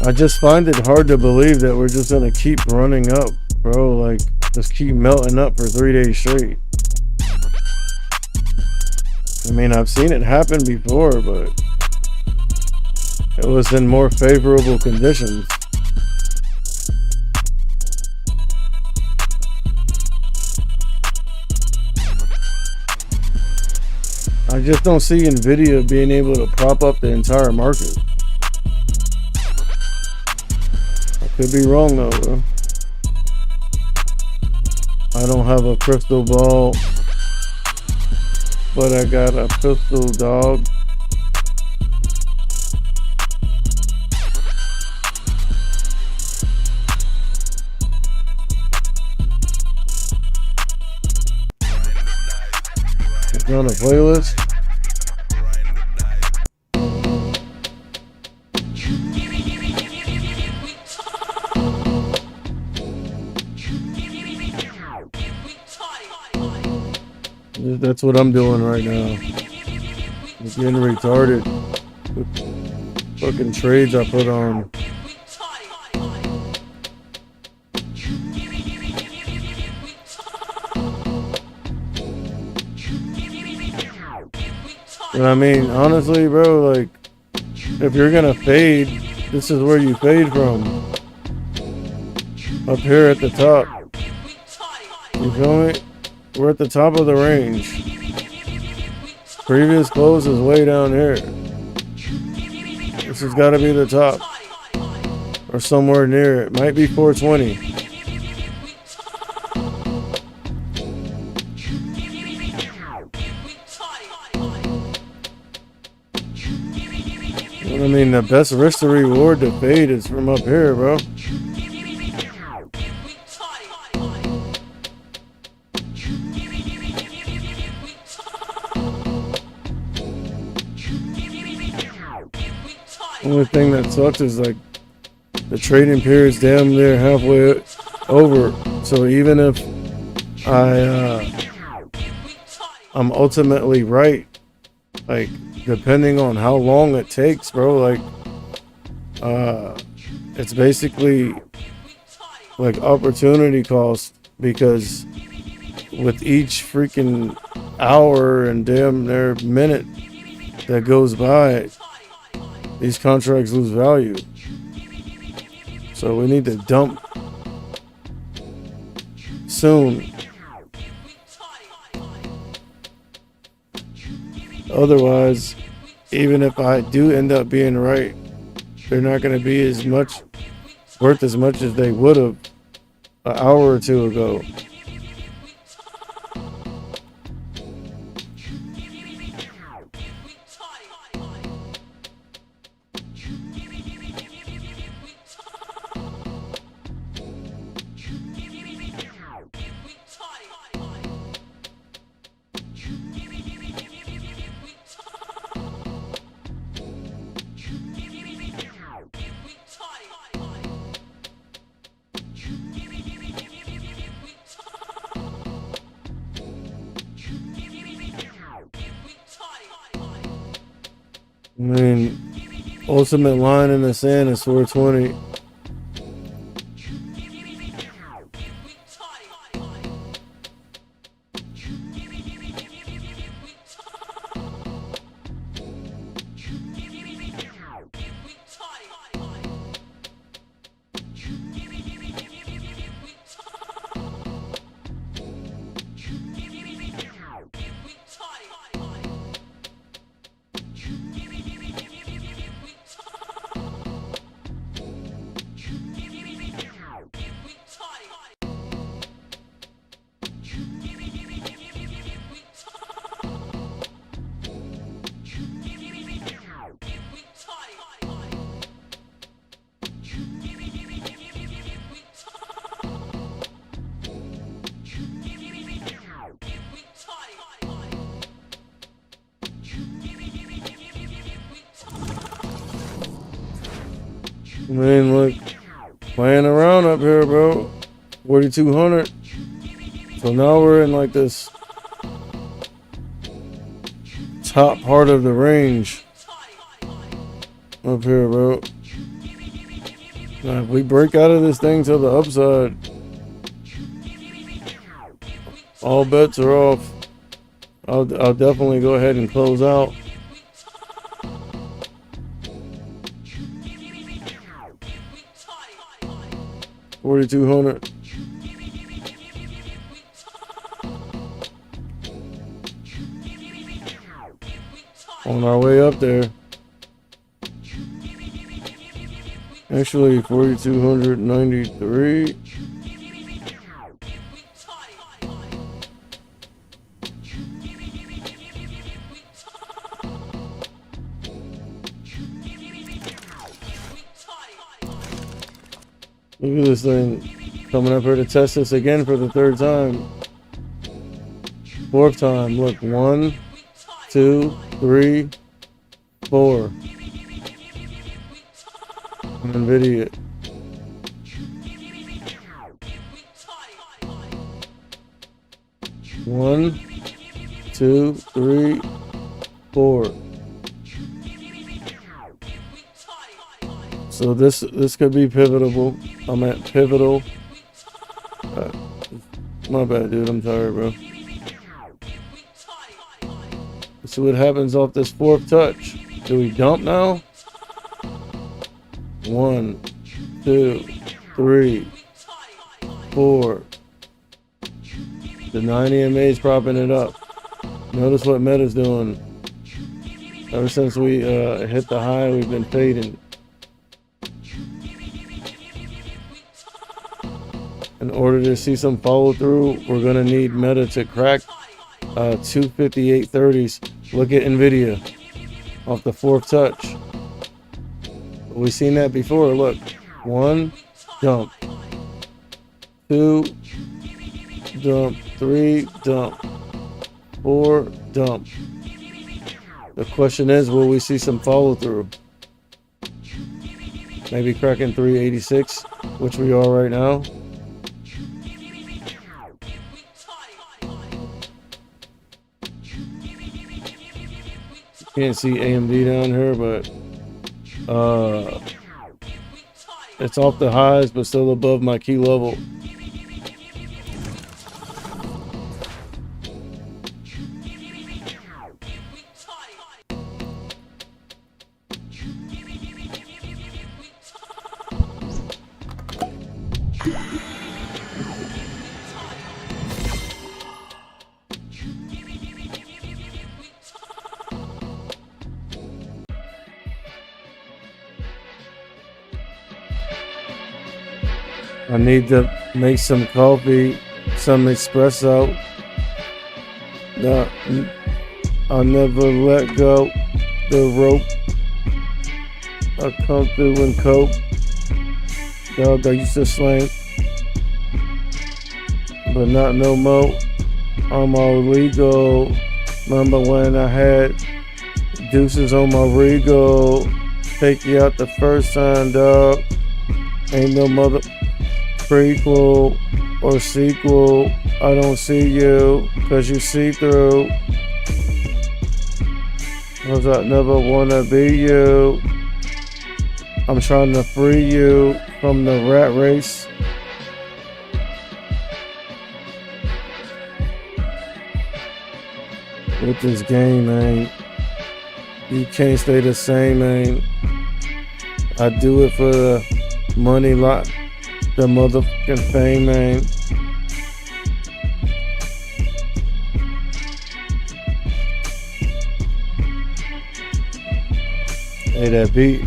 I just find it hard to believe that we're just gonna keep running up, bro. Like, just keep melting up for 3 days straight. I mean, I've seen it happen before, but it was in more favorable conditions. I just don't see Nvidia being able to prop up the entire market. I could be wrong though, bro. I don't have a crystal ball. but I got a pistol, dog. It's on a playlist. That's what I'm doing right now. I'm getting retarded with fucking trades I put on. But I mean, honestly, bro, like, if you're gonna fade, this is where you fade from. Up here at the top. You feel me? We're at the top of the range. Previous close is way down here. This has got to be the top. Or somewhere near it. Might be 420. I mean, the best risk to reward to fade is from up here, bro. Only thing that sucks is like the trading period's damn near halfway over. So even if I'm ultimately right, like depending on how long it takes, bro, like it's basically like opportunity cost, because with each freaking hour and damn near minute that goes by, these contracts lose value. So we need to dump soon. Otherwise, even if I do end up being right, they're not going to be as much worth as much as they would have an hour or two ago. I mean, ultimate line in the sand is 420. I mean, look, playing around up here, bro. 4,200. So now we're in like this top part of the range up here, bro. Now, if we break out of this thing to the upside, all bets are off. I'll definitely go ahead and close out. $4,200. On our way up there. Actually, 4,293. Look at this thing coming up here to test us again for the 3rd time. 4th time. Look, 1, 2, 3, 4. NVIDIA. One, 2, 3, 4. So this could be pivotal. I'm at pivotal. My bad, dude. I'm tired, bro. Let's see what happens off this 4th touch. Do we dump now? 1, 2, 3, 4. The 90 MA is propping it up. Notice what Meta's doing. Ever since we hit the high, we've been fading. In order to see some follow through, we're gonna need Meta to crack 258.30s. Look at NVIDIA off the 4th touch. We've seen that before. Look, 1, dump, 2, dump, 3, dump, 4, dump. The question is, will we see some follow through? Maybe cracking 386, which we are right now. Can't see AMD down here, but it's off the highs, but still above my key level. I need to make some coffee, some espresso. I'll never let go the rope. I come through and cope. Dog, I used to slang, but not no more. I'm all legal. Remember when I had deuces on my Regal? Take you out the first time, dog. Ain't no mother prequel or sequel. I don't see you, cause you see through. Cause I never wanna be you. I'm trying to free you from the rat race. With this game, man, you can't stay the same, man. I do it for the money lot. The motherfucking fame, man. Hey, that beat.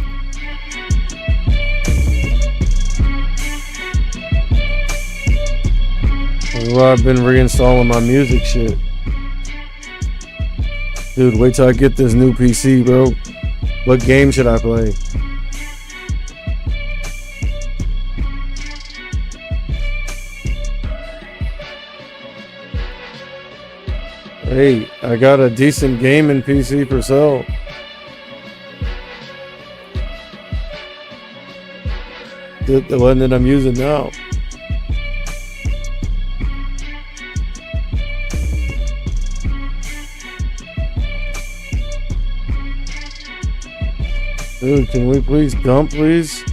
That's why I've been reinstalling my music shit. Dude, wait till I get this new PC, bro. What game should I play? Hey, I got a decent gaming PC for sale. The one that I'm using now. Dude, can we please dump, please?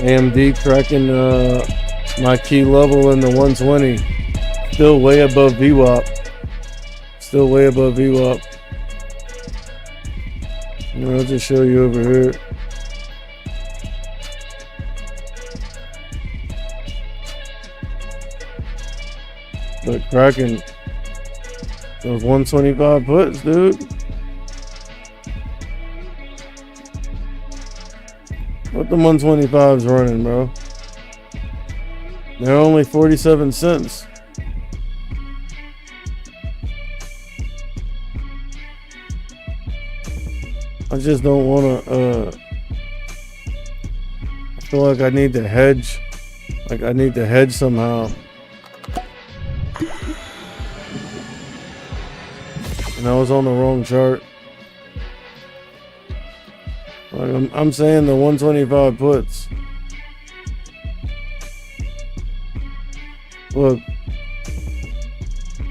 AMD cracking my key level in the 120. Still way above VWAP. Still way above VWAP. I'll just show you over here. But cracking those 125 puts, dude. What the 125's running, bro? They're only 47 cents. I just don't want to. I feel like I need to hedge. Like I need to hedge somehow. And I was on the wrong chart. Like I'm saying the 125 puts. Look,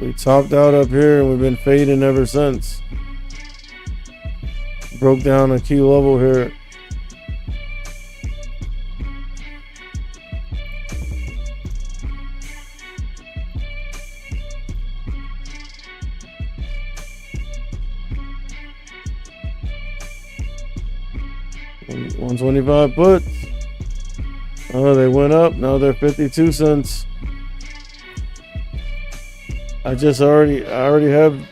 we topped out up here and we've been fading ever since. Broke down a key level here. $125 puts. Oh, they went up. Now they're 52 cents. I already have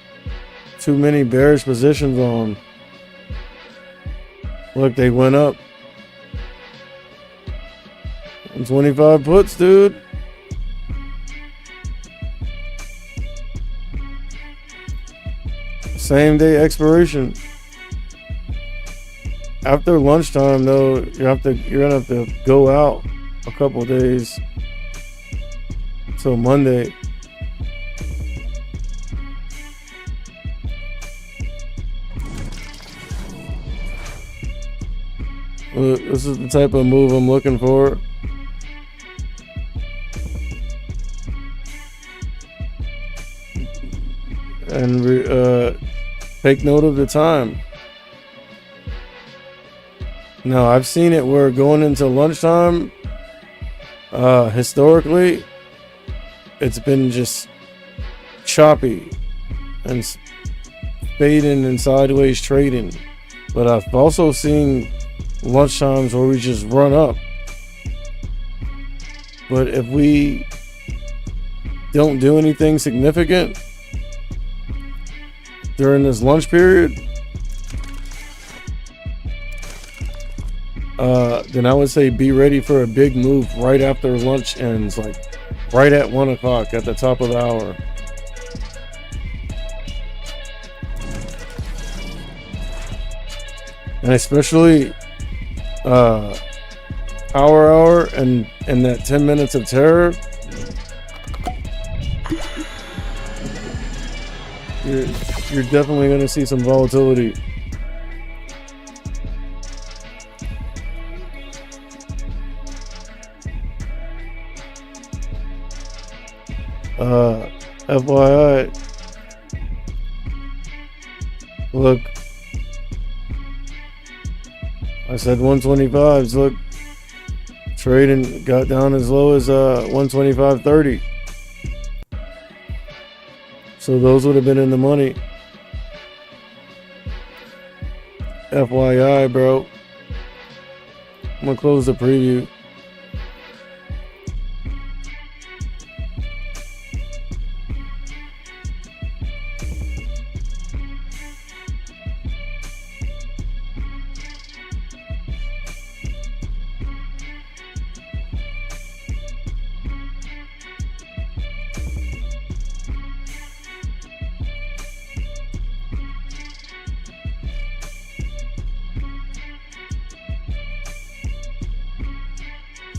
too many bearish positions on. Look, they went up. 125 puts, dude. Same day expiration. After lunchtime, though, you're gonna have to go out a couple days till Monday. This is the type of move I'm looking for. And take note of the time. Now, I've seen it where going into lunchtime, historically, it's been just choppy and fading and sideways trading. But I've also seen lunchtimes where we just run up. But if we don't do anything significant during this lunch period, then I would say be ready for a big move right after lunch ends, like right at 1 o'clock at the top of the hour. And especially hour and that 10 minutes of terror, you're definitely going to see some volatility. FYI, look, I said 125s. Look, trading got down as low as 125.30. So those would have been in the money. FYI, bro. I'm gonna close the preview.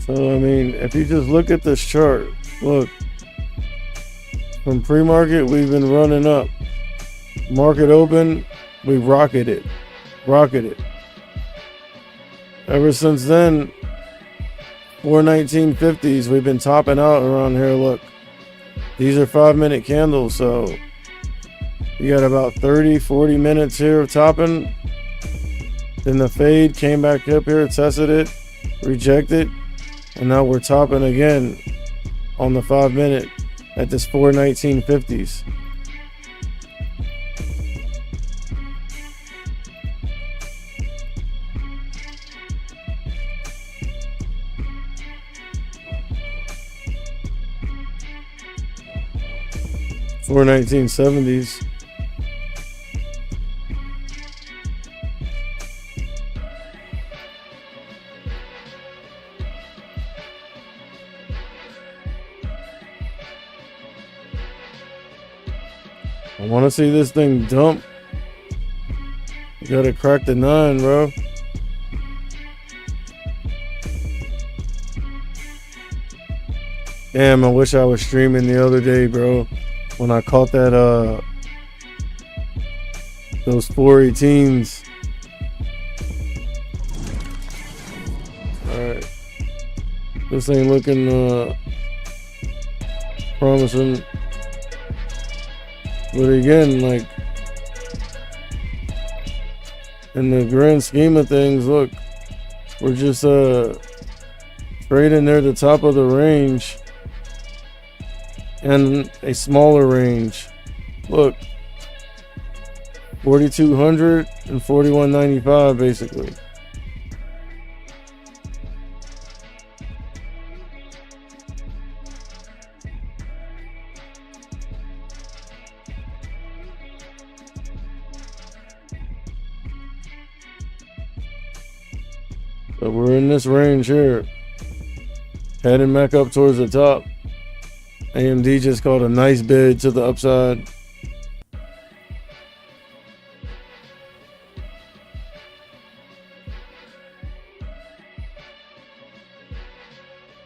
So, I mean, if you just look at this chart, look, from pre-market, we've been running up. Market open, we rocketed. Ever since then, 419.50s, we've been topping out around here. Look, these are 5-minute candles, so you got about 30-40 minutes here of topping. Then the fade came back up here, tested it, rejected, and now we're topping again on the 5-minute at this 419.50s. $419.70s. I want to see this thing dump Gotta crack the 9, bro. Damn, I wish I was streaming the other day, bro. When I caught that, those 418s. Alright. This ain't looking, promising. But again, like, in the grand scheme of things, look, we're just, trading near the top of the range. And a smaller range. Look, 4,200 and 41.95 basically. But we're in this range here, heading back up towards the top. AMD just caught a nice bid to the upside.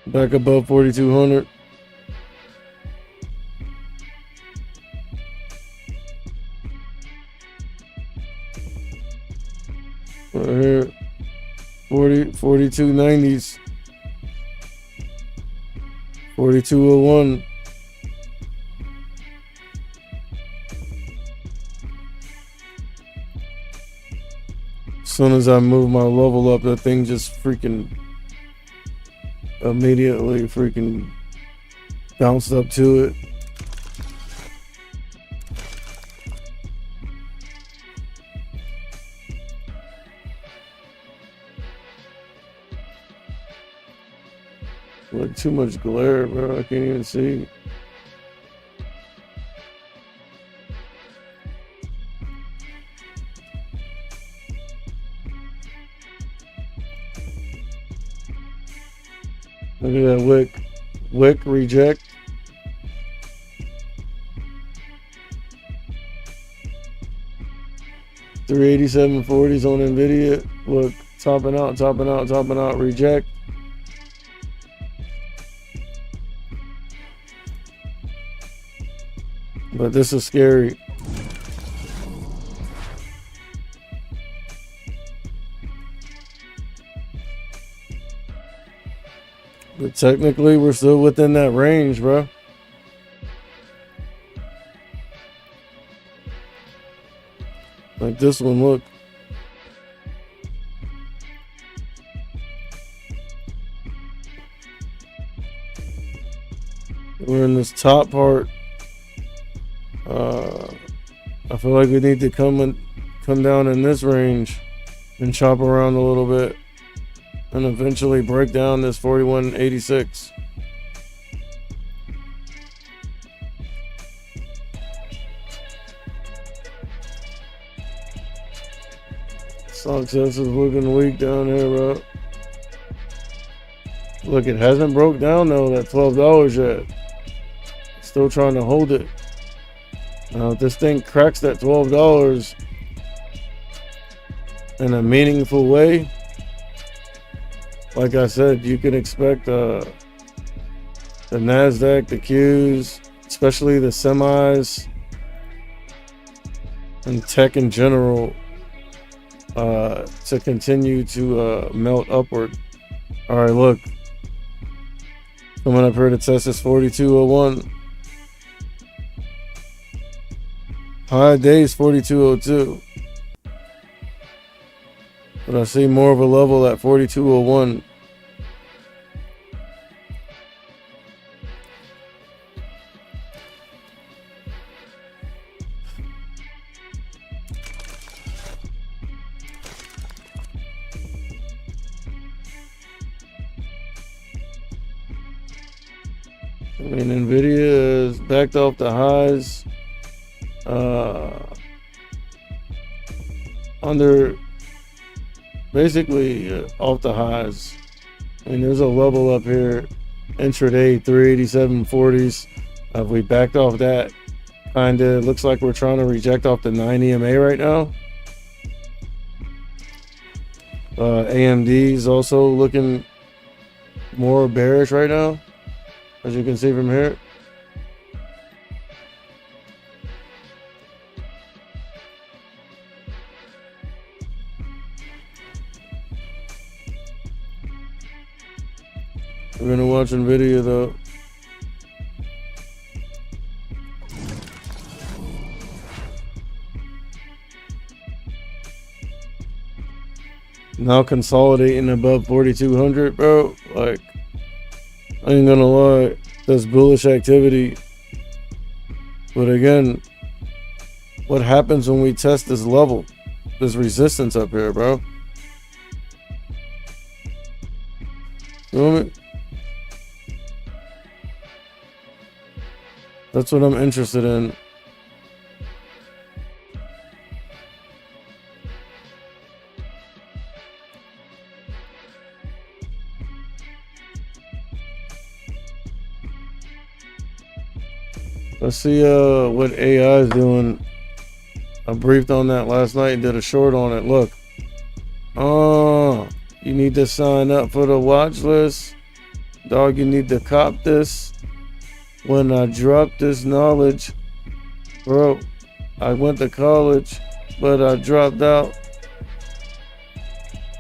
Back above 4,200. Right here, 42.90s. 42.01. As soon as I move my level up, that thing just freaking immediately freaking bounced up to it. Like too much glare, bro. I can't even see. Look at that wick reject. $387.40s on Nvidia. Look, topping out, reject. But this is scary. But technically, we're still within that range, bro. Like this one, look. We're in this top part. I feel like we need to come down in this range and chop around a little bit and eventually break down this 41.86. Success is looking weak down here, bro. Look, it hasn't broke down though, that $12 yet. Still trying to hold it. Now, if this thing cracks that $12 in a meaningful way, like I said, you can expect the NASDAQ, the Qs, especially the semis, and tech in general, to continue to melt upward. All right, look. Coming up here to test this 42.01. High days 42.02. But I see more of a level at 42.01. I mean, Nvidia is backed off the highs. Under basically off the highs. I mean, there's a level up here, intraday 387.40s. If we backed off that, kinda looks like we're trying to reject off the 9 EMA right now. AMD is also looking more bearish right now, as you can see from here. We're gonna watch Nvidia though. Now consolidating above 4,200, bro. Like, I ain't gonna lie, that's bullish activity. But again, what happens when we test this level, this resistance up here, bro? You know what I mean? That's what I'm interested in. Let's see what AI is doing. I briefed on that last night and did a short on it. Look. You need to sign up for the watch list. Dog, you need to cop this. When I drop this knowledge, bro, I went to college, but I dropped out.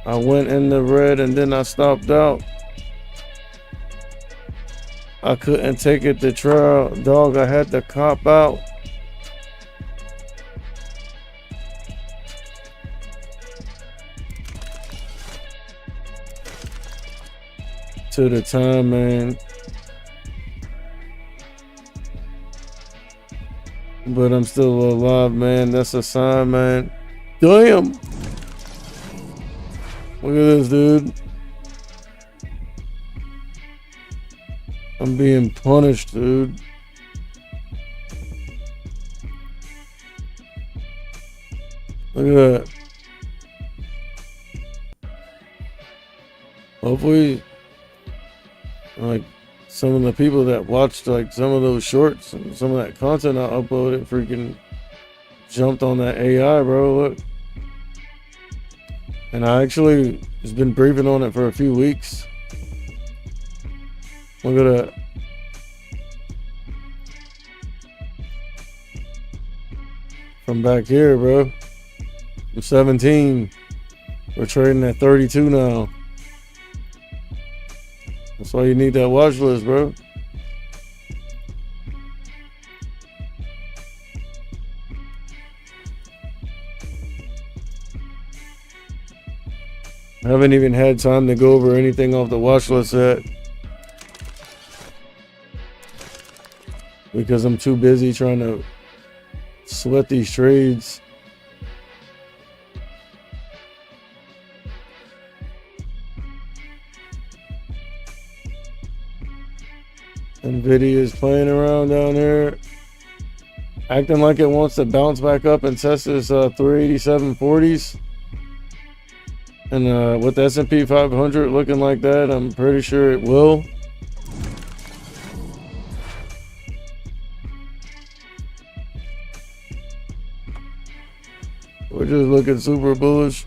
I went in the red and then I stopped out. I couldn't take it to trial. Dog, I had to cop out. To the time, man. But I'm still alive, man. That's a sign, man. Damn. Look at this, dude. I'm being punished, dude. Look at that. Hopefully, like, some of the people that watched, like, some of those shorts and some of that content I uploaded freaking jumped on that AI, bro. Look. And I actually has been briefing on it for a few weeks. Look at that. From back here, bro. From 17. We're trading at 32 now. That's why you need that watch list, bro. I haven't even had time to go over anything off the watch list yet. Because I'm too busy trying to sweat these trades. Nvidia is playing around down here, acting like it wants to bounce back up and test this 387.40s. And with the S&P 500 looking like that, I'm pretty sure it will. We're just looking super bullish.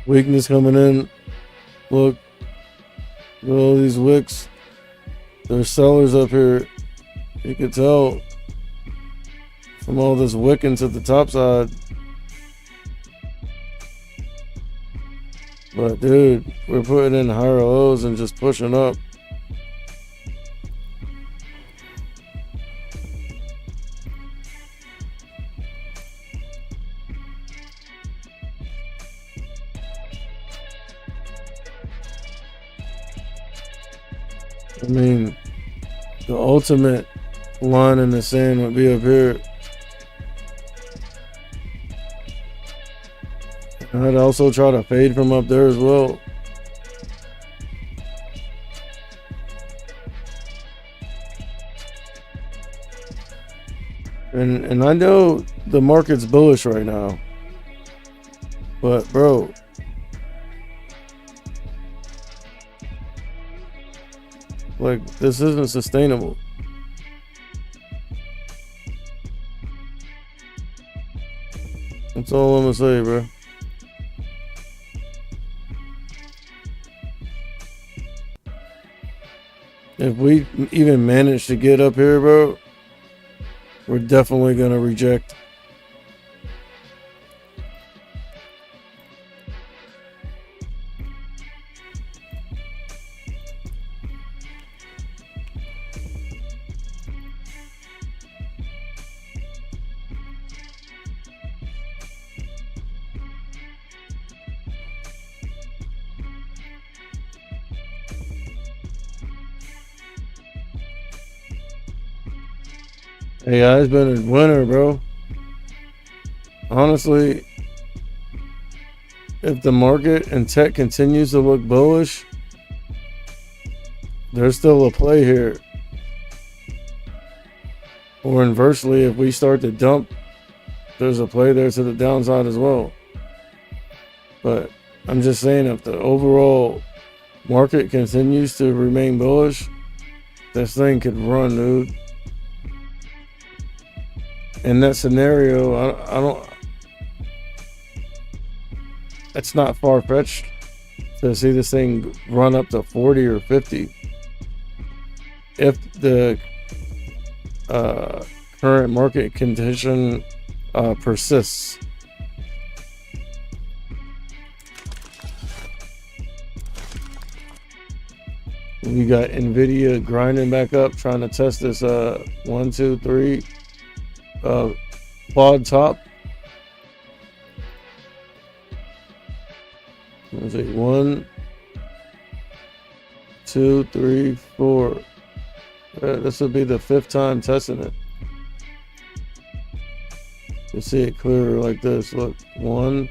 Weakness coming in. Look at all these wicks. There's sellers up here. You can tell from all this wicking to the top side. But dude, we're putting in higher lows and just pushing up. I mean, the ultimate line in the sand would be up here. I'd also try to fade from up there as well. And I know the market's bullish right now. But bro, Like, this isn't sustainable. That's all I'm gonna say, bro. If we even manage to get up here, bro, we're definitely gonna reject. AI's been a winner, bro. Honestly, if the market and tech continues to look bullish, there's still a play here. Or inversely, if we start to dump, there's a play there to the downside as well. But I'm just saying, if the overall market continues to remain bullish, this thing could run, dude. In that scenario, I don't. It's not far-fetched to see this thing run up to 40 or 50 if the current market condition persists. We got Nvidia grinding back up, trying to test this 1, 2, 3 quad top. Let's see, 1, 2, 3, 4. This will be the 5th time testing it. You see it clearer like this. Look, 1,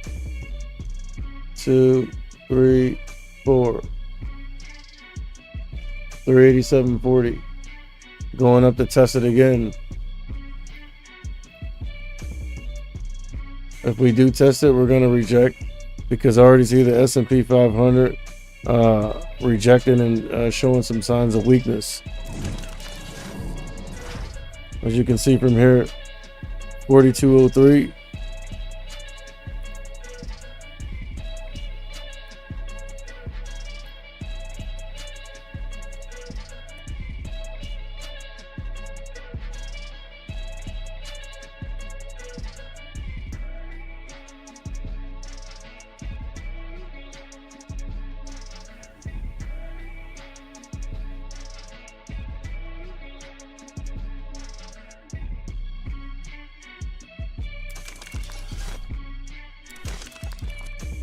2, 3, 4. 387.40. Going up to test it again. If we do test it, we're going to reject, because I already see the S&P 500 rejecting and showing some signs of weakness. As you can see from here, 4203.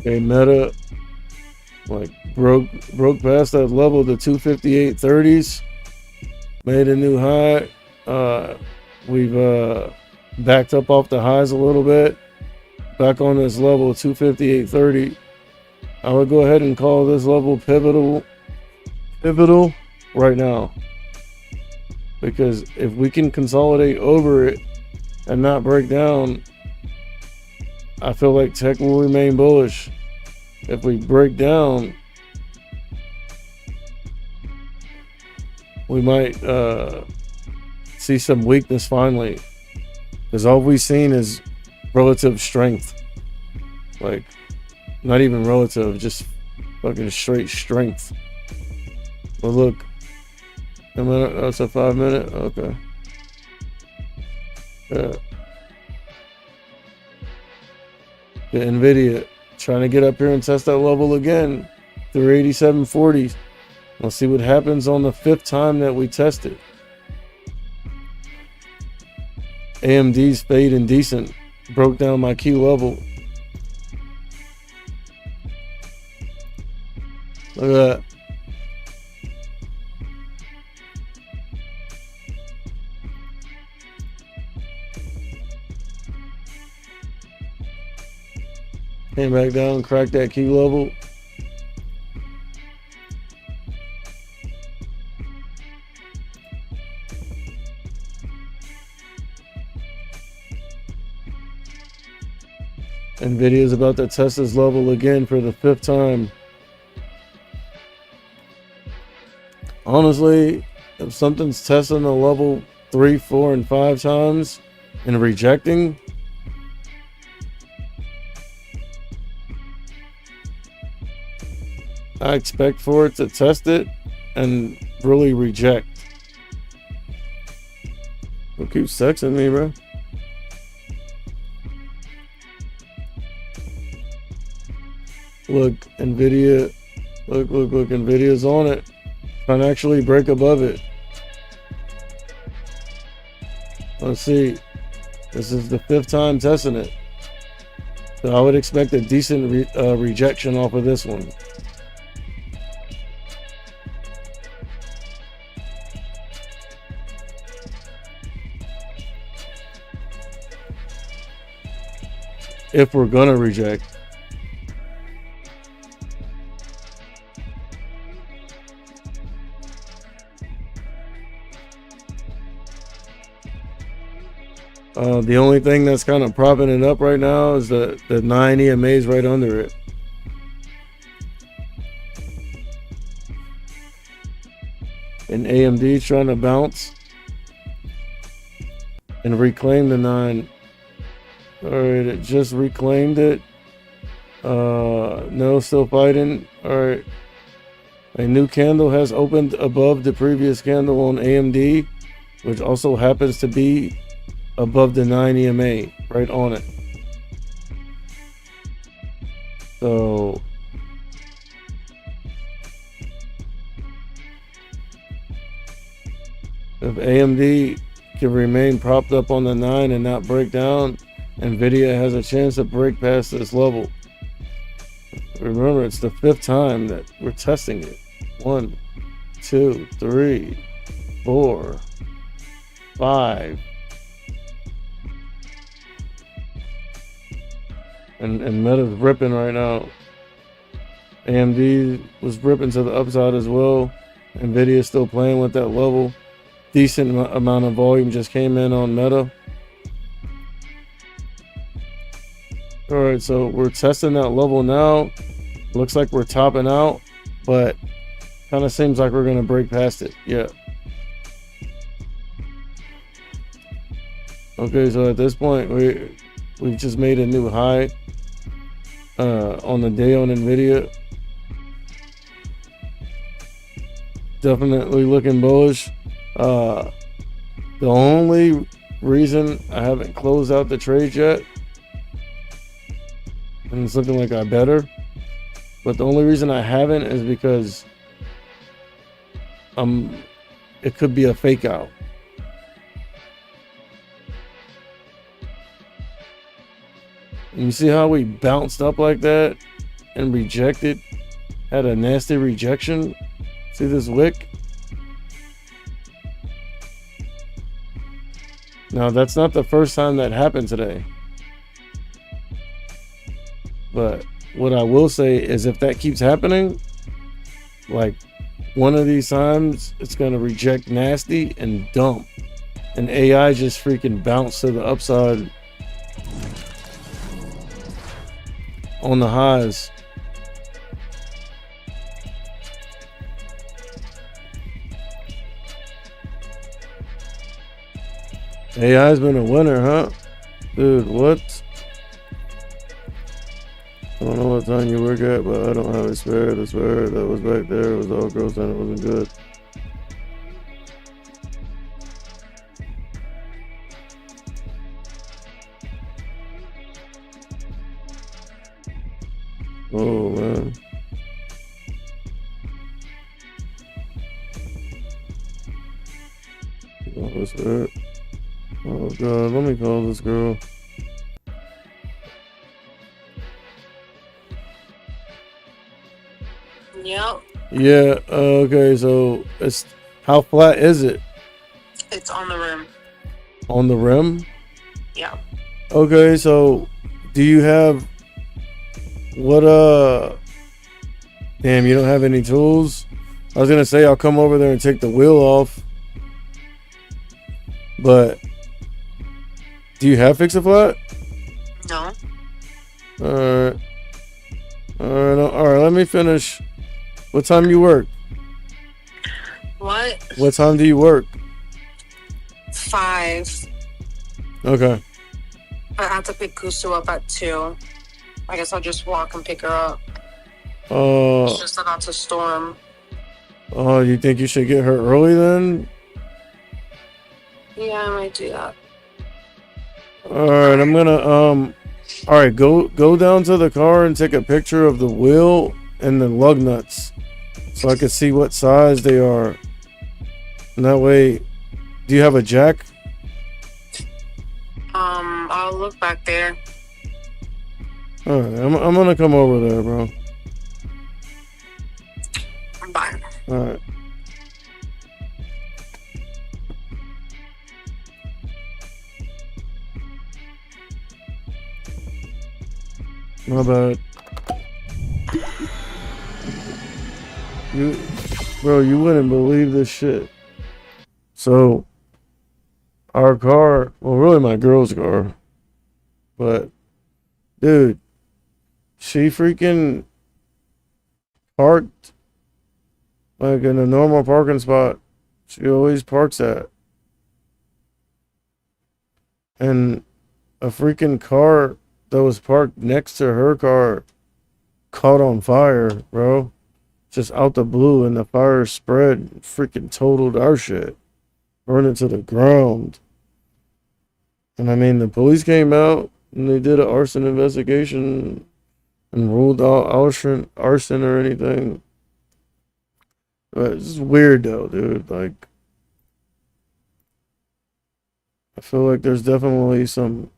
Okay, Meta like broke past that level, the 258.30s, made a new high. We've backed up off the highs a little bit, back on this level 258.30. I would go ahead and call this level pivotal right now, because if we can consolidate over it and not break down, I feel like tech will remain bullish. If we break down, we might see some weakness finally, because all we've seen is relative strength. Like, not even relative, just fucking straight strength. But look, a minute, that's a 5 minute. Okay. Yeah. The Nvidia trying to get up here and test that level again, 387.40. Let's see what happens on the 5th time that we test it. AMD's fading decent, broke down my key level. Look at that. Came back down, cracked that key level. Nvidia's about to test this level again for the 5th time. honestly, if something's testing a level 3, 4, and 5 times and rejecting, I expect for it to test it and really reject. Who keeps texting me, bro? Look, Nvidia. Look, Nvidia's on it. Trying to actually break above it. Let's see. This is the 5th time testing it. So I would expect a decent rejection off of this one. If we're gonna reject. The only thing that's kind of propping it up right now is the 9 EMAs right under it. And AMD trying to bounce and reclaim the 9. All right, it just reclaimed it. No, still fighting. All right. A new candle has opened above the previous candle on AMD, which also happens to be above the 9 EMA, right on it. So if AMD can remain propped up on the 9 and not break down, Nvidia has a chance to break past this level. Remember, it's the 5th time that we're testing it. 1, 2, 3, 4, 5. And Meta's ripping right now. AMD was ripping to the upside as well. Nvidia is still playing with that level. Decent amount of volume just came in on Meta. All right, so we're testing that level now. Looks like we're topping out, but kind of seems like we're gonna break past it. Yeah. Okay, so at this point we've just made a new high on the day on Nvidia. Definitely looking bullish. The only reason I haven't closed out the trade yet, and it's looking like I better, but the only reason I haven't is because it could be a fake out. You see how we bounced up like that and rejected, had a nasty rejection? See this wick? Now that's not the first time that happened today. But what I will say is if that keeps happening, like one of these times it's gonna reject nasty and dump. And AI just freaking bounce to the upside on the highs. AI's been a winner, huh? Dude, what? I don't know what time you work at, but I don't have a spare. The spare that was back there was all gross and it wasn't good. Oh man. What's that? Oh god, let me call this girl. Yep. Yeah, okay, so it's how flat is it? It's on the rim. On the rim? Yeah. Okay, so do you have what damn, you don't have any tools? I was gonna say I'll come over there and take the wheel off. But do you have fix a flat? No. Alright. Alright, let me finish. What time you work? What? What time do you work? 5. Okay. I have to pick Kusu up at 2. I guess I'll just walk and pick her up. It's just about to storm. You think you should get her early then? Yeah, I might do that. Alright, I'm gonna, alright, go down to the car and take a picture of the wheel and the lug nuts so I can see what size they are. And that way, do you have a jack? I'll look back there. Alright, I'm gonna come over there, bro. Bye. Alright. My bad. Bro, you wouldn't believe this shit. So, our car, well, really my girl's car, but, dude, she freaking parked, like, in a normal parking spot. She always parks at. And a freaking car that was parked next to her car caught on fire, bro. Just out the blue, and the fire spread, freaking totaled our shit. Burned it to the ground. And I mean, the police came out and they did an arson investigation and ruled out arson or anything. But it's just weird though, dude. Like, I feel like there's definitely some,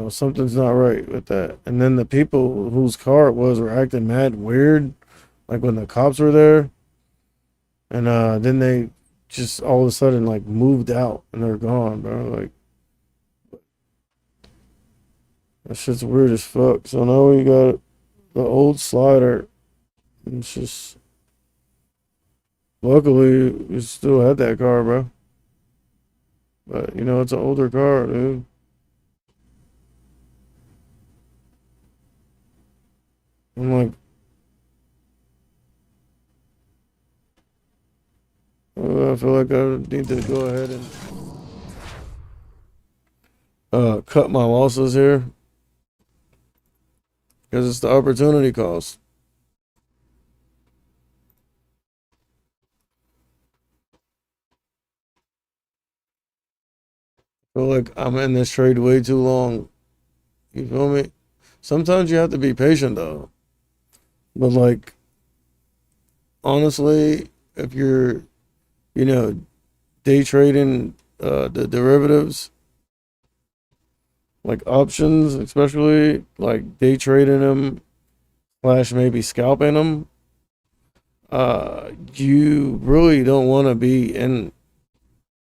something's not right with that. And then the people whose car it was were acting mad weird, like when the cops were there. And then they just all of a sudden like moved out and they're gone, bro. Like, that shit's weird as fuck. So now we got the old slider. And it's just, luckily we still had that car, bro. But it's an older car, dude. I'm like, I feel like I need to go ahead and cut my losses here because it's the opportunity cost. I feel like I'm in this trade way too long. You feel me? Sometimes you have to be patient though. But like, honestly, if you're, day trading the derivatives, like options, especially like day trading them slash maybe scalping them, you really don't want to be in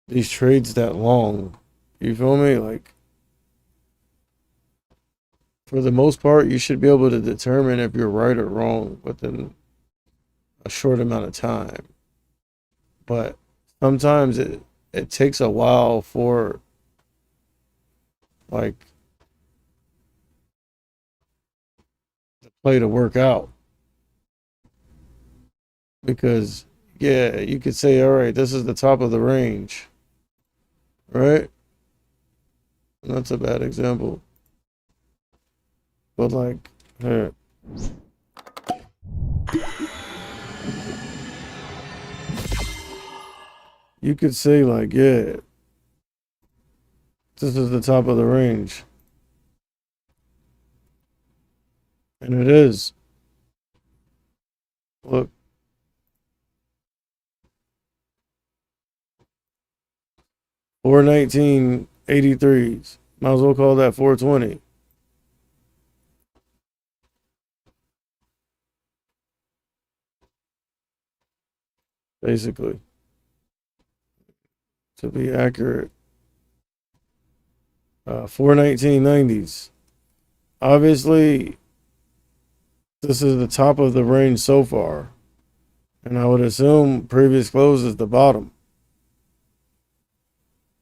these trades that long. You feel me? Like, for the most part, you should be able to determine if you're right or wrong within a short amount of time. But sometimes it takes a while for like the play to work out. Because yeah, you could say, all right, this is the top of the range. Right? And that's a bad example. But like, here. You could say like, yeah, this is the top of the range. And it is. Look. 419.83s. Might as well call that 420. Basically. To be accurate. 419.90s. Obviously, this is the top of the range so far. And I would assume previous close is the bottom.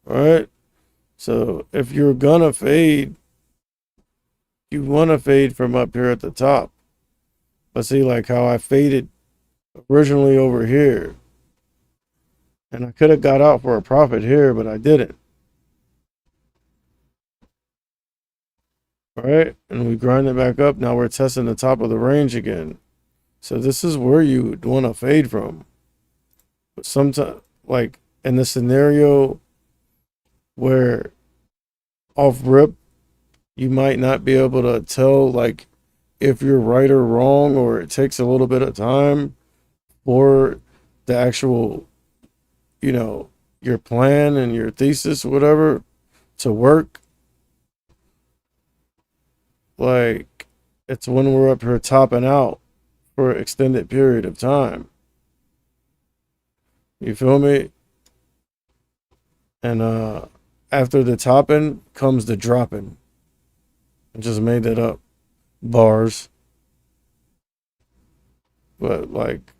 All right? So if you're gonna fade, you want to fade from up here at the top. But see, like how I faded originally over here. And I could have got out for a profit here, but I didn't. All right, and we grind it back up. Now we're testing the top of the range again. So this is where you would want to fade from. But sometimes, like in the scenario where off rip, you might not be able to tell like if you're right or wrong, or it takes a little bit of time for the actual, you know, your plan and your thesis, whatever, to work. Like it's when we're up here topping out for an extended period of time. You feel me? And after the topping comes the dropping. I just made that up. Bars. But like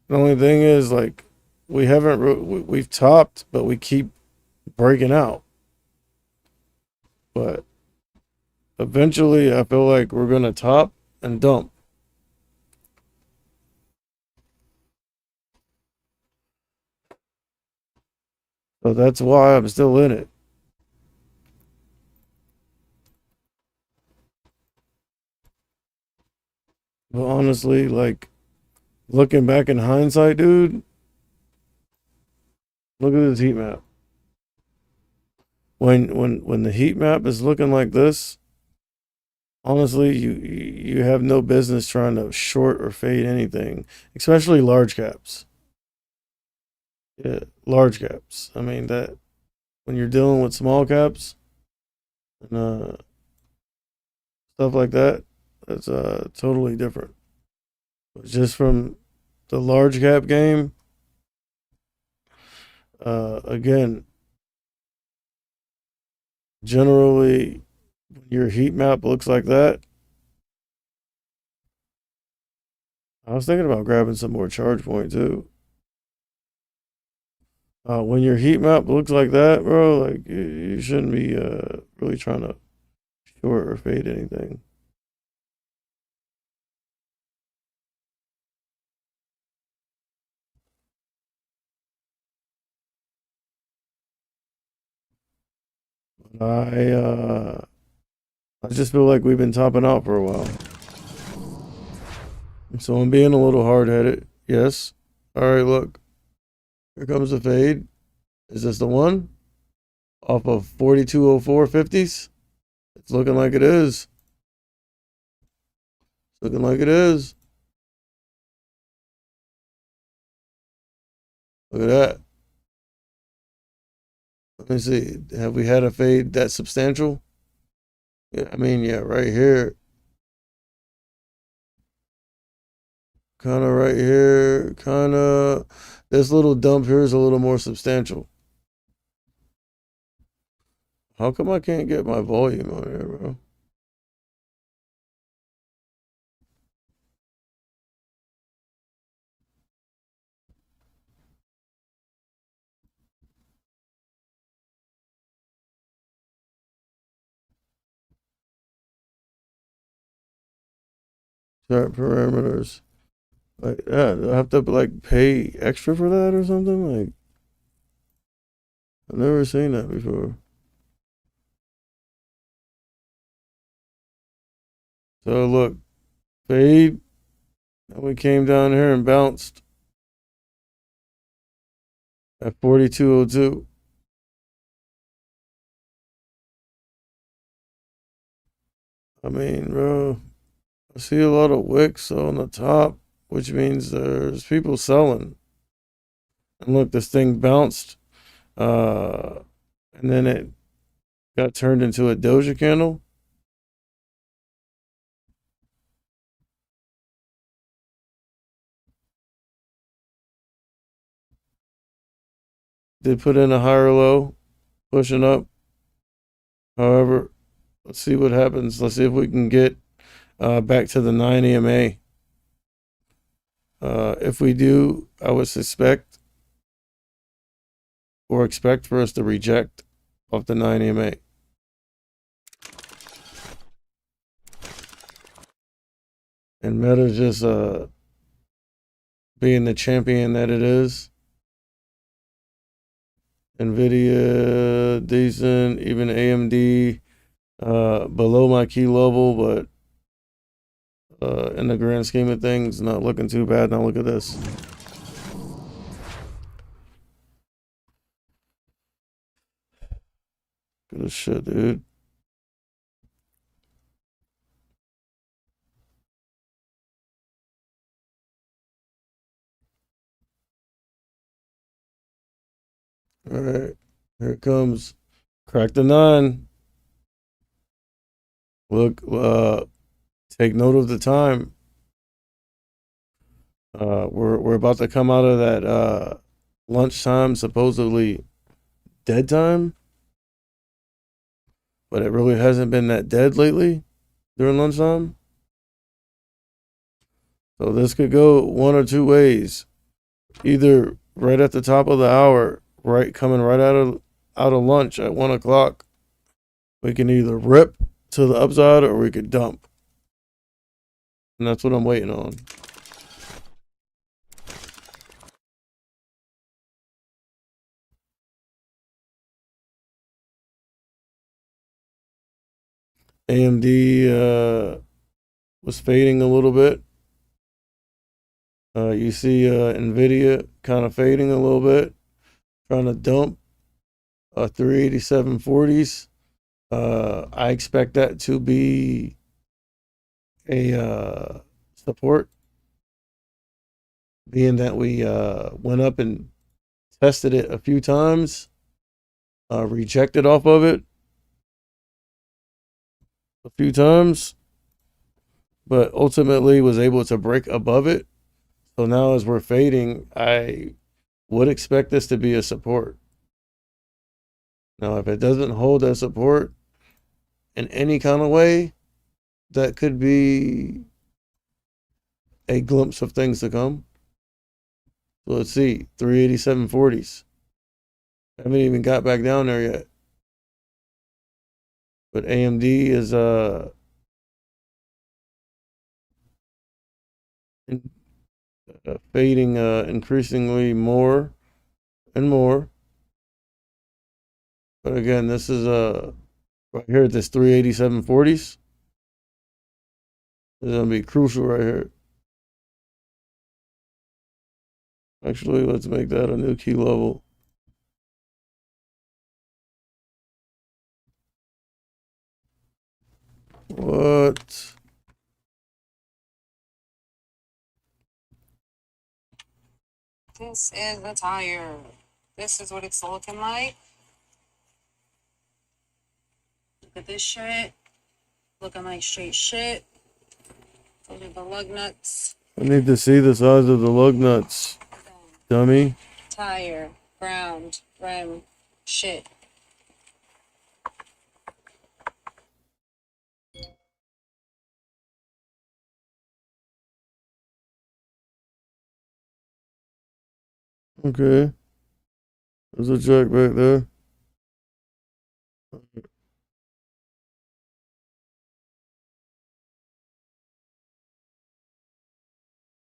the only thing is like we haven't we've topped, but we keep breaking out. But eventually I feel like we're gonna top and dump. So that's why I'm still in it. But honestly, like looking back in hindsight, dude, look at this heat map. When the heat map is looking like this, honestly, you have no business trying to short or fade anything, especially large caps. Yeah, large caps. I mean that when you're dealing with small caps and stuff like that, that's totally different. But just from the large cap game, again, generally, when your heat map looks like that, I was thinking about grabbing some more charge point too. When your heat map looks like that, bro, like you shouldn't be really trying to short or fade anything. I just feel like we've been topping out for a while. So I'm being a little hard headed. Yes. All right, look. Here comes the fade. Is this the one? Off of 4204.50s? It's looking like it is. Looking like it is. Look at that. Let me see. Have we had a fade that substantial? Yeah, I mean, yeah, right here. Kind of right here. Kind of. This little dump here is a little more substantial. How come I can't get my volume on here, bro? Chart parameters. Like, yeah, do I have to like pay extra for that or something? Like, I've never seen that before. So look, fade. And we came down here and bounced at 4202. I mean, bro, I see a lot of wicks on the top, which means there's people selling. And look, this thing bounced, uh, and then it got turned into a doja candle. Did put in a higher low, pushing up. However, let's see what happens. Let's see if we can get back to the 9 EMA. If we do, I would suspect or expect for us to reject off the 9 EMA. And Meta just being the champion that it is. Nvidia, decent. Even AMD, below my key level, but in the grand scheme of things, not looking too bad. Now look at this. Good as shit, dude. All right, here it comes. Crack the 9. Look, take note of the time. We're about to come out of that lunchtime, supposedly dead time, but it really hasn't been that dead lately during lunchtime. So this could go one or two ways. Either right at the top of the hour, right coming right out of lunch at 1 o'clock, we can either rip to the upside or we could dump. And that's what I'm waiting on. AMD was fading a little bit. You see Nvidia kind of fading a little bit, trying to dump 387.40s. I expect that to be a support, being that we went up and tested it a few times, rejected off of it a few times, but ultimately was able to break above it. So now as we're fading, I would expect this to be a support. Now, if it doesn't hold that support in any kind of way, that could be a glimpse of things to come. So let's see, 387.40s. I haven't even got back down there yet. But AMD is fading increasingly more and more. But again, this is right here at this 387.40s. This is gonna be crucial right here. Actually, let's make that a new key level. What? This is the tire. This is what it's looking like. Look at this shit. Looking like straight shit. Those are the lug nuts. I need to see the size of the lug nuts, dummy. Tire, ground, rim, shit. Okay. There's a jack back there.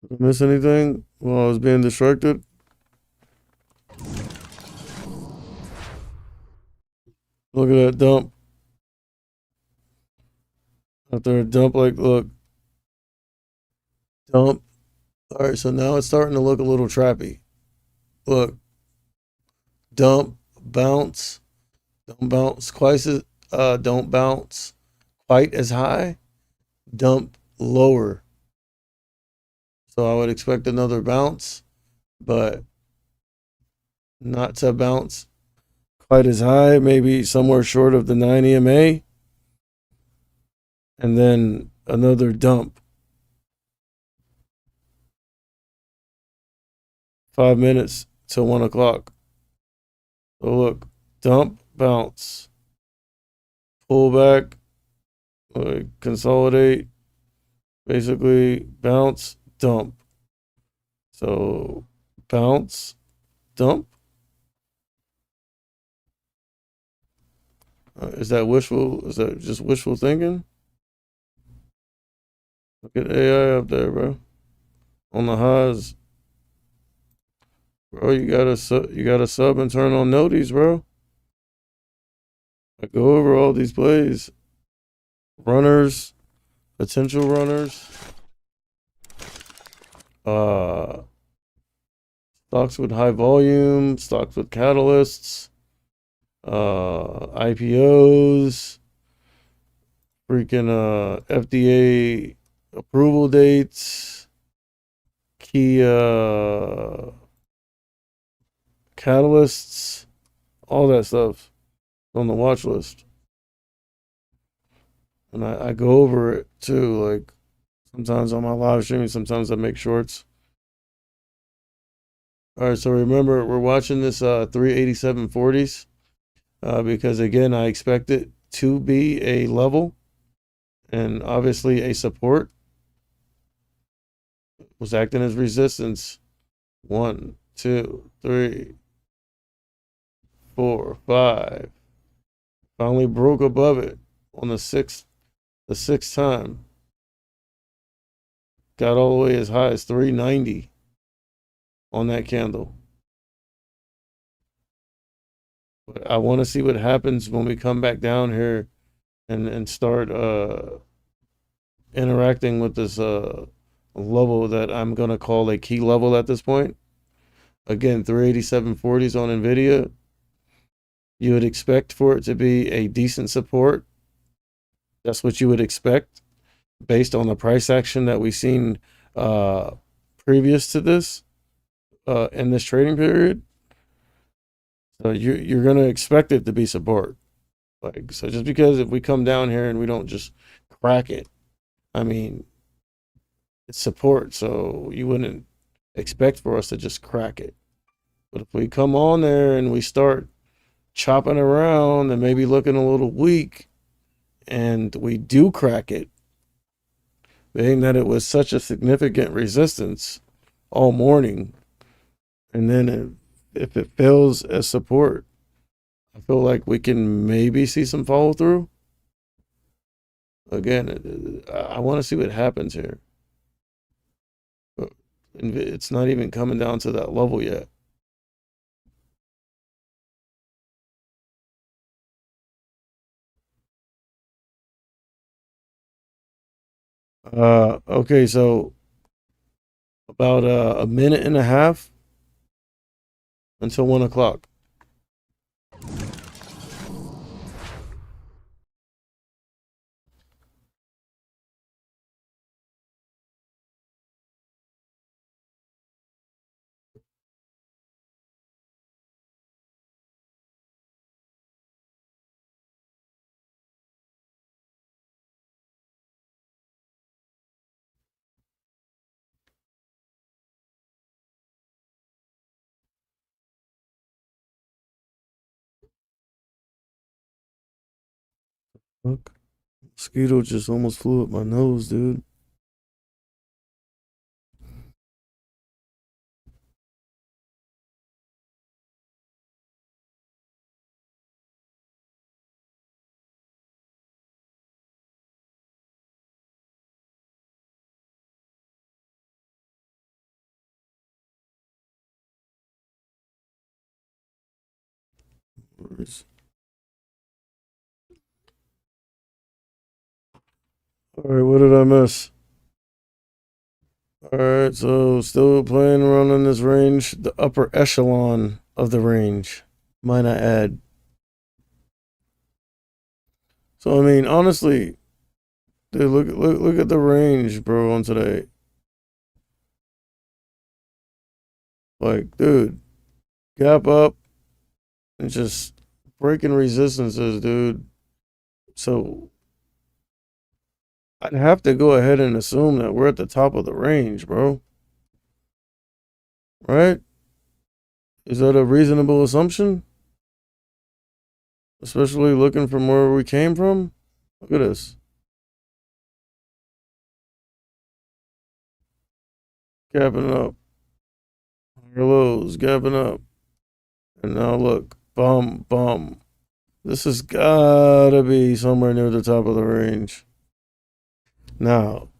Did I miss anything while I was being distracted? Look at that dump. After a dump, like, look. Dump. All right, so now it's starting to look a little trappy. Look. Dump. Bounce. Don't bounce quite as, don't bounce quite as high. Dump lower. So I would expect another bounce, but not to bounce quite as high, maybe somewhere short of the 9 EMA. And then another dump. 5 minutes till 1 o'clock. So look, dump, bounce, pull back, consolidate, basically bounce, dump. So bounce, dump. Is that wishful? Is that just wishful thinking? Look at AI up there, bro. On the highs. Bro, you gotta sub and turn on noties, bro. I go over all these plays. Runners, potential runners. Stocks with high volume, stocks with catalysts, IPOs, freaking FDA approval dates, key catalysts, all that stuff on the watch list. And I go over it too, like sometimes on my live streaming, sometimes I make shorts. All right, so remember we're watching this 387.40s because again I expect it to be a level and obviously a support. Was acting as resistance. 1, 2, 3, 4, 5. Finally broke above it on the sixth time. Got all the way as high as 390 on that candle. But I want to see what happens when we come back down here and start interacting with this level that I'm going to call a key level at this point. Again, 387.40s on NVIDIA. You would expect for it to be a decent support. That's what you would expect based on the price action that we've seen previous to this in this trading period. So you're going to expect it to be support. Like, so just because if we come down here and we don't just crack it, I mean, it's support, so you wouldn't expect for us to just crack it. But if we come on there and we start chopping around and maybe looking a little weak and we do crack it, being that it was such a significant resistance all morning, and then if it fails as support, I feel like we can maybe see some follow through. Again, I want to see what happens here. It's not even coming down to that level yet. Okay, so about a minute and a half until 1 o'clock. Look, mosquito just almost flew up my nose, dude. All right, what did I miss? All right, so still playing around in this range, the upper echelon of the range, might I add. So I mean, honestly, dude, look at the range, bro, on today. Like, dude, gap up and just breaking resistances, dude. So I'd have to go ahead and assume that we're at the top of the range, bro. Right? Is that a reasonable assumption? Especially looking from where we came from? Look at this. Gapping up. Higher lows, gapping up. And now look. Bum, bum. This has gotta be somewhere near the top of the range. Now,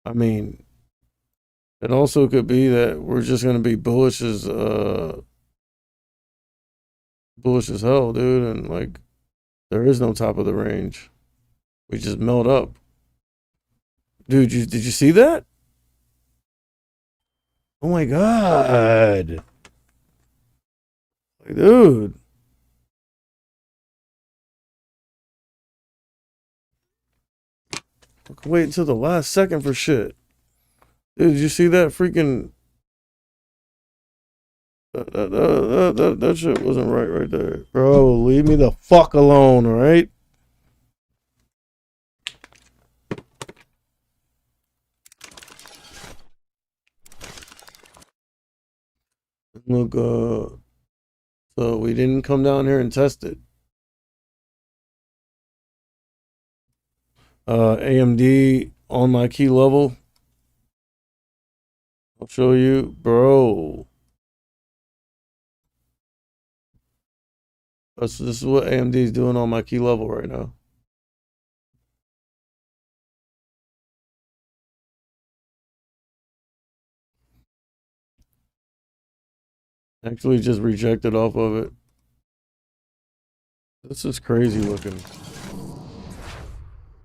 I mean, It also could be that we're just gonna be bullish as hell, dude, and like there is no top of the range. We just melt up. Dude, did you see that? Oh my god. Like, dude. I can wait until the last second for shit. Dude, did you see that freaking that shit wasn't right there. Bro, leave me the fuck alone, alright? Look, so we didn't come down here and test it. AMD on my key level. I'll show you, bro. This is what AMD is doing on my key level right now. Actually, just rejected off of it. This is crazy looking.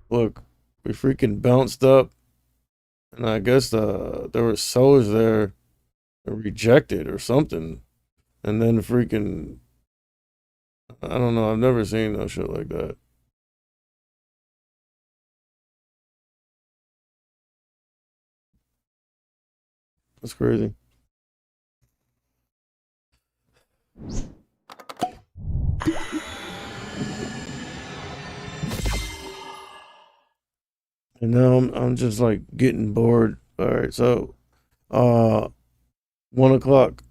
Look, we freaking bounced up, and I guess there were sellers there that rejected or something, and then freaking, I don't know. I've never seen no shit like that. That's crazy. And now I'm just like getting bored. All right, so 1 o'clock.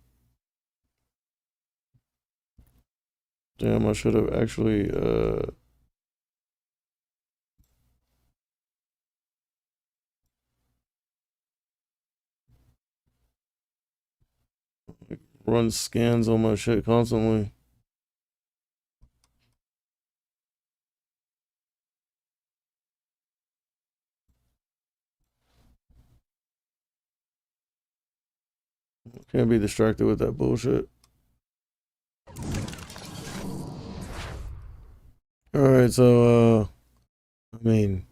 Damn, I should have actually run scans on my shit constantly. Can't be distracted with that bullshit. All right, so I mean,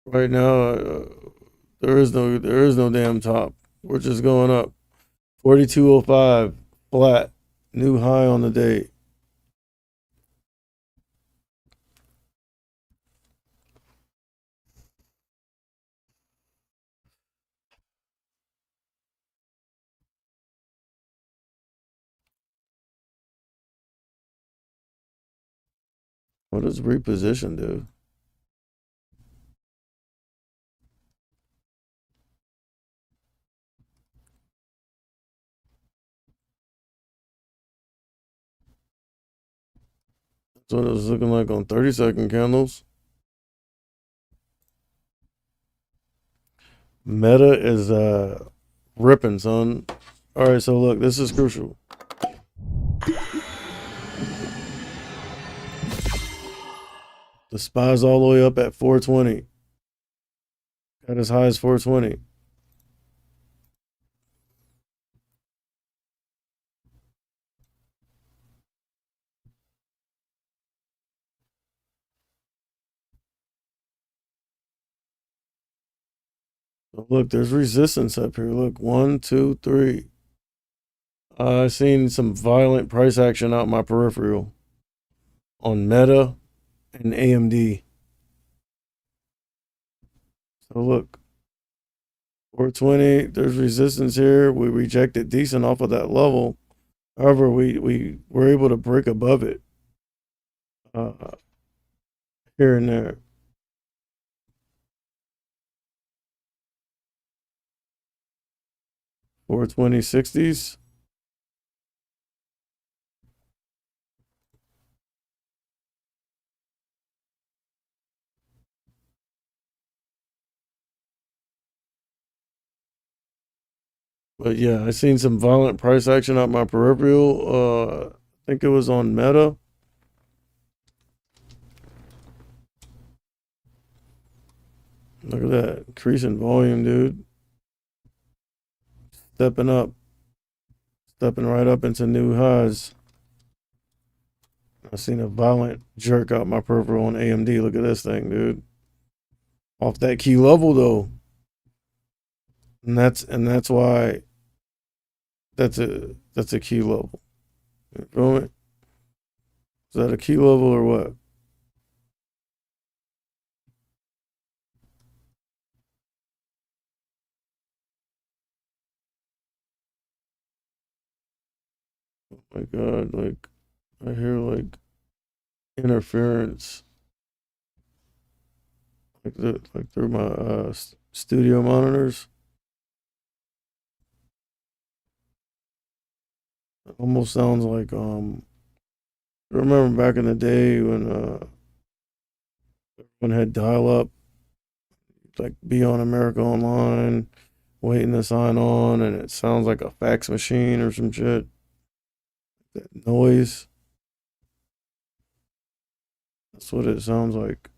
right now there is no damn top. We're just going up. 4205 flat, new high on the day. What does reposition do? That's what it was looking like on 30-second candles. Meta is ripping, son. All right, so look, this is crucial. The SPY's all the way up at 420. Got as high as 420. Look, there's resistance up here. Look, 1, 2, 3. I seen some violent price action out my peripheral on Meta and AMD. So look, 420. There's resistance here. We rejected decent off of that level. However, we were able to break above it here and there. 420 60s. But yeah, I seen some violent price action out my peripheral. I think it was on Meta. Look at that. Increasing volume, dude. Stepping up. Stepping right up into new highs. I seen a violent jerk out my peripheral on AMD. Look at this thing, dude. Off that key level though. And that's why that's a key level. You feel me? Is that a key level or what? Oh my god, like I hear like interference like through my studio monitors. It almost sounds like I remember back in the day when had dial up, like be on America Online, waiting to sign on, and it sounds like a fax machine or some shit. That noise. That's what it sounds like.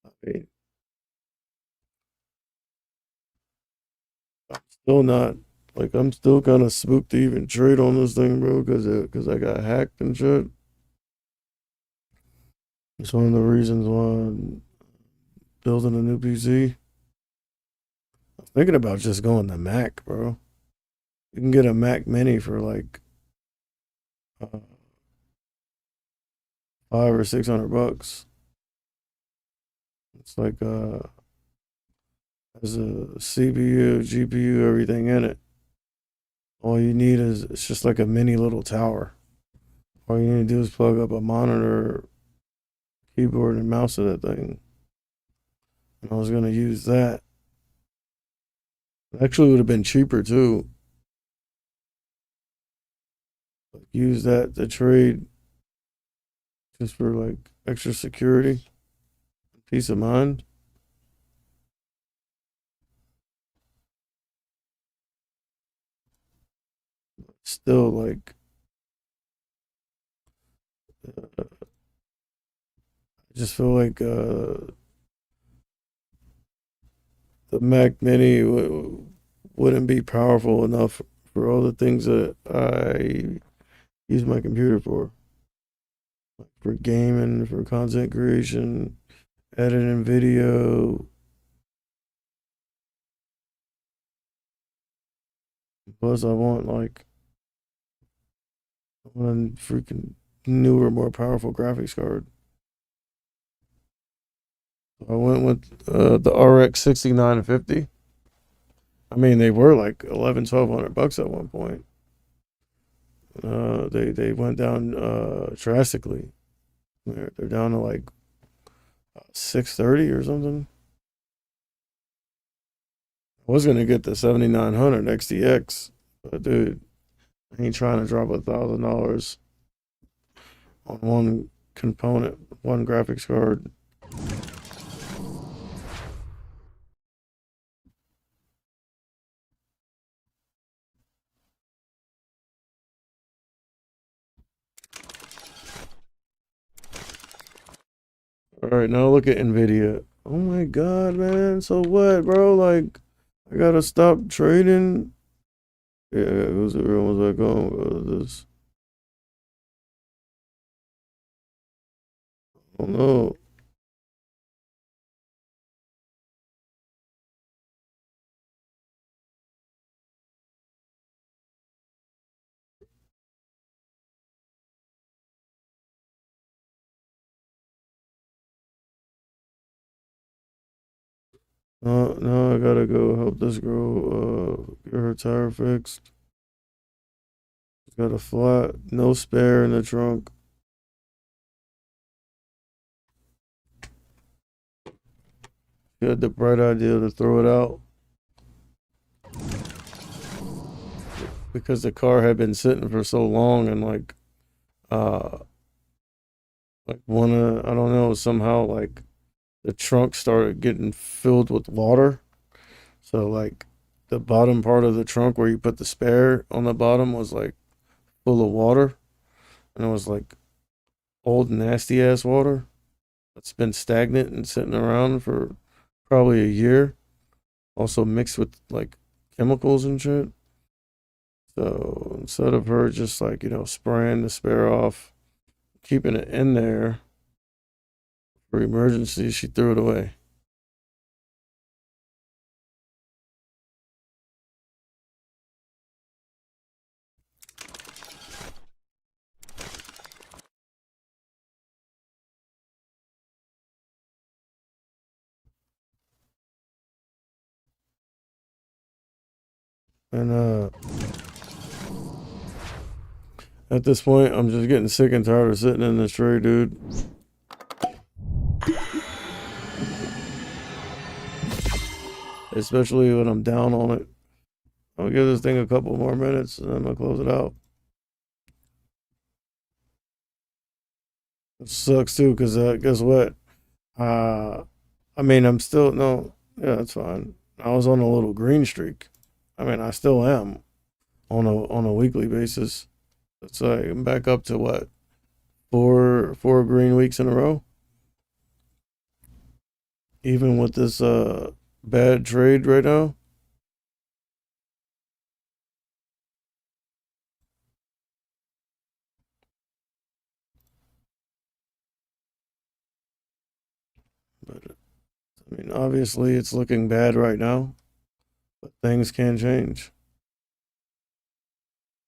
I mean, I'm still not like I'm still kind of spooked to even trade on this thing, bro, because I got hacked and shit. It's one of the reasons why I'm building a new PC. I'm thinking about just going to Mac, bro. You can get a Mac Mini for like uh, 500 or 600 bucks. It's like has a CPU, GPU, everything in it. All you need is it's just like a mini little tower. All you need to do is plug up a monitor, keyboard, and mouse to that thing. And I was gonna use that. It actually would have been cheaper too. Like, use that to trade just for like extra security, peace of mind. Still, like, I just feel like the Mac Mini wouldn't be powerful enough for all the things that I use my computer for gaming, for content creation, editing video. Plus, I want a freaking newer, more powerful graphics card. I went with the RX 6950. I mean, they were like 1100 to 1200 bucks at one point. They went down drastically. They're down to like 630 or something. I was gonna get the 7900 XTX, but dude, I ain't trying to drop $1,000 on one component, one graphics card. All right, now look at Nvidia. Oh my god, man. So what, bro? Like, I gotta stop trading. Yeah, who's everyone's like, oh, this. Oh no. No, I gotta go help this girl get her tire fixed. She's got a flat, no spare in the trunk. She had the bright idea to throw it out because the car had been sitting for so long and uh like one of I don't know, somehow like the trunk started getting filled with water. So like the bottom part of the trunk where you put the spare on the bottom was like full of water, and it was like old nasty ass water. It's been stagnant and sitting around for probably a year. Also mixed with like chemicals and shit. So instead of her just like, spraying the spare off, keeping it in there for emergencies, she threw it away. And at this point, I'm just getting sick and tired of sitting in this tray, dude. Especially when I'm down on it. I'll give this thing a couple more minutes and then I'll close it out. It sucks too, because guess what? I mean, I'm still, no, yeah, that's fine. I was on a little green streak. I mean, I still am on a weekly basis. It's like I'm back up to what, four green weeks in a row. Even with this bad trade right now. But I mean, obviously it's looking bad right now, but things can change.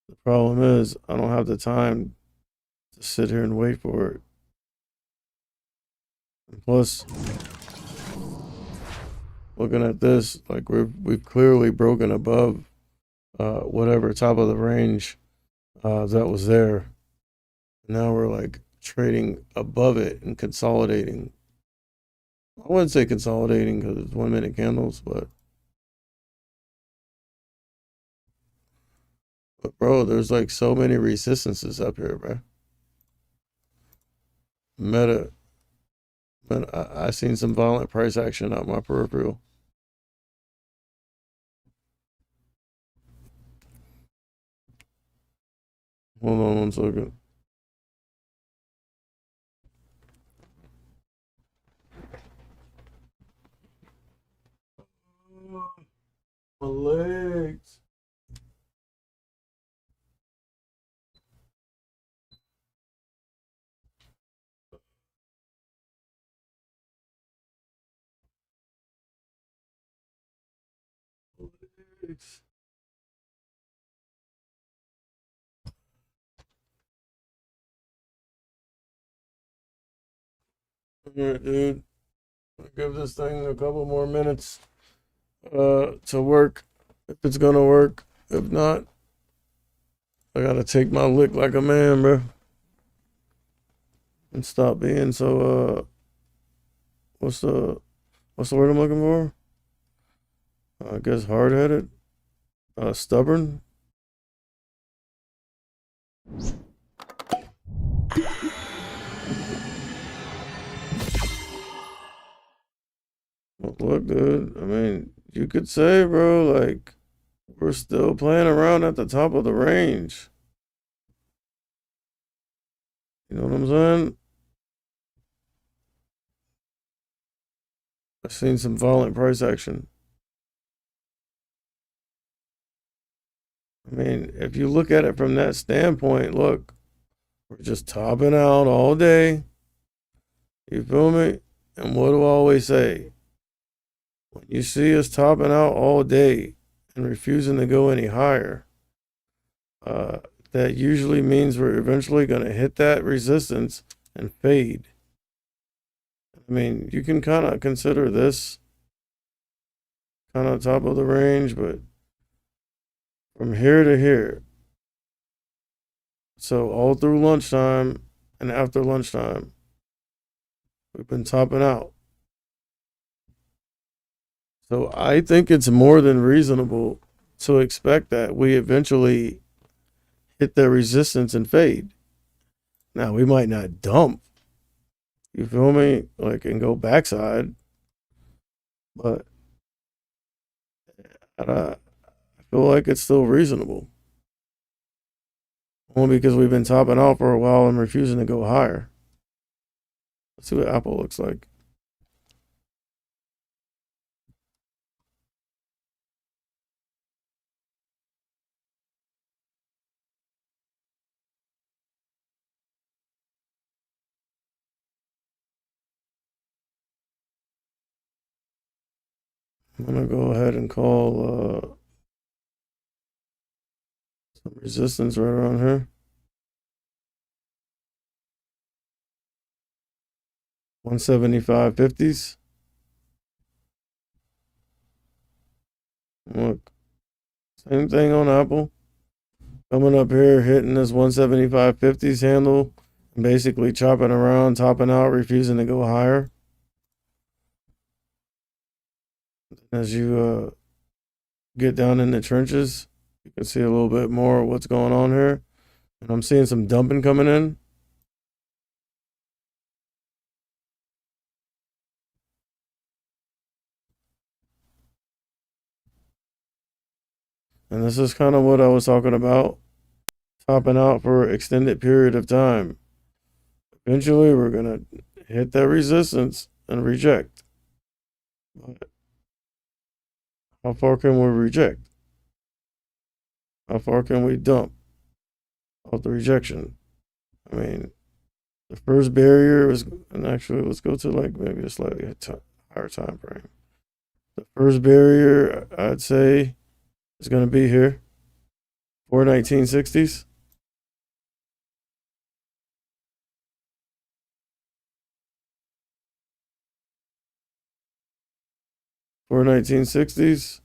The problem is I don't have the time to sit here and wait for it. And plus, looking at this, like we've clearly broken above whatever top of the range that was there. Now we're like trading above it and consolidating. I wouldn't say consolidating because it's 1 minute candles, but bro, there's like so many resistances up here, bro. Meta, but I seen some violent price action out my peripheral. Hold on 1 second. My legs. Legs. All right, dude. I'll give this thing a couple more minutes to work. If it's gonna work. If not, I gotta take my lick like a man, bro. And stop being so what's the word I'm looking for? I guess hard headed. Stubborn. Look, dude, I mean, you could say, bro, like, we're still playing around at the top of the range. You know what I'm saying? I've seen some violent price action. I mean, if you look at it from that standpoint, look, we're just topping out all day. You feel me? And what do I always say? When you see us topping out all day and refusing to go any higher, that usually means we're eventually going to hit that resistance and fade. I mean, you can kind of consider this kind of top of the range, but from here to here, so all through lunchtime and after lunchtime, we've been topping out. So I think it's more than reasonable to expect that we eventually hit the resistance and fade. Now we might not dump, you feel me? Like, and go backside, but feel like it's still reasonable. Only because we've been topping out for a while and refusing to go higher. Let's see what Apple looks like. I'm gonna go ahead and call some resistance right around here. 175.50s. Look, same thing on Apple. Coming up here, hitting this 175.50s handle, and basically chopping around, topping out, refusing to go higher. As you get down in the trenches, you can see a little bit more of what's going on here. And I'm seeing some dumping coming in. And this is kind of what I was talking about. Topping out for an extended period of time. Eventually, we're going to hit that resistance and reject. But how far can we reject? How far can we dump off the rejection? I mean, the first barrier was, and actually, let's go to like maybe a slightly higher time frame. The first barrier, I'd say, is going to be here. 419.60s. For 1960s.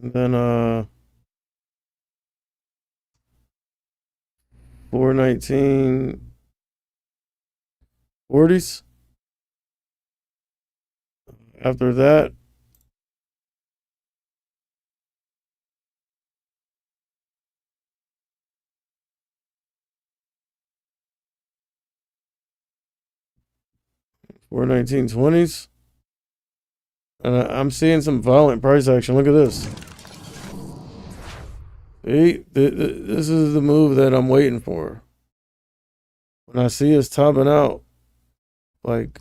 And then 419.40s. After that, for 1920s. And I'm seeing some violent price action. Look at this. See, this is the move that I'm waiting for. When I see us topping out, like,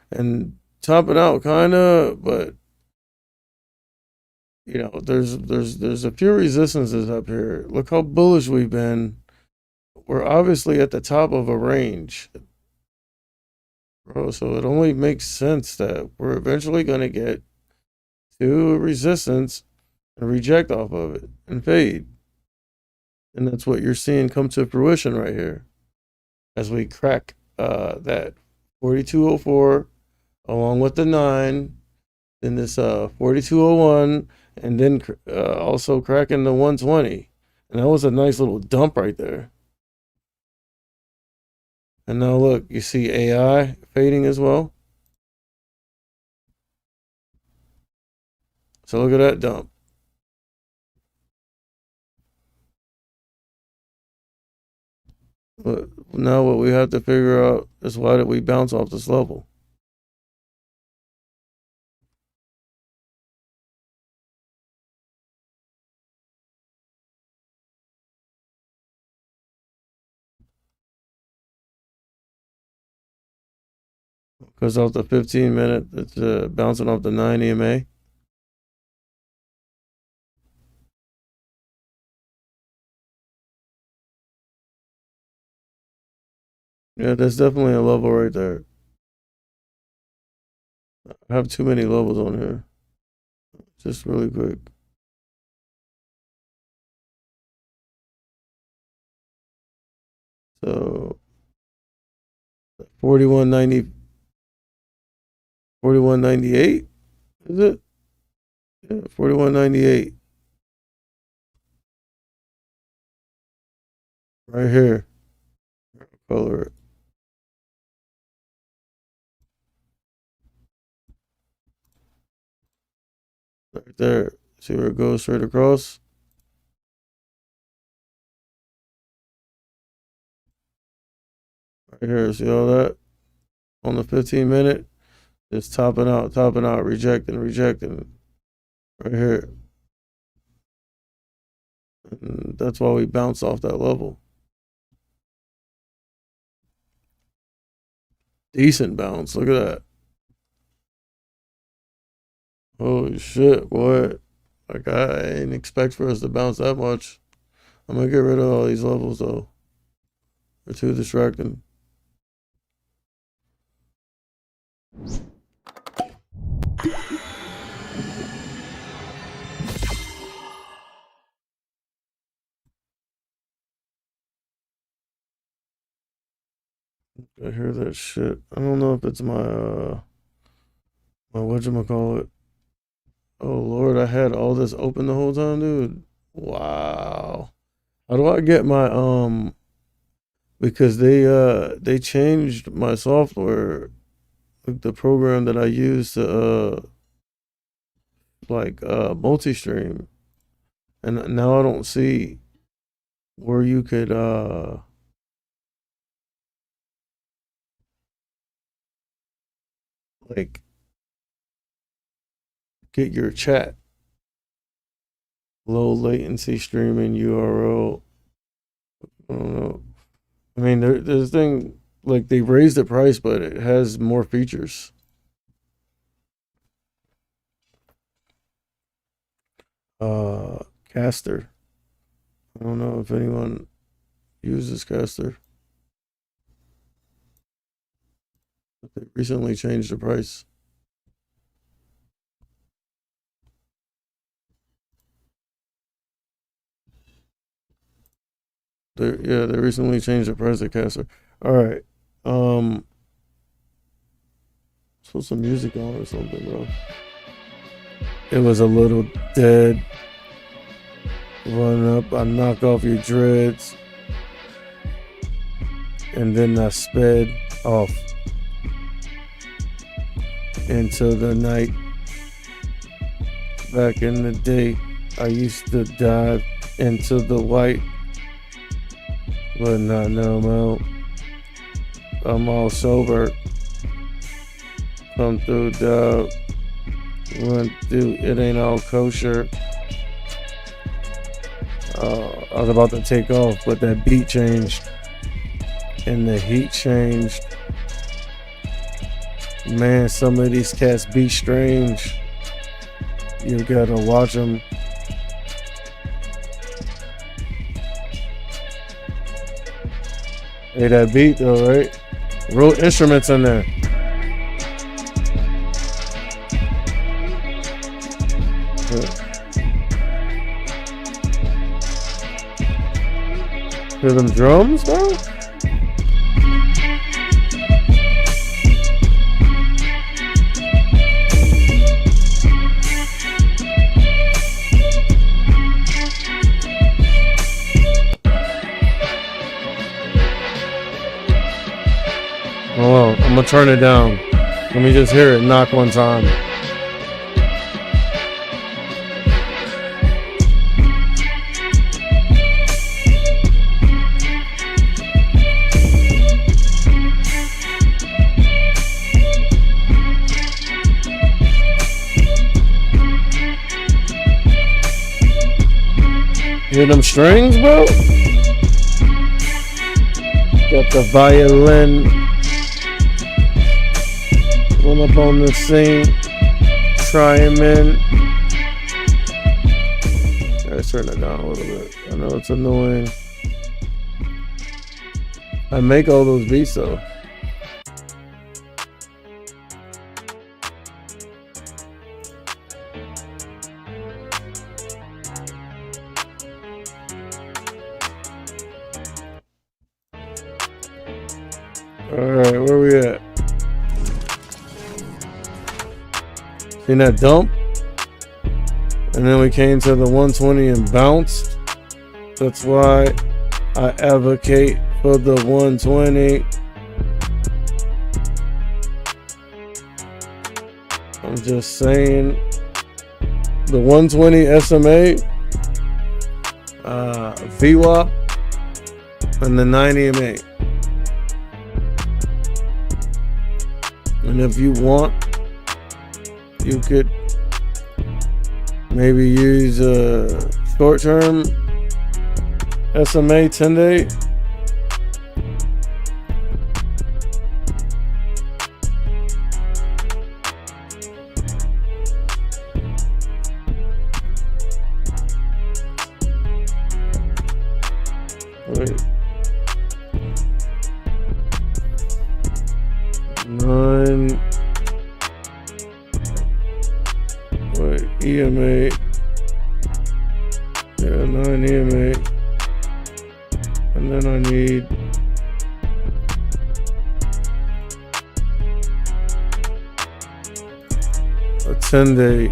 and topping out kind of, but you know, there's a few resistances up here. Look how bullish we've been. We're obviously at the top of a range, bro. So it only makes sense that we're eventually going to get to a resistance and reject off of it and fade. And that's what you're seeing come to fruition right here as we crack that 4204 along with the 9, then this 4201, and then also cracking the 120. And that was a nice little dump right there. And now look, you see AI fading as well. So look at that dump. But now what we have to figure out is why did we bounce off this level? Because off the 15-minute, it's bouncing off the 9 EMA. Yeah, there's definitely a level right there. I have too many levels on here. Just really quick. So 4190, 4198, is it? Yeah, 4198. Right here. Color it. Right there. See where it goes straight across? Right here. See all that? On the 15-minute, just topping out, rejecting, rejecting. right here. And that's why we bounce off that level. Decent bounce. Look at that. Holy shit, boy. Like, I didn't expect for us to bounce that much. I'm gonna get rid of all these levels, though. They're too distracting. I hear that shit. I don't know if it's my whatchamacallit. Oh Lord, I had all this open the whole time, dude. Wow. How do I get my because they changed my software, like the program that I use to multi-stream. And now I don't see where you could like get your chat. Low latency streaming URL. I don't know. I mean, there's a thing, like, they raised the price, but it has more features. Caster. I don't know if anyone uses Caster. But they recently changed the price. They recently changed the price of Caster. All right. Let's put some music on or something, bro. It was a little dead. Run up, I knock off your dreads. And then I sped off into the night. Back in the day, I used to dive into the white. But not no more. I'm all sober. Come through, dog. Run through, it ain't all kosher. I was about to take off, but that beat changed. And the heat changed. Man, some of these cats be strange. You gotta watch them. Hey, that beat though, right? Real instruments in there. Hear them drums, bro? Oh, I'm gonna turn it down. Let me just hear it knock one time. Hear them strings, bro? Got the violin. Run up on the scene. Try him in. Let's turn it down a little bit. I know it's annoying. I make all those beats though. Alright, where we at? Seen that dump? And then we came to the 120 and bounced. That's why I advocate for the 120. I'm just saying. The 120 SMA, VWAP, and the 90 MA. And if you want, you could maybe use a short-term SMA 10-day. Wait. 9. Wait, EMA. Yeah, 9 EMA. And then I need a 10-day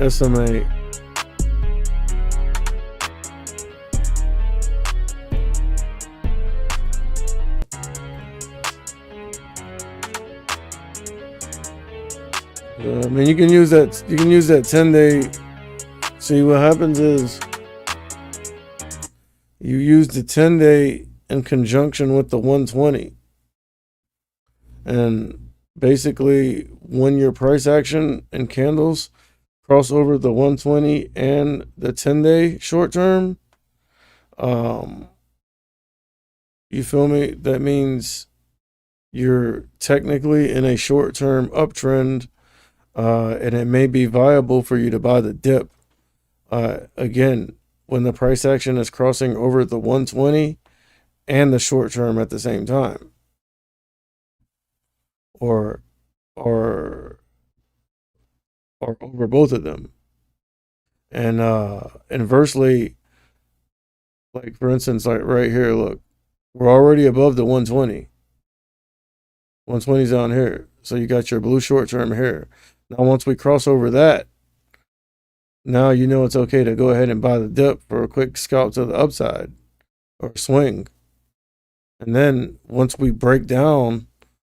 SMA. I mean, you can use that. You can use that 10-day. See, what happens is you use the 10-day in conjunction with the 120, and basically, when your price action and candles cross over the 120 and the 10-day short term, you feel me? That means you're technically in a short term uptrend. And it may be viable for you to buy the dip. Again, when the price action is crossing over the 120 and the short term at the same time, or over both of them. And inversely, like for instance, like right here, look, we're already above the 120. 120's on here, so you got your blue short term here. Now, once we cross over that, now you know it's okay to go ahead and buy the dip for a quick scalp to the upside or swing. And then once we break down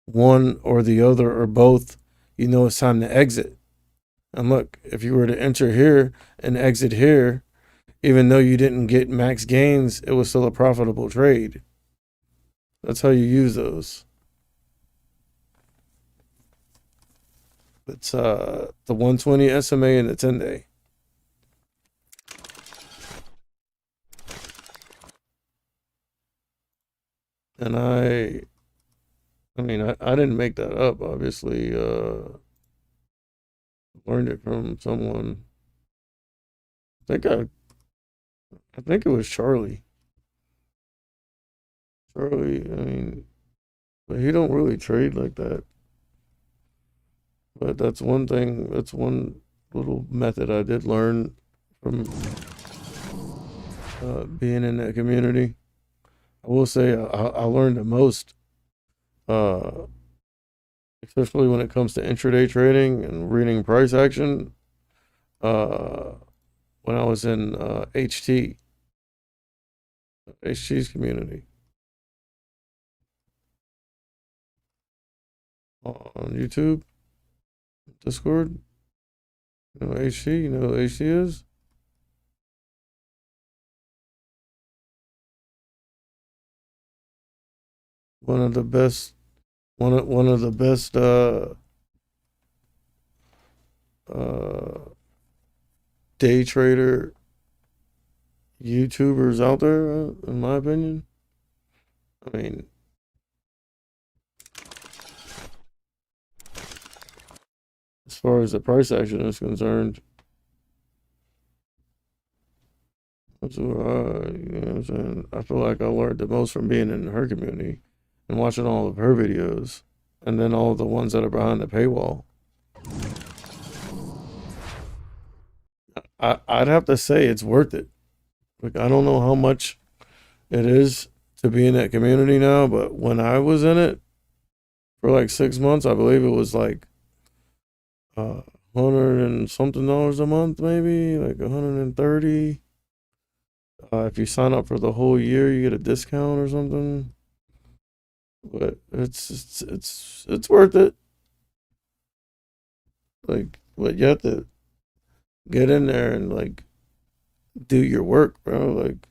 one or the other or both, you know it's time to exit. And look, if you were to enter here and exit here, even though you didn't get max gains, it was still a profitable trade. That's how you use those. It's the 120 SMA and the 10-day. And I mean, I didn't make that up, obviously. Learned it from someone. I think it was Charlie. Charlie, I mean, but he don't really trade like that. But that's one thing, that's one little method I did learn from being in that community. I will say I learned the most, especially when it comes to intraday trading and reading price action, when I was in HT's community on YouTube, Discord. You know HT, you know who HT is? One of the best day trader YouTubers out there, in my opinion. I mean, as far as the price action is concerned, that's what you know what I'm saying? I feel like I learned the most from being in her community and watching all of her videos, and then all the ones that are behind the paywall. I'd have to say it's worth it. Like, I don't know how much it is to be in that community now, but when I was in it for like 6 months, I believe it was like $100 and something a month, maybe like 130. If you sign up for the whole year, you get a discount or something. But it's worth it. Like, but you have to get in there and like do your work, bro. Like,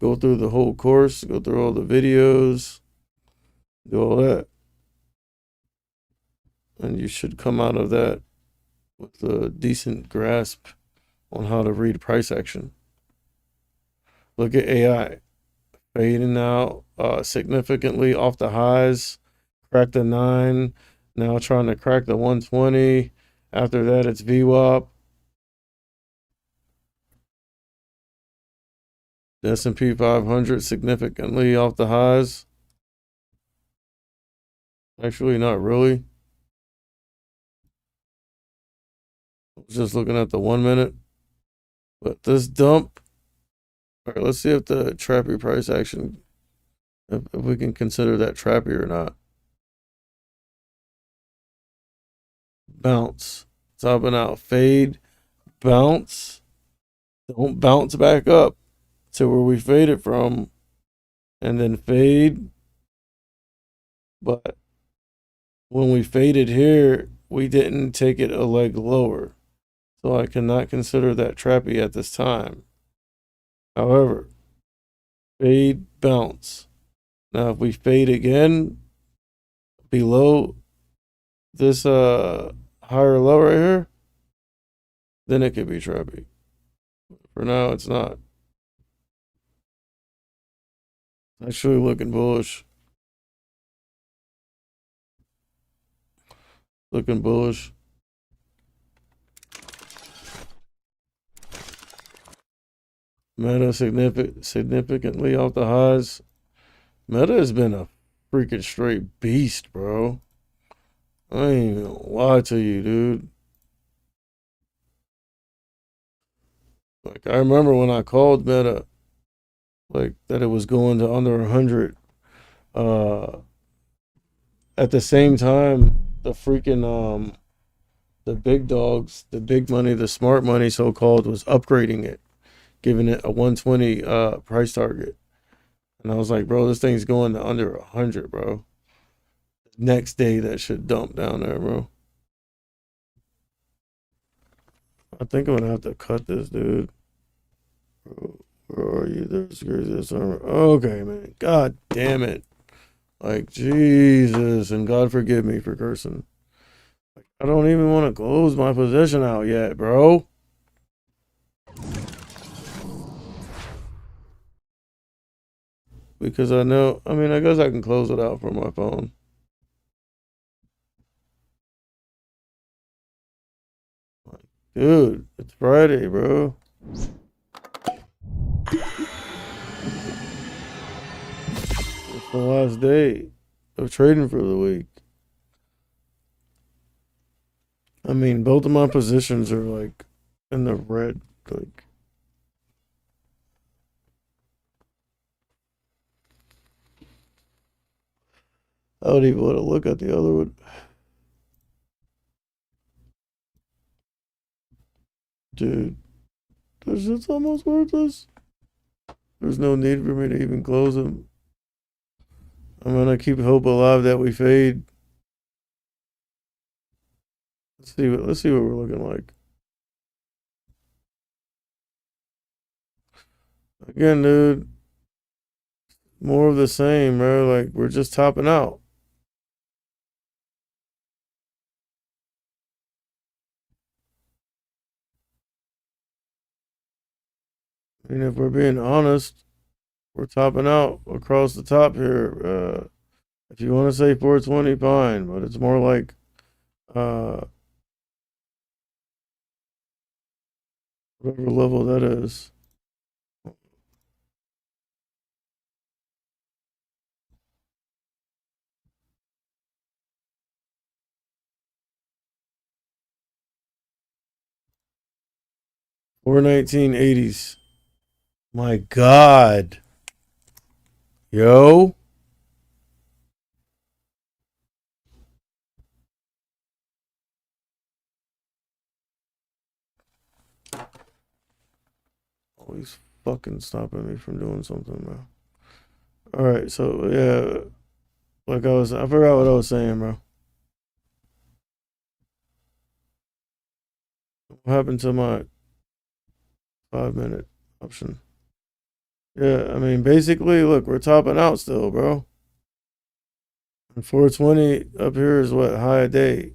go through the whole course, go through all the videos, do all that, and you should come out of that with a decent grasp on how to read price action. Look at AI fading out significantly off the highs, cracked the 9, now trying to crack the 120. After that, it's VWAP. The S&P 500 significantly off the highs. Actually, not really. I was just looking at the 1 minute. But this dump. All right, let's see if the trappy price action, if we can consider that trappy or not. Bounce. Topping out. Fade. Bounce. Don't bounce back up to where we faded from. And then fade. But when we faded here, we didn't take it a leg lower. So I cannot consider that trappy at this time. However, fade, bounce. Now, if we fade again below this higher low right here, then it could be trappy. For now, it's not. Actually looking bullish. Looking bullish. Meta significantly off the highs. Meta has been a freaking straight beast, bro. I ain't even gonna lie to you, dude. Like, I remember when I called Meta, like, that it was going to under 100. At the same time, the freaking, the big dogs, the big money, the smart money, so-called, was upgrading it, giving it a 120 price target. And I was like, bro, this thing's going to under 100, bro. Next day, that shit dumped down there, bro. I think I'm gonna have to cut this, dude. Bro, where are you? There's crazy. Okay, man. God damn it. Like, Jesus. And God forgive me for cursing. Like, I don't even want to close my position out yet, bro. Because I know, I mean, I guess I can close it out from my phone. Dude, it's Friday, bro. It's the last day of trading for the week. I mean, both of my positions are like in the red. Like, I don't even want to look at the other one. Dude, this shit's almost worthless. There's no need for me to even close them. I'm gonna keep hope alive that we fade. Let's see what we're looking like. Again, dude. More of the same, bro. Like, we're just topping out. I mean, if we're being honest, we're topping out across the top here. If you want to say 420, fine, but it's more like whatever level that is. Or 1980s. My God. Yo. Always fucking stopping me from doing something, bro. Alright, so yeah. I forgot what I was saying, bro. What happened to my 5-minute option? Yeah, I mean, basically, look, we're topping out still, bro. And 420 up here is what? High day.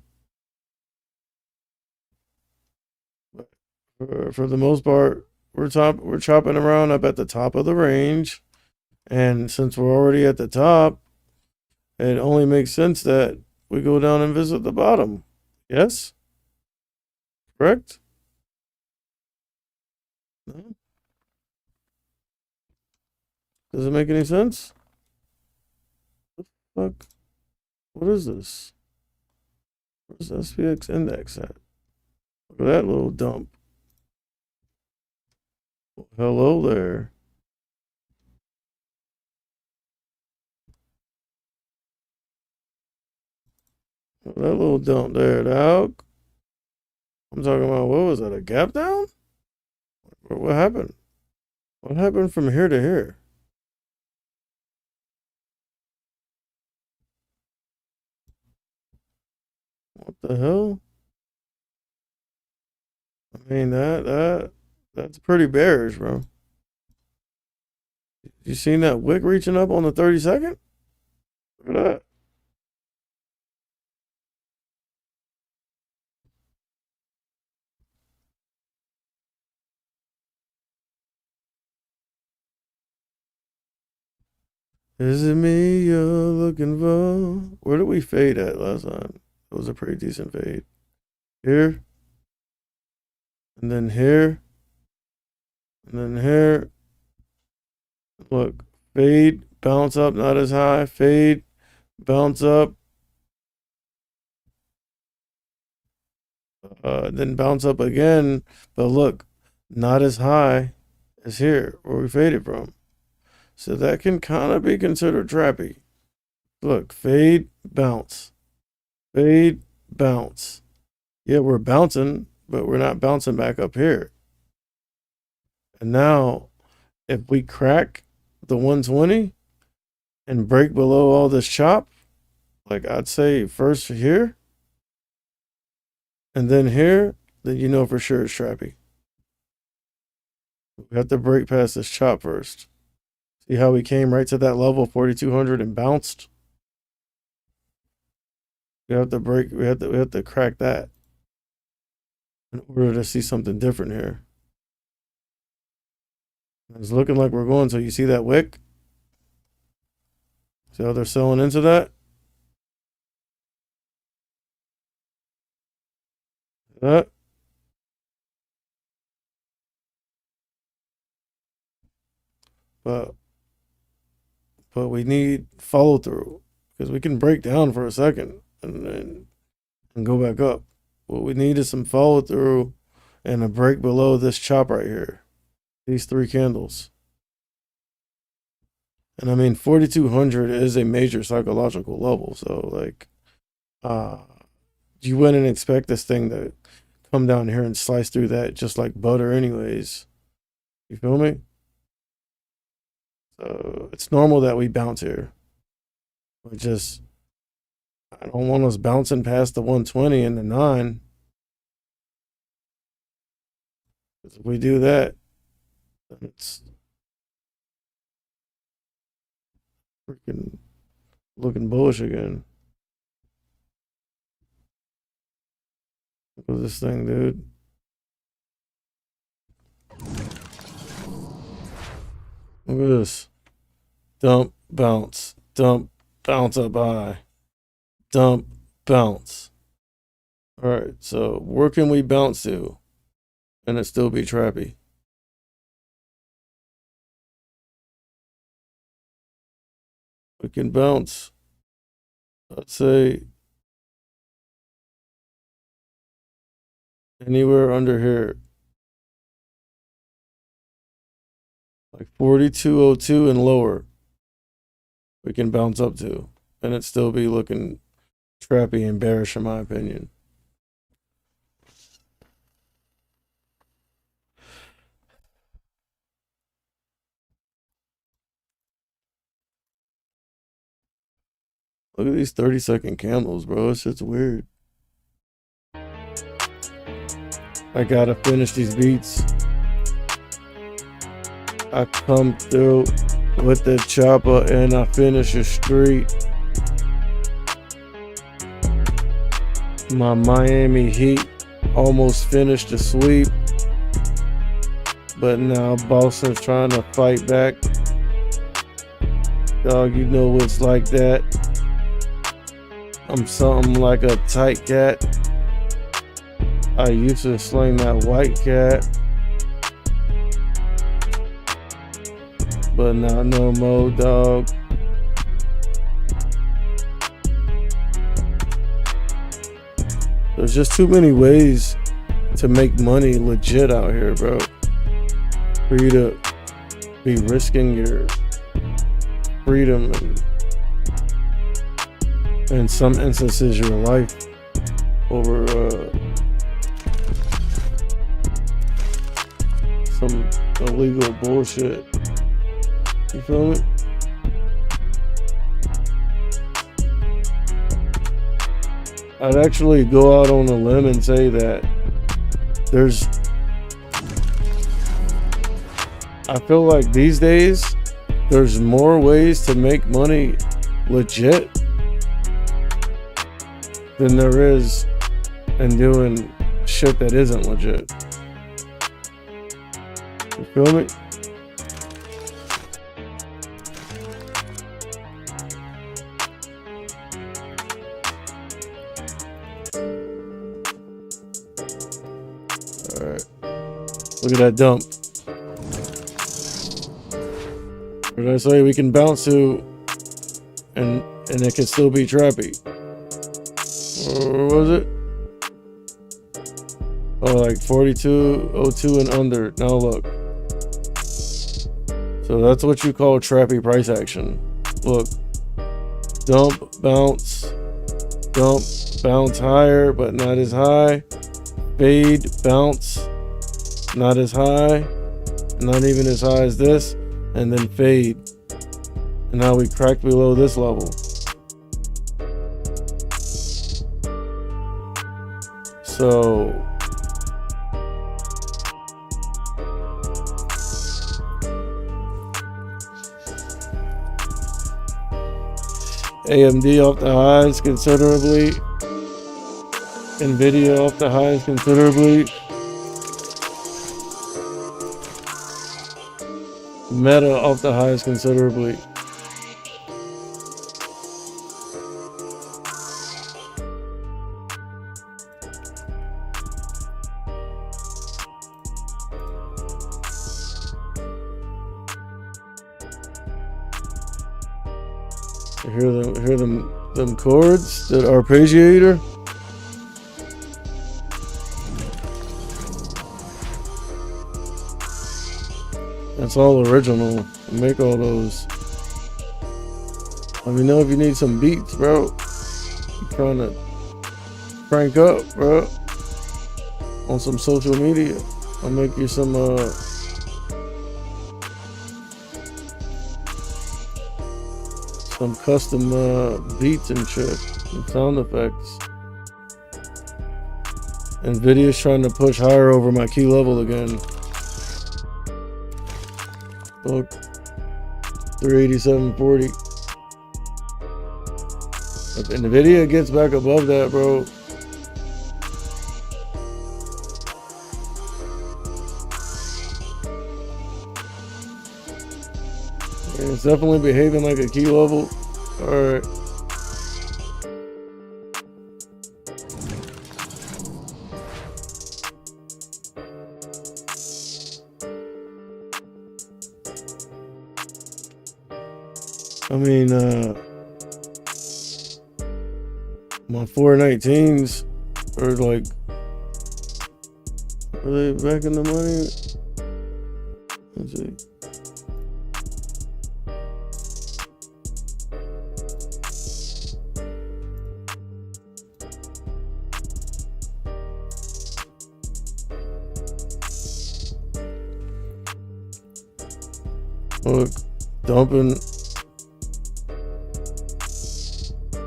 For the most part, we're chopping around up at the top of the range, and since we're already at the top, it only makes sense that we go down and visit the bottom. Yes? Correct? No? Does it make any sense? What the fuck? What is this? Where's the SPX index at? Look at that little dump. Hello there. That little dump there, dog. I'm talking about, what was that, a gap down? What happened? What happened from here to here? What the hell? I mean, that's pretty bearish, bro. You seen that wick reaching up on the 32nd? Look at that. Is it me you're looking for? Where did we fade at last time? It was a pretty decent fade. Here. And then here. And then here. Look. Fade. Bounce up. Not as high. Fade. Bounce up. Then bounce up again. But look. Not as high as here. Where we faded from. So that can kind of be considered trappy. Look, fade, bounce. Fade, bounce. Yeah, we're bouncing, but we're not bouncing back up here. And now, if we crack the 120 and break below all this chop, like I'd say first here, and then here, then you know for sure it's trappy. We have to break past this chop first. See how we came right to that level, 4,200, and bounced? We have to break, we have to crack that in order to see something different here. It's looking like we're going, so you see that wick? See how they're selling into that? That. But we need follow through, because we can break down for a second and go back up. What we need is some follow through and a break below this chop right here. These three candles. And I mean, 4,200 is a major psychological level. So like, you wouldn't expect this thing to come down here and slice through that just like butter anyways. You feel me? So it's normal that we bounce here. We just, I don't want us bouncing past the 120 and the 9. If we do that, then it's freaking looking bullish again. Look at this thing, dude. Look at this. Dump, bounce, dump, bounce up high. Dump, bounce. All right, so where can we bounce to and it still be trappy? We can bounce, let's say, anywhere under here. Like 4202 and lower. We can bounce up to. And it still be looking trappy and bearish in my opinion. Look at these 30-second candles, bro. It's just weird. I gotta finish these beats. I come through with the chopper and I finish a street. My Miami Heat almost finished the sweep. But now Boston's trying to fight back. Dog, you know it's like that. I'm something like a tight cat. I used to sling that white cat, but not no more, dog. There's just too many ways to make money legit out here, bro. For you to be risking your freedom and in some instances your life over some illegal bullshit. You feel me? I'd actually go out on a limb and say that I feel like these days there's more ways to make money legit than there is in doing shit that isn't legit. You feel me? Alright. Look at that dump. What did I say? We can bounce to and it can still be trappy. Or was it? Oh, like 42.02 and under. Now look. So that's what you call trappy price action. Look. Dump, bounce, higher, but not as high. Fade, bounce, not as high, not even as high as this, and then fade. And now we cracked below this level. So AMD off the highs considerably. Nvidia off the highs considerably. Meta off the highs considerably. Hear them chords, that arpeggiator. That's all original. Make all those. Let me know if you need some beats, bro. I'm trying to crank up, bro, on some social media. I'll make you some custom beats and shit and sound effects. Nvidia's trying to push higher over my key level again. Look, 387.40. If Nvidia gets back above that, bro, it's definitely behaving like a key level. Alright. I mean, my 419s are like, are they back in the money? Let's see. Look, dumping.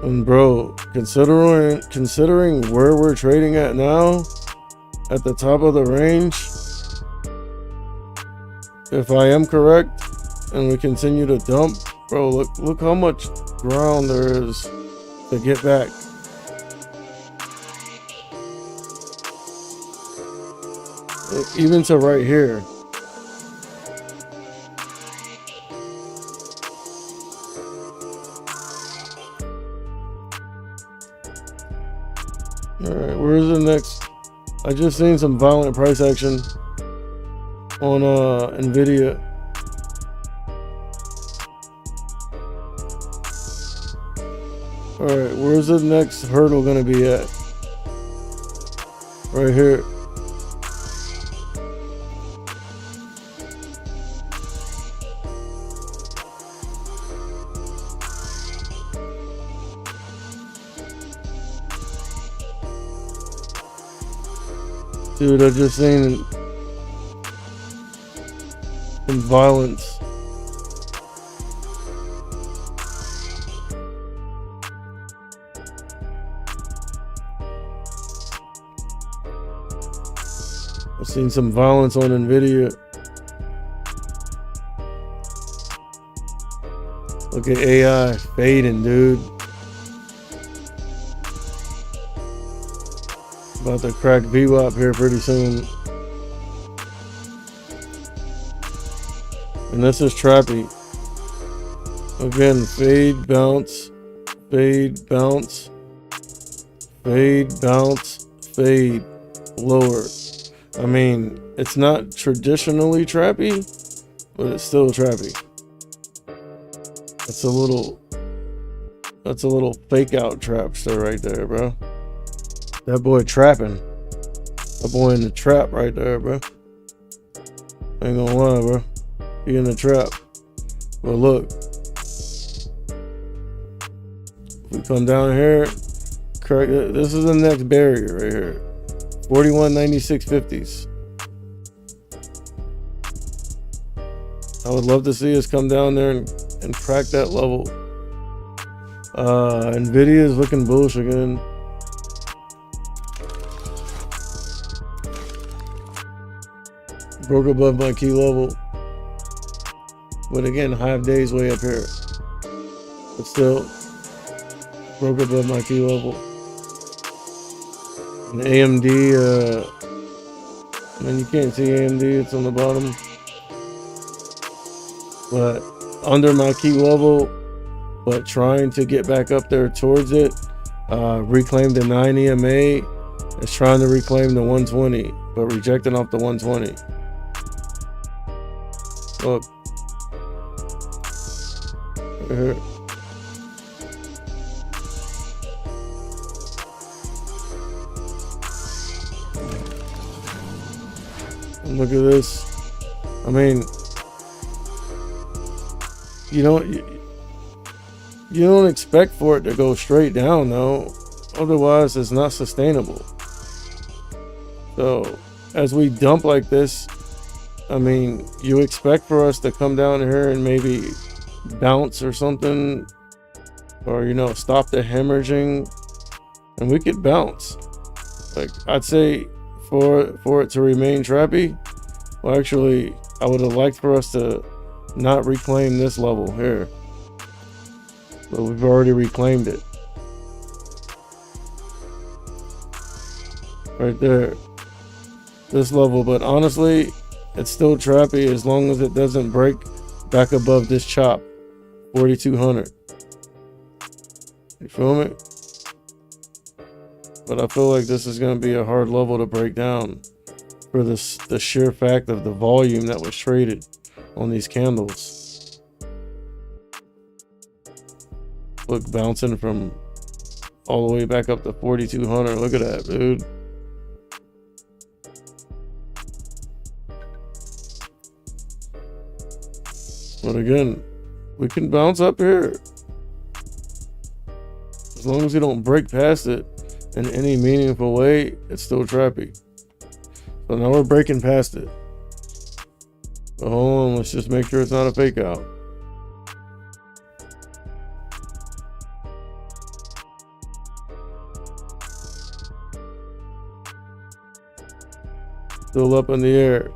And bro, considering where we're trading at now, at the top of the range, if I am correct, and we continue to dump, bro, look how much ground there is to get back. Even to right here. Alright, where's the next? I just seen some violent price action on Nvidia. Alright, where's the next hurdle gonna be at? Right here. Dude, I just seen some violence. I've seen some violence on Nvidia. Look at AI fading, dude. About to crack VWAP here pretty soon. And this is trappy. Again, fade, bounce, fade, bounce, fade, bounce, fade, lower. I mean, it's not traditionally trappy, but it's still trappy. That's a little fake out trapster right there, bro. That boy trapping. That boy in the trap right there, bro. Ain't gonna lie, bro. He in the trap. But look. We come down here. Correct. This is the next barrier right here. 41.9650s. I would love to see us come down there and crack that level. Nvidia is looking bullish again. Broke above my key level. But again, half days way up here. But still, broke above my key level. And AMD, I mean, you can't see AMD, it's on the bottom. But under my key level, but trying to get back up there towards it. Reclaim the 9 EMA. It's trying to reclaim the 120, but rejecting off the 120. Look. Right here. And look at this. I mean, you don't expect for it to go straight down though. Otherwise, it's not sustainable. So, as we dump like this, I mean, you expect for us to come down here and maybe bounce or something, or stop the hemorrhaging, and we could bounce. Like, I'd say for it to remain trappy, well, actually, I would have liked for us to not reclaim this level here, but we've already reclaimed it right there, this level. But honestly, it's still trappy as long as it doesn't break back above this chop 4200. You feel me? But I feel like this is going to be a hard level to break down for the sheer fact of the volume that was traded on these candles. Look, bouncing from all the way back up to 4200. Look at that, dude. But again, we can bounce up here as long as we don't break past it in any meaningful way. It's still trappy. So now we're breaking past it. But hold on, let's just make sure it's not a fake out. Still up in the air.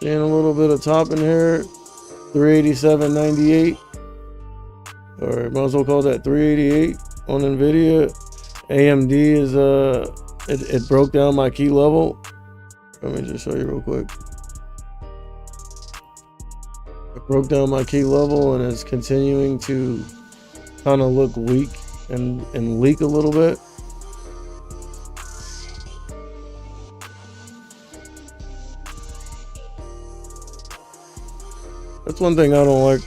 Seeing a little bit of top in here, 387.98, or might as well call that 388 on Nvidia. AMD is it broke down my key level. Let me just show you real quick. It broke down my key level and it's continuing to kind of look weak and leak a little bit. That's one thing I don't like.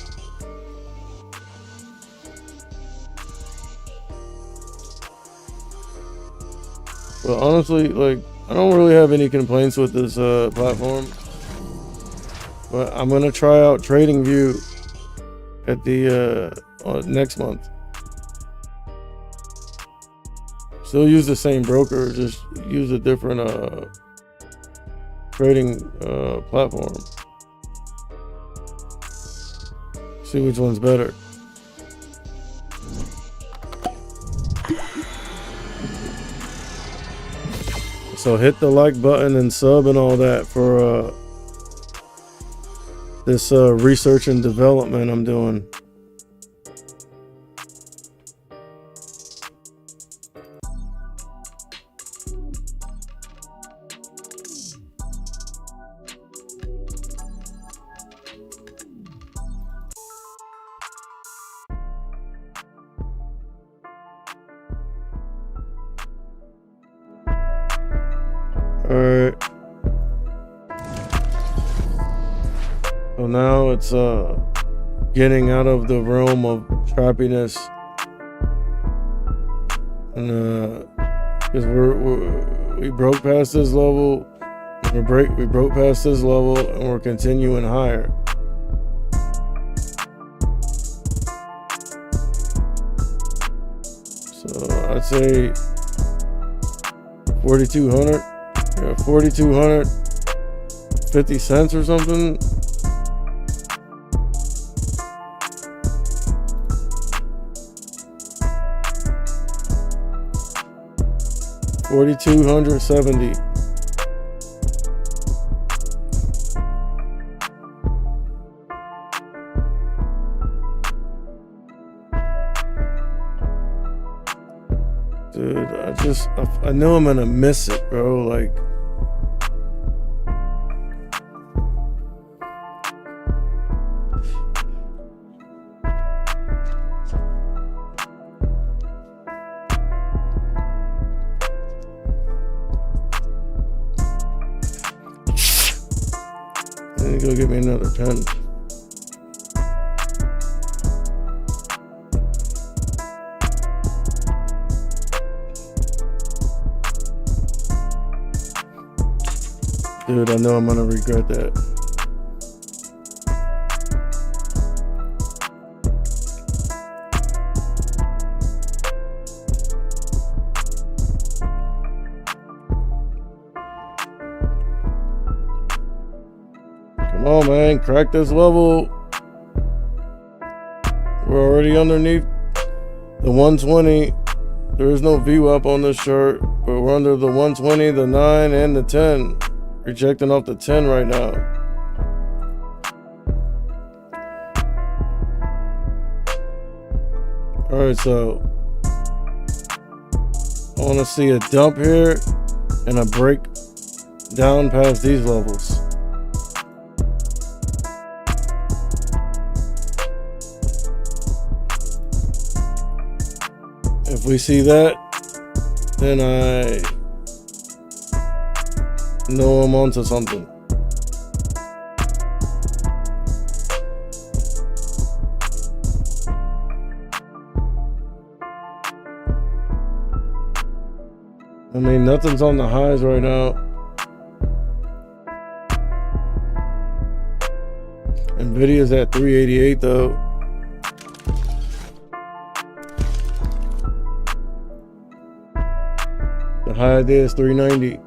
But honestly, like, I don't really have any complaints with this platform. But I'm gonna try out TradingView at the next month. Still use the same broker, just use a different trading platform. See which one's better. So hit the like button and sub and all that for this research and development I'm doing. Alright. So now it's getting out of the realm of trappiness. And because we broke past this level. We broke past this level and we're continuing higher. So I'd say 4,200. Yeah, 4,200, 50 cents or something. $4,270. Dude, I know I'm gonna miss it, bro. Like, I need to go get me another pen. Dude, I know I'm gonna regret that. Come on, man, crack this level. We're already underneath the 120. There is no VWAP on this chart, but we're under the 120, the 9, and the 10. Rejecting off the 10 right now. Alright, so I want to see a dump here and a break down past these levels. If we see that, then I know I'm onto something. I mean, nothing's on the highs right now. Nvidia's at 388 though. The high there is 390.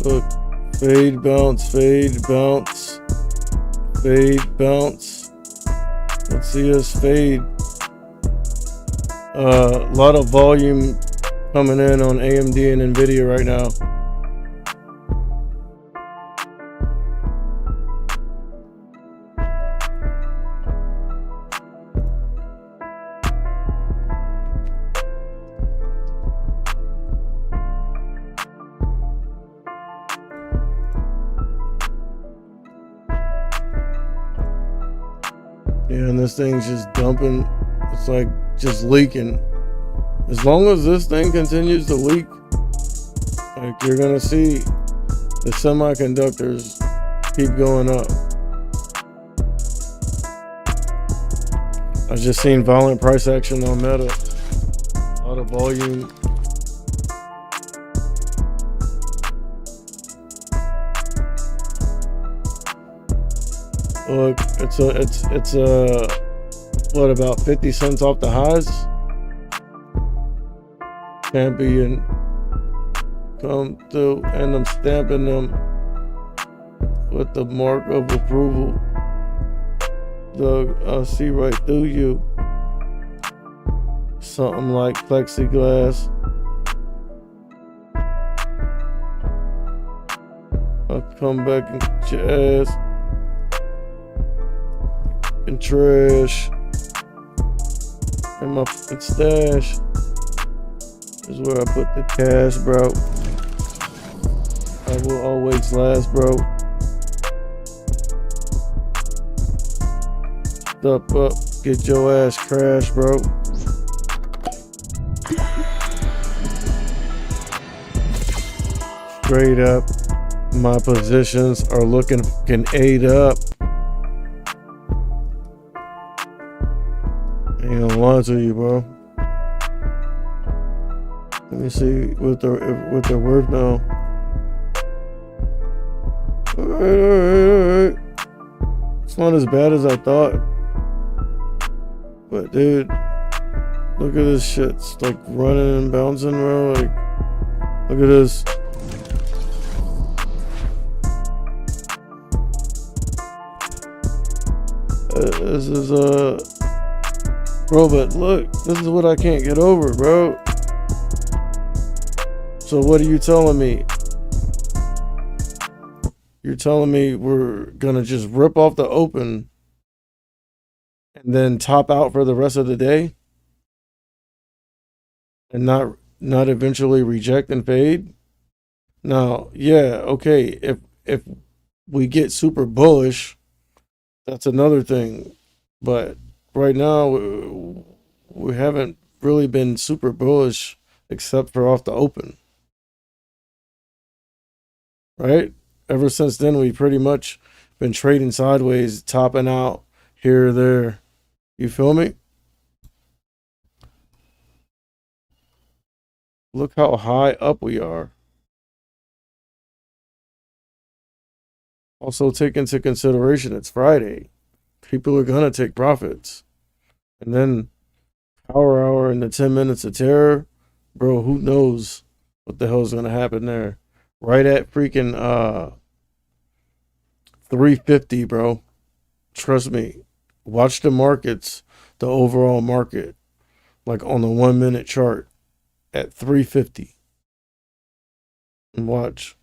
Look, fade, bounce, fade, bounce, fade, bounce. Let's see us fade. A lot of volume coming in on AMD and Nvidia right now. Yeah, and this thing's just dumping. It's like just leaking. As long as this thing continues to leak, like you're gonna see the semiconductors keep going up. I just seen violent price action on Meta. A lot of volume. Look, it's what, about 50 cents off the highs? Champion come through, and I'm stamping them with the mark of approval. I'll see right through you. Something like plexiglass. I'll come back and get your ass and trash. And my fucking stash is where I put the cash, bro. I will always last, bro. Up, get your ass crashed, bro. Straight up, my positions are looking fucking 8 up. Ain't gonna lie to you, bro. Let me see what they're worth now. Alright. It's not as bad as I thought. But dude, look at this shit. It's like running and bouncing, bro. Like, look at this. This is bro, but look, this is what I can't get over, bro. So what are you telling me? You're telling me we're gonna just rip off the open and then top out for the rest of the day and not eventually reject and fade? Now, yeah, okay, if we get super bullish, that's another thing. But right now, we haven't really been super bullish except for off the open. Right? Ever since then, we've pretty much been trading sideways, topping out here or there. You feel me? Look how high up we are. Also, take into consideration it's Friday. People are going to take profits. And then power hour and the 10 minutes of terror, bro, who knows what the hell is going to happen there. Right at freaking 350, bro. Trust me. Watch the markets, the overall market, like on the 1 minute chart at 350. And watch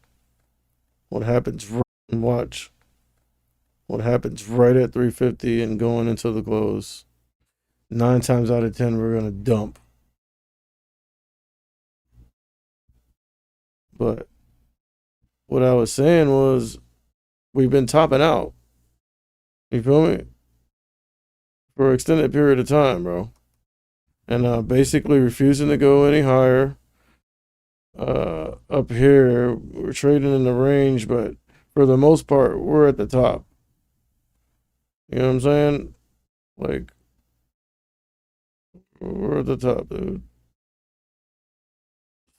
what happens. And watch what happens right at 350 and going into the close. 9 times out of 10, we're going to dump. But what I was saying was we've been topping out. You feel me? For an extended period of time, bro. And basically refusing to go any higher. Up here, we're trading in the range, but for the most part, we're at the top. You know what I'm saying? Like, we're at the top, dude.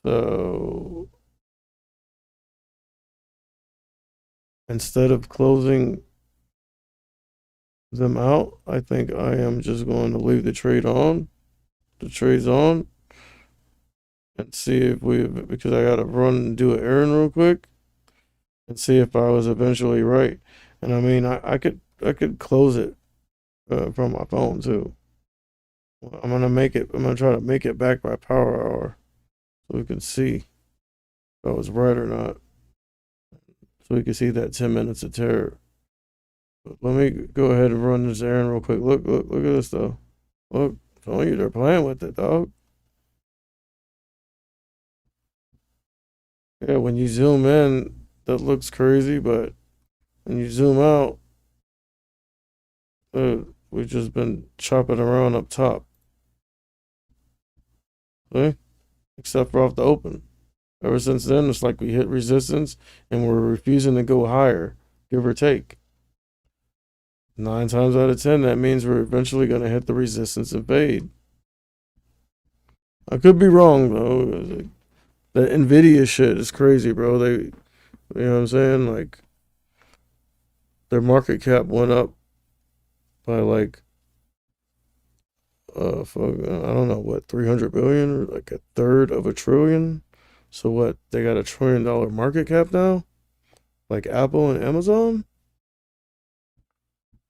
So, instead of closing them out, I think I am just going to leave the trade on. The trade's on. And see if because I got to run and do an errand real quick. And see if I was eventually right. And I mean, I could close it from my phone too. Well, I'm gonna try to make it back by power hour so we can see if I was right or not. So we can see that 10 minutes of terror. But let me go ahead and run this errand real quick. Look at this though. Look, I'm telling you, they're playing with it, dog. Yeah, when you zoom in, that looks crazy, but when you zoom out, we've just been chopping around up top. See? Except for off the open. Ever since then, it's like we hit resistance and we're refusing to go higher, give or take. 9 times out of 10, that means we're eventually going to hit the resistance and fade. I could be wrong, though. The Nvidia shit is crazy, bro. You know what I'm saying? Like, their market cap went up by like, I don't know what, 300 billion or like a third of a trillion. So what? They got $1 trillion market cap now, like Apple and Amazon.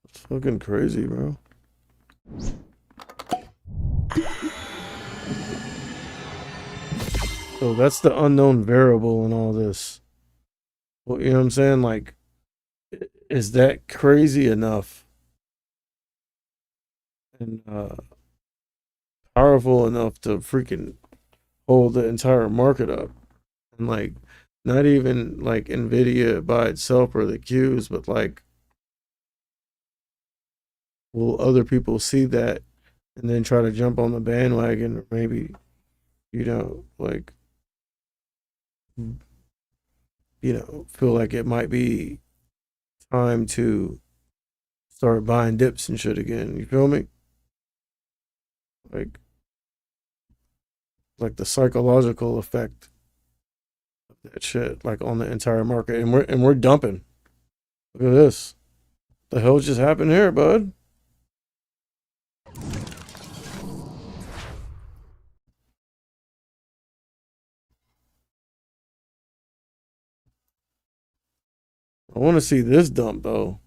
It's fucking crazy, bro. So that's the unknown variable in all this. Well, you know what I'm saying? Like, is that crazy enough and powerful enough to freaking hold the entire market up? And like, not even like Nvidia by itself or the Qs, but like, will other people see that and then try to jump on the bandwagon, or maybe, like, feel like it might be time to start buying dips and shit again. You feel me? Like, the psychological effect of that shit, like on the entire market, and we're dumping. Look at this. The hell just happened here, bud? I want to see this dump though.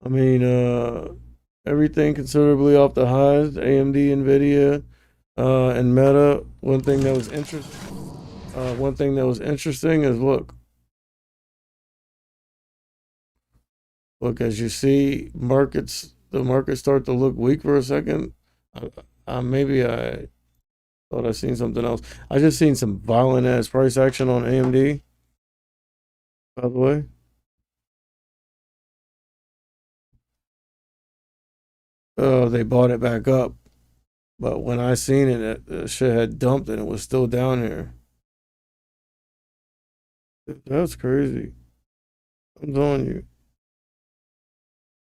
I mean, everything considerably off the highs. AMD, Nvidia, and Meta. One thing that was interesting is look as you see the markets start to look weak for a second. Maybe I thought I seen something else. I just seen some violent ass price action on AMD. By the way, they bought it back up, but when I seen it, the shit had dumped and it was still down here. That's crazy. I'm telling you.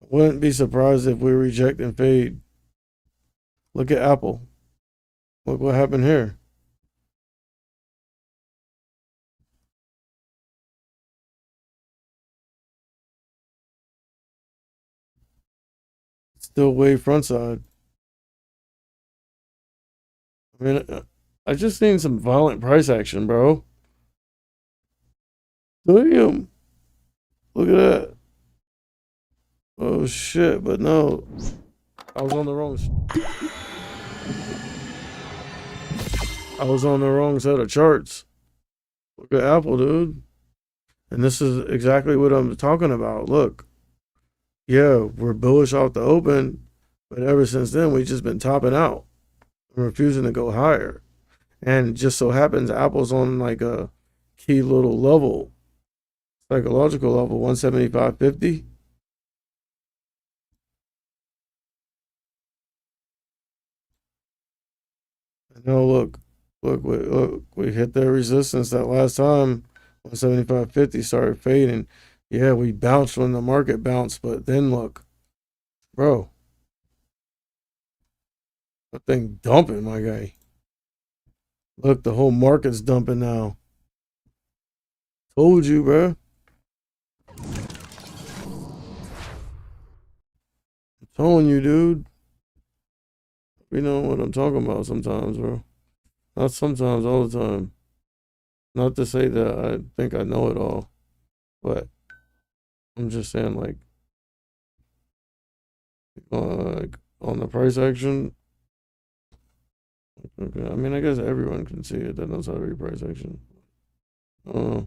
I wouldn't be surprised if we reject and fade. Look at Apple. Look what happened here. It's still way front side. I mean, I just seen some violent price action, bro. Damn. Look at that. Oh shit, but no. I was on the wrong I was on the wrong set of charts. Look at Apple, dude. And this is exactly what I'm talking about. Look. Yeah, we're bullish off the open, but ever since then we've just been topping out. I'm refusing to go higher. And it just so happens Apple's on like a key little level, psychological level, 175.50. No, look, we hit their resistance that last time. 175.50 started fading. Yeah, we bounced when the market bounced, but then look, bro, that thing dumping, my guy. Look, the whole market's dumping now. Told you, bro. I'm telling you, dude. You know what I'm talking about sometimes, bro. Not sometimes, all the time. Not to say that I think I know it all. But I'm just saying, on the price action. Okay, I mean, I guess everyone can see it that knows how to read price action. Uh,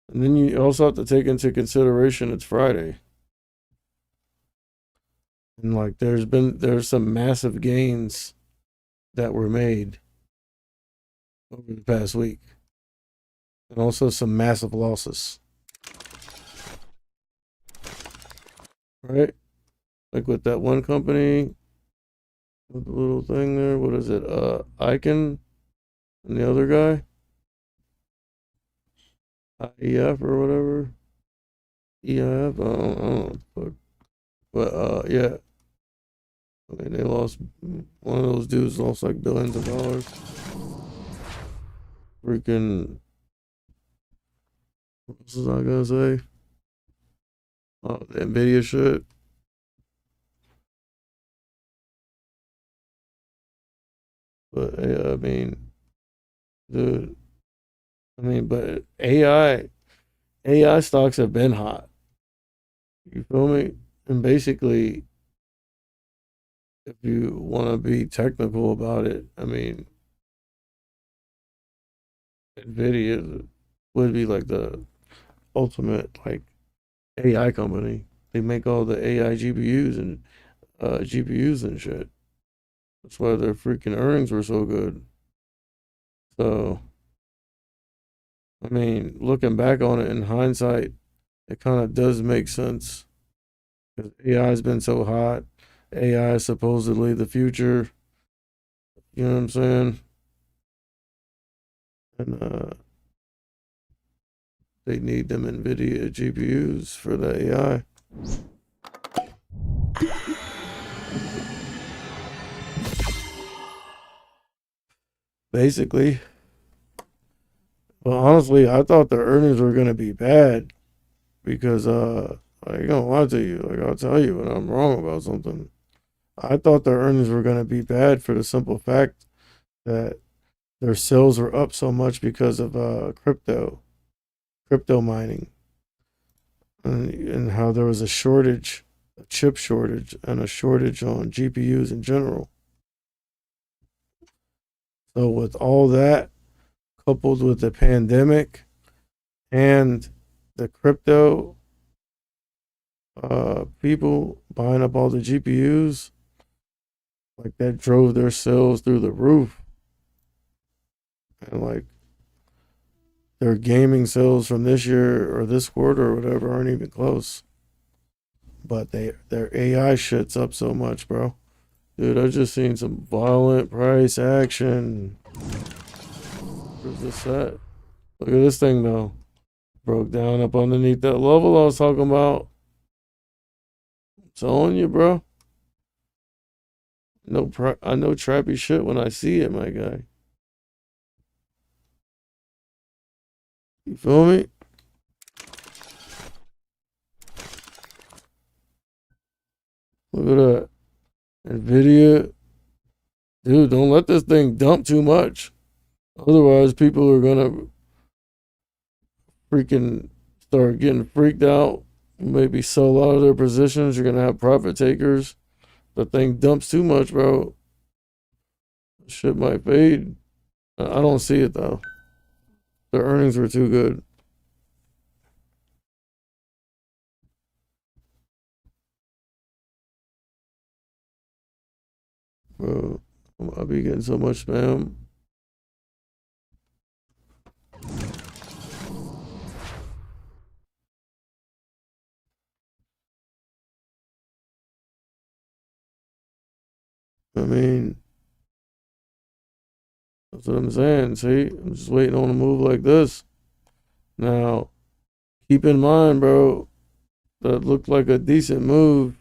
and then you also have to take into consideration it's Friday, and like there's some massive gains that were made over the past week, and also some massive losses, right? Like with that one company with the little thing there. What is it? Icon and the other guy, IEF or whatever. EIF. I don't know what the fuck. But yeah. I mean, they lost. One of those dudes lost like billions of dollars. Freaking. What else was I gonna say? Oh, the Nvidia shit. But yeah, I mean, dude. I mean, but AI stocks have been hot. You feel me? And basically, if you want to be technical about it, I mean, Nvidia would be like the ultimate like AI company. They make all the AI GPUs and GPUs and shit. That's why their freaking earnings were so good. So, I mean, looking back on it in hindsight, it kind of does make sense because AI has been so hot. AI is supposedly the future. You know what I'm saying? And they need them NVIDIA GPUs for the AI. Basically. But honestly, I thought the earnings were going to be bad because I ain't gonna lie to you. Like, I'll tell you when I'm wrong about something. I thought their earnings were going to be bad for the simple fact that their sales were up so much because of crypto mining, and how there was a shortage, a chip shortage, and a shortage on GPUs in general. So with all that coupled with the pandemic and the crypto people buying up all the GPUs, like that drove their sales through the roof, and like their gaming sales from this year or this quarter or whatever aren't even close. But their AI shit's up so much, bro. Dude, I just seen some violent price action. Where's this at? Look at this thing though. Broke down up underneath that level I was talking about. I'm telling you, bro. I know trappy shit when I see it, my guy. You feel me? Look at that. Nvidia. Dude, don't let this thing dump too much. Otherwise, people are gonna freaking start getting freaked out. Maybe sell out of their positions. You're gonna have profit takers. The thing dumps too much, bro. Shit might fade. I don't see it though. The earnings were too good. Bro, I'll be getting so much spam. I mean, that's what I'm saying. See, I'm just waiting on a move like this. Now, keep in mind, bro, that looked like a decent move,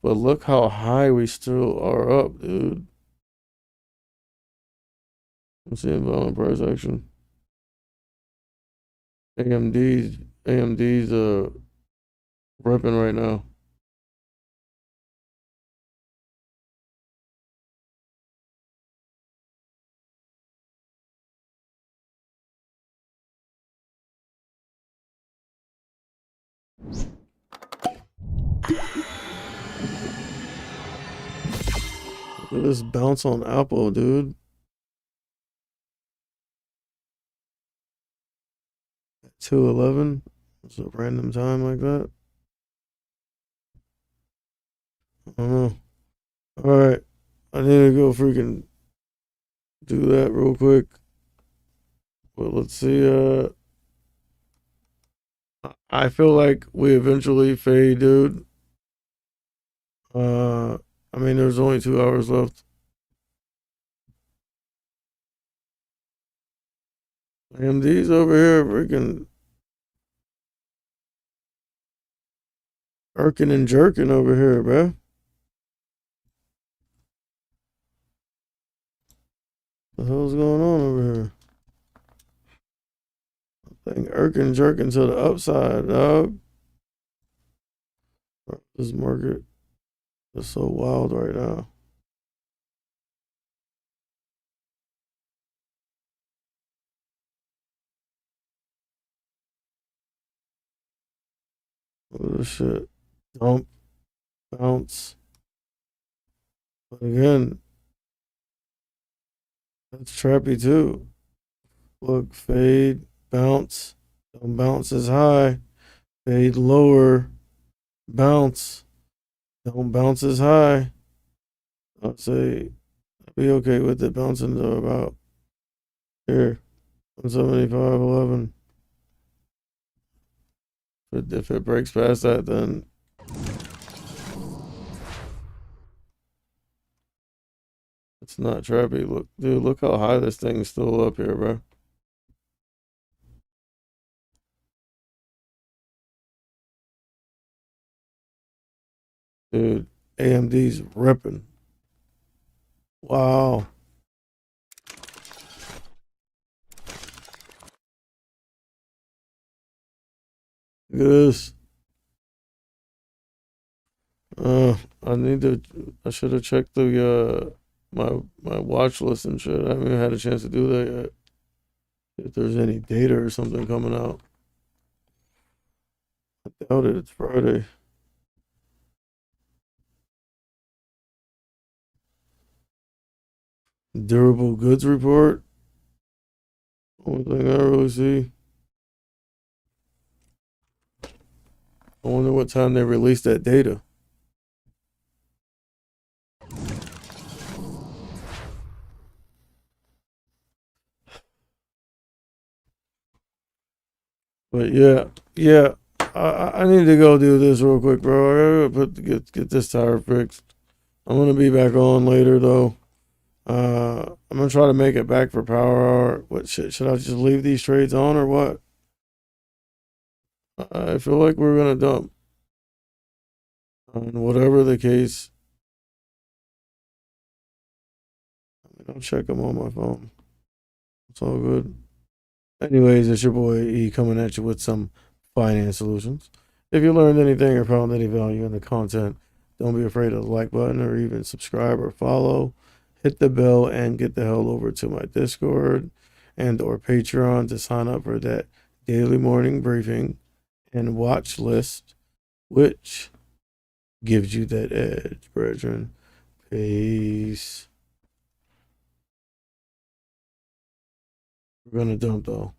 but look how high we still are up, dude. I'm seeing violent price action. AMD's repping right now. Look at this bounce on Apple, dude. 211. It's a random time like that. I don't know. Alright. I need to go freaking do that real quick. But let's see. I feel like we eventually fade, dude. I mean, there's only 2 hours left. AMD's over here freaking irking and jerking over here, bruh. The hell's going on over here? Thing irking jerking to the upside, dog. This market is so wild right now. Look at this shit. Dump, bounce. But again, that's trappy too. Look, fade, bounce. Don't bounce as high. Fade lower. Bounce. Don't bounce as high. I'd say I'd be okay with it bouncing to about here. 175.11. If it breaks past that, then it's not trappy. Look, dude, look how high this thing's still up here, bro. Dude, AMD's ripping. Wow. Look at this. I should have checked the my watch list and shit. I haven't even had a chance to do that yet. If there's any data or something coming out. I doubt it. It's Friday. Durable goods report. Only thing I really see. I wonder what time they released that data. But yeah. I need to go do this real quick, bro. I gotta get this tire fixed. I'm gonna be back on later though. I'm gonna try to make it back for power hour. What should I just leave these trades on or what? I feel like we're gonna dump. And whatever the case, I'll check them on my phone. It's all good. Anyways, it's your boy E coming at you with some finance solutions. If you learned anything or found any value in the content, don't be afraid of the like button or even subscribe or follow. Hit the bell and get the hell over to my Discord and or Patreon to sign up for that daily morning briefing and watch list, which gives you that edge, brethren. Peace. We're gonna dump though.